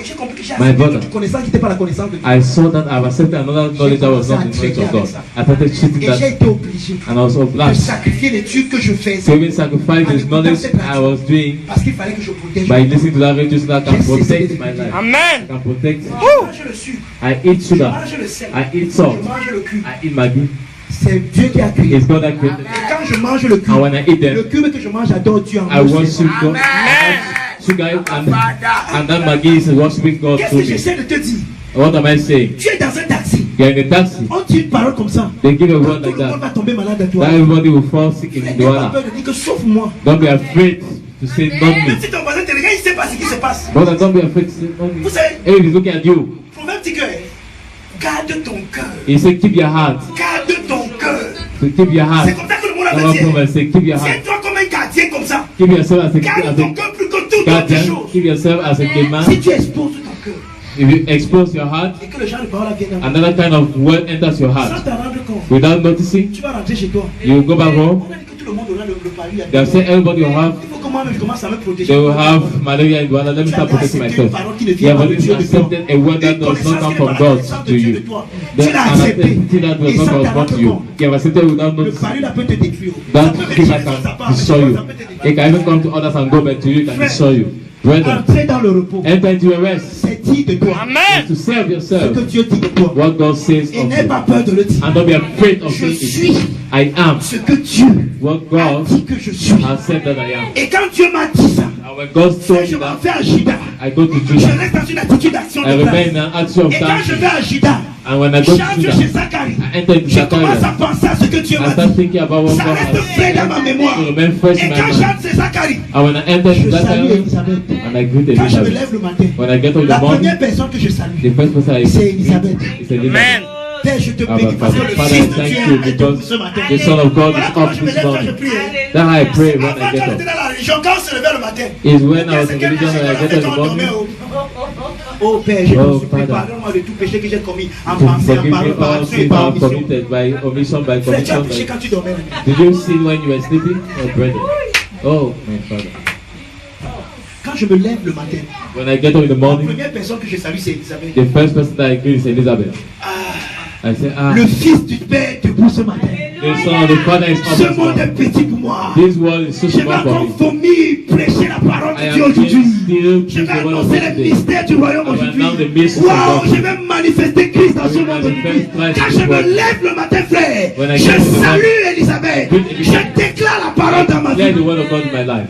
j'ai compris que j'ai My accepté brother. une connaissance qui n'était pas la connaissance de Dieu. I saw that I've accepted another knowledge that was not the knowledge of God. I started cheating Et j'ai that, été obligé and I was de obliged sacrifier l'étude que je faisais to even sacrifice the knowledge I was doing parce qu'il fallait que je protège. by listening to that radio so that I can protect my life. I Amen. can protect. Je mange le sucre, I eat je sugar. mange le sel, I eat je salt. mange le cube. I eat Maggi. C'est Dieu qui a créé. It's God that created Et it. quand je mange le And when cube, I eat le them, cube que je mange adore Dieu en I moi. worship God. Sugar and that Maggi is worshiping God Qu'est-ce through que me. j'essaie de te dire? What am I saying? Tu es dans un taxi. You're in a taxi. On dit une parole comme ça. They give a Tout word like le monde that. va tomber malade à toi. That everybody will fall sick in N'aie the pas water. peur de dire que sauve-moi. Don't be afraid to say not Même me. si ton voisin te regarde, il ne sait pas ce qui se passe. Brother, don't be afraid to say not me. Vous savez, Hey, he's looking at you. le problème c'est que garde ton cœur. He said, keep your heart. Garde ton cœur. So keep your heart. C'est comme ça que le monde Our avait dit. prophet said, keep your heart. Tiens-toi comme un gardien comme ça. Keep yourself as Garde ton a cœur plus que toutes autres guardian. choses. Keep yourself as a gay man. Si tu exposes ton cœur If you expose your heart, et que le genre de parole vienne dans another kind of word enters your sans heart. t'en rendre compte, Without noticing, tu vas rentrer chez toi. you go back home. On a dit que tout le monde aura le pari. They'll say everybody will have Il faut que moi-même je commence à me protéger. They will have malaria in Rwanda. Let me start protecting myself. You have already accepted a word that does not come from God to you. Then another thing that does not correspond to you. You have accepted without Le noticing. baril peut te détruire. That thing that can destroy you. It can even come to others and go back to you. It can destroy you. Brethren, Entrez dans le repos. enter into your rest. C'est dit de toi. And to serve Ce yourself. que Dieu dit de toi. What God says Et of n'aie you. pas peur de le dire. And don't be afraid of Je saying suis it. I am ce que Dieu what a God dit que je suis. has said that I am. Et quand Dieu m'a dit ça, And when God told je me m'en that, vais à Juda. I go to Je Judah. reste dans une attitude d'action I de remain grâce. in an attitude of Et quand je thanksgiving. vais à Juda, And when I go to j'entre chez Judah, Zacharie. I enter into Je commence à Zachariah. penser à ce que Dieu I m'a start dit. thinking about what Ça God reste has frais dans ma mémoire. to remain fresh in Et my quand mind. j'entre chez Zacharie, And when I enter je to salue Zachariah, Elisabeth. and I greet Quand je me Elizabeth. lève le matin, When I get up in la the morning, première personne que je salue, the first person I c'est greet Elisabeth. is Elizabeth. Père, je te Abba, bénis parce que le Father, Fils de thank Dieu you est debout because ce matin. the Son of God Voilà is comment up je me this lève quand je morning. prie. That I pray when Avant, I quand get j'étais up. dans la religion, quand on se levait le matin, Is when I was c'est in quel religion péché when I qu'on a get fait up in quand the on dormait, morning. oh Père, je Oh, te supplie, Father. pardonne-moi de tout péché que j'ai commis en To pensée, en forgive me parole, par all action et sins I par have omission. committed by omission, by Frère, tu as commission. péché quand tu dormais. Did you sin when you were sleeping? Oh, brother. Oh, my Father. Quand je me lève le matin, When I get up in the la morning, première personne que je salue, c'est Elisabeth. the first person that I greet is Elizabeth. I say, Le Fils du Père est debout ce matin. the Son of the Father is up Ce this monde est morning. petit pour moi. This world is so Je vais small for encore me. vomir, prêcher la parole I de Dieu am aujourd'hui. still Je vais preach the word of annoncer God les today. mystères du royaume I will aujourd'hui. announce the mysteries of Wow, God. je vais manifester Christ dans I ce will monde manifest aujourd'hui. Christ Quand in je this me world. lève le matin, frère, When I je get up in the salue Elisabeth. Greet Elizabeth. Je déclare la parole dans ma Declare the vie. word of God in my life.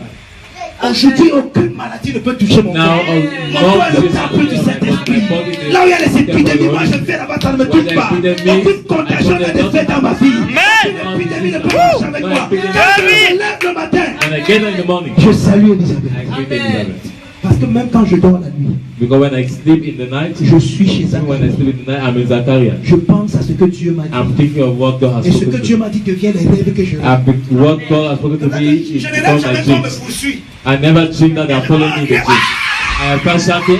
Aujourd'hui, aucune maladie ne peut toucher mon Now, corps. Mon no corps est le disease temple du in my Saint-Esprit. body is Là où il y a les the temple of épidémies, the moi Holy je fais là-bas, ça ne me Where touche the pas. epidemics, Aucune contagion I n'a don't d'effet dans ma vie. Aucune épidémie ne peut marcher avec No moi. epidemic. Quand je me lève le matin, When I get up in the morning, je salue Elisabeth. I greet Elizabeth. Parce que même quand je dors la nuit, Because when I sleep in the night, je suis chez even when I Zacharie. sleep in the night, I'm in Zachariah. Je pense à ce que Dieu m'a dit. I'm thinking of what God has Et ce spoken que to Dieu me. m'a dit devient les rêves que je rêve. What God has spoken to me is Je ne rêve become my jamais qu'on me dreams. poursuit. I never dream that they are following me in the dream. I have not shouting,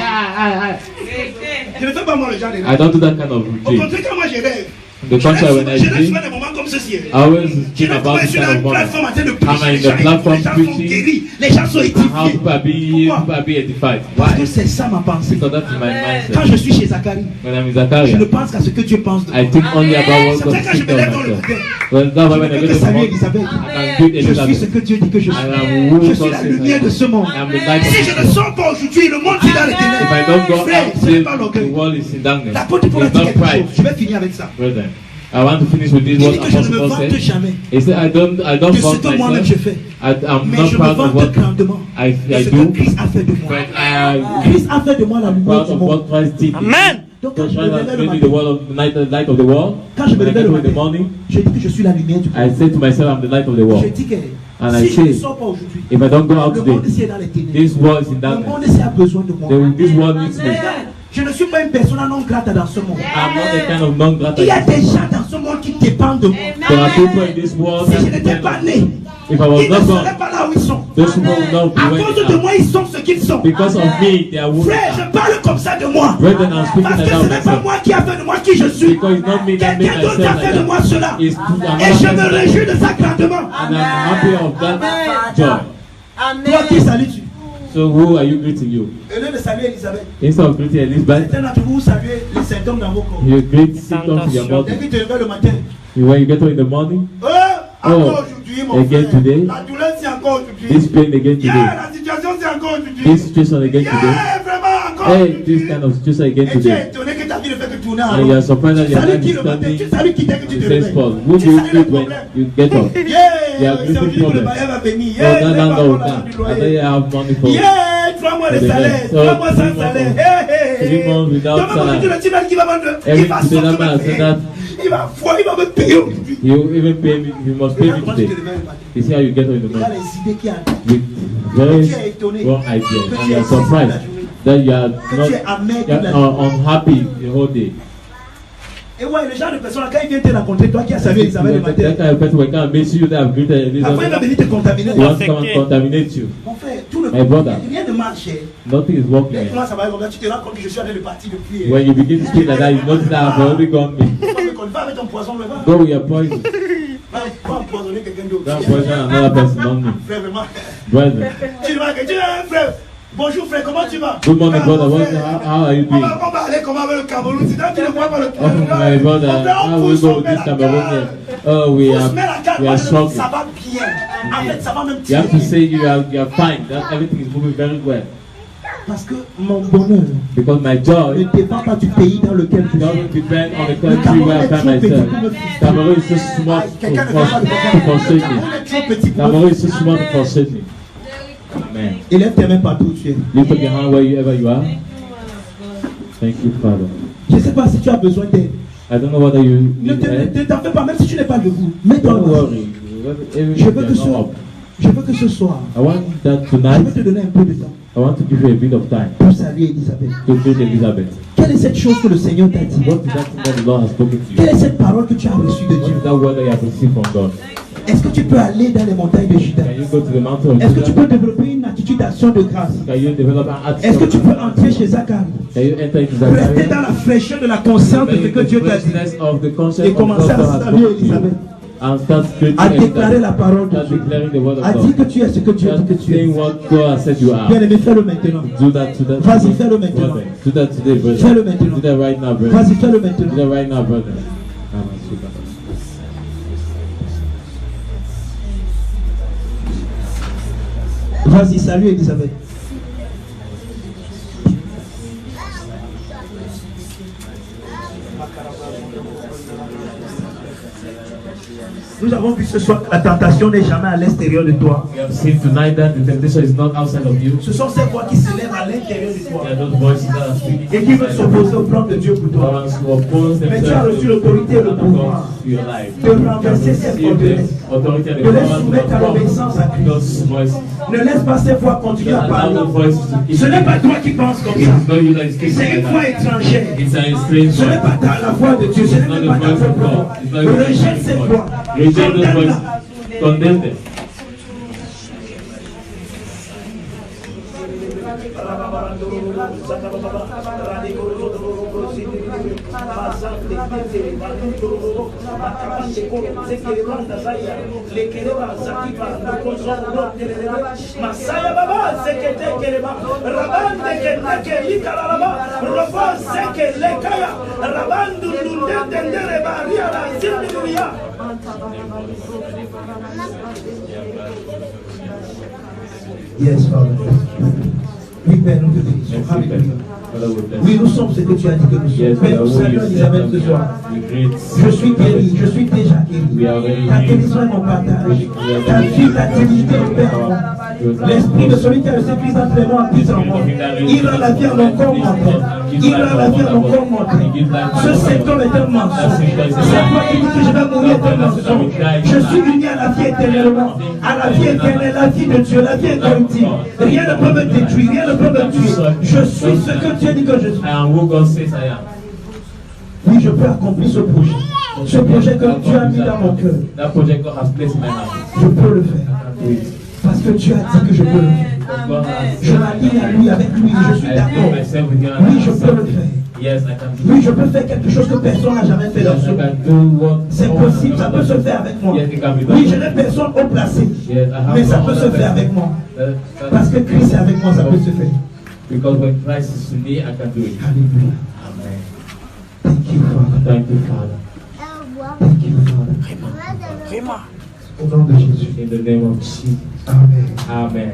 Je ne fais pas moi le genre de I rêve. don't do that kind of Au dream. contraire, quand moi je rêve, The contrary, when I je rêve dream, souvent des moments comme ceci. I always Je dream me about trouve this sur kind la of moment. plateforme en train de I'm prêcher. in Les the gens platform sont preaching. guéris, les gens sont And how édifiés. people are being healed, Pourquoi? people are being edified. Parce que Why? c'est ça ma pensée. Because that's my Quand mindset. je suis chez Zacharie, When I'm in je ne Zachariah, pense qu'à ce que Dieu pense de I moi. think only about what C'est God vrai quand je thinks me of lève dans le myself. matin, Well, that's why je when I ne get peux que to the saluer morning, Elisabeth. I can greet Je suis ce Elizabeth. que Dieu dit que je suis. I am who Je suis God la says I lumière de am. ce monde. I am the light of Si je this ne world. sors pas aujourd'hui, le monde est dans les If I ténèbres. don't go Frère, out, ce n'est the pas l'orgueil. world is in darkness. L'apôtre Paul a It's dit not quelque pride, chose. Je vais finir avec ça. brethren. I want to finish with this Il what dit que je ne Apostle me Paul vante said. jamais He said, I don't de ce vaunt que moi-même myself. je fais. I'm Mais not je me proud of vante what grandement I de ce do, que Christ a fait de moi. but I Christ a fait de moi la am lumière proud du of monde. what Christ did. Amen. Donc quand Because je me Christ has réveille le made me the matin, world of the light of the world. quand je me When I réveille get le up in the matin, morning, je dis que je suis la lumière du monde. I say to myself, I'm the light of the Je world. dis que And I si je ne say, sors pas aujourd'hui, if I don't go out le monde today, ici est dans les ténèbres. this world is in Le darkness. monde ici a besoin de moi. This world needs me. Je ne suis pas une personne non grata dans ce monde. I'm not the kind of non-grata. Il y a des gens dans ce monde qui dépendent de moi. There are people in this world Si je that n'étais depend pas on me. né, If I was ils ne not seraient born, pas là où ils sont. those people would not be À where cause they de are. moi, ils sont ce qu'ils sont. Because of me, they are who they Frère, are. je parle comme ça de moi. Brethren, I'm speaking Parce que about ce n'est pas myself. moi qui a fait de moi qui je suis. Because it's not me that made Quelqu'un d'autre a myself fait like de moi that. cela. It's Et je me réjouis de ça grandement. And I'm happy of that joy. Toi qui salues-tu? So who are you greeting you? Au lieu de saluer Elisabeth, Instead of greeting Elizabeth, certains d'entre vous saluez les symptômes dans vos corps. you greet symptoms in your Dès body. que tu te réveilles le matin, When you get up in the morning, encore aujourd'hui, mon again frère. today. La douleur, c'est encore aujourd'hui. this pain again today, La situation, c'est encore aujourd'hui. this situation again today, Vraiment encore hey, aujourd'hui. this kind of situation again Et tu es today. étonné que ta vie ne fait que tourner en And you are rond. surprised that Tu your salues life qui is le matin? standing Tu salues qui dès que tu in te the same réveilles? spot. Who do Tu you salues le greet when problème. you get up? Yeah, You are c'est greeting aujourd'hui que le problems. bailleur va venir. Oh, Yeah, that c'est pas landlord pour will l'argent come. du And loyer. then you have money for Yeah, 3 mois de for the salaire, rent. 3 mois So, sans 3 salaire. months. Hey, hey, 3 months without Demain, salary. aujourd'hui, le type qui va vendre, il Every va today, sortir that man me said payer. that Il va me payer aujourd'hui. you even pay me, you must pay me Regarde comment tu today. te réveilles le matin. You see how you get up in the Regarde morning les idées qu'il y a. with very Tu es étonné. wrong ideas, Que and tu you es are surprised that you are Que not tu es amer you toute la are journée. unhappy the whole day. Et ouais, le genre de personne, quand il vient te rencontrer, toi qui as salué Elisabeth le That matin, kind of person will come and meet you that have greeted après il va Elizabeth. venir te contaminer. He wants to come and contaminate you. Mon frère, tout le My brother. rien ne marche. Nothing is working. Dès que toi, ça va comme ça, tu te rends compte que je suis en train de partir depuis. When you begin to speak like that, you notice that I've already gone me. Va avec ton poison, le va. Go with your poison. Pas empoisonner quelqu'un d'autre. Don't poison another person, not me. Frère, vraiment. Brethren. Tu demandes que tu es un frère. Bonjour frère, comment tu vas? Good morning, brother. Frère, How are you On doing? va aller comment avec le Cameroun? Si tu ne vois pas le Oh, my brother, how will we go with this Cameroon here? Oh, we are struggling. Ça va bien. En fait, ça va même You have to say you are fine. That everything is moving very well. Parce que mon bonheur Because my ne joy dépend pas du pays dans lequel je doesn't suis. depend on the country where I find myself. Cameroon is so small to frustrate me. Cameroon is so small to frustrate me. Amen. Élève tes mains partout où tu es. Lift up your hand wherever you are. Thank you, Father. Je ne sais pas si tu as besoin d'aide. I don't know whether you Ne need help. t'en fais pas, même si tu n'es pas debout. Mets-toi Don't là. worry. Je veux que ce soir, I want that je vais tonight. te donner un peu de temps I want to give you a bit of time pour saluer Elisabeth. to greet Elizabeth. Quelle est cette chose que le Seigneur t'a dit? What is that thing that the Lord has spoken to Quelle you? est cette parole que tu as reçue de What Dieu? is that word that you have received from God? Est-ce que tu peux aller dans les montagnes de Juda? Can you go to the mountain of Est-ce que tu Judah? peux développer une attitude d'action de grâce? Can you develop an attitude? Est-ce que tu peux entrer chez Zacharie? Can you enter into Rester Zachariah? dans la fraîcheur de la conscience de ce que Dieu t'a dit. Of the conscience Et of commencer God à that has saluer spoken to you. Elisabeth. And start greeting À déclarer Elizabeth. la parole de Start Dieu. declaring the word of À dire God. que tu es ce que Dieu dit que Start tu es. saying what God has said you are. Bien aimé, fais-le maintenant. Do that to that. Vas-y, fais-le maintenant. brother. Do that today, brother. Fais-le maintenant. Do that right now, brother. Vas-y, fais-le Do maintenant. that right now, brother. Vas-y, salut Elisabeth. Nous avons vu ce soir que la tentation n'est jamais à l'extérieur de toi. We have seen tonight that the temptation is not outside of you. Ce sont ces voix qui s'élèvent à l'intérieur de toi There are those voices that are speaking et qui veulent s'opposer au plan de Dieu pour toi. ones who oppose Mais tu as themselves reçu l'autorité et le to pouvoir your life. de renverser cette Receive forteresse. the authority and the De les power soumettre à to l'obéissance à Christ. those voices. Ne laisse pas ces voix continuer à Allow parler. the voices to keep Ce n'est pas toi qui penses comme It ça. is not you that is speaking C'est une like voix that. étrangère. It's a strange Ce n'est voice. pas la voix de Dieu. Ce n'est It's not même the pas ta voice of voix. God. It's not your Rejette cette voice. voix. Reject those voices. Condamne-la. Condemn them. Masaya baba sekete keleba rabande kenake likaraba robo seke lekaya rabandu lunde tendere baria la zinduria. Yes, Father. Oui, Père, nous te bénissons. Alléluia. Father, we bless Oui, you. nous sommes ce que tu as dit que nous sommes. Yes, Père, nous Father, we saluons Elisabeth ce soir. Je suis guéri, je suis déjà guéri. Ta guérison est mon partage. Ta vie, ta dignité opère en moi. L'esprit de celui qui a reçu Christ entre les mains habite en moi. Il rend la vie à mon corps mortel. Il rend la vie à mon corps mortel. Ce symptôme est un mensonge. C'est toi qui dis que je vais mourir est un mensonge. Je suis uni à la vie éternellement. À la vie éternelle, la vie de Dieu, la vie incorruptible. Rien ne peut me détruire, rien ne peut me tuer. Je suis ce que Dieu dit que je suis. I am who God says I am. Oui, je peux accomplir ce projet. Ce projet que Dieu a mis dans mon cœur. That project God has placed in my hand. Je peux le faire. Parce que Dieu a dit que je peux le faire. God has Je m'aligne à lui, avec lui, je suis I d'accord. feel myself with you. Oui, je peux le faire. Yes, I can do Oui, je peux faire quelque chose que personne n'a jamais fait dans ce I monde. can do what C'est possible, ça peut se faire avec moi. Yes, it can be Oui, done. je n'ai personne haut placé. Yes, I have Mais ça no peut se other faire person. avec moi. That- Parce que Christ est avec moi, ça peut se faire. Because when Christ is in me, I can do it. Alléluia. Amen. Thank you, Father. Thank you, Father. Thank you, Father. Rima. Au nom de Jésus. In the name of Jesus. Amen. Amen.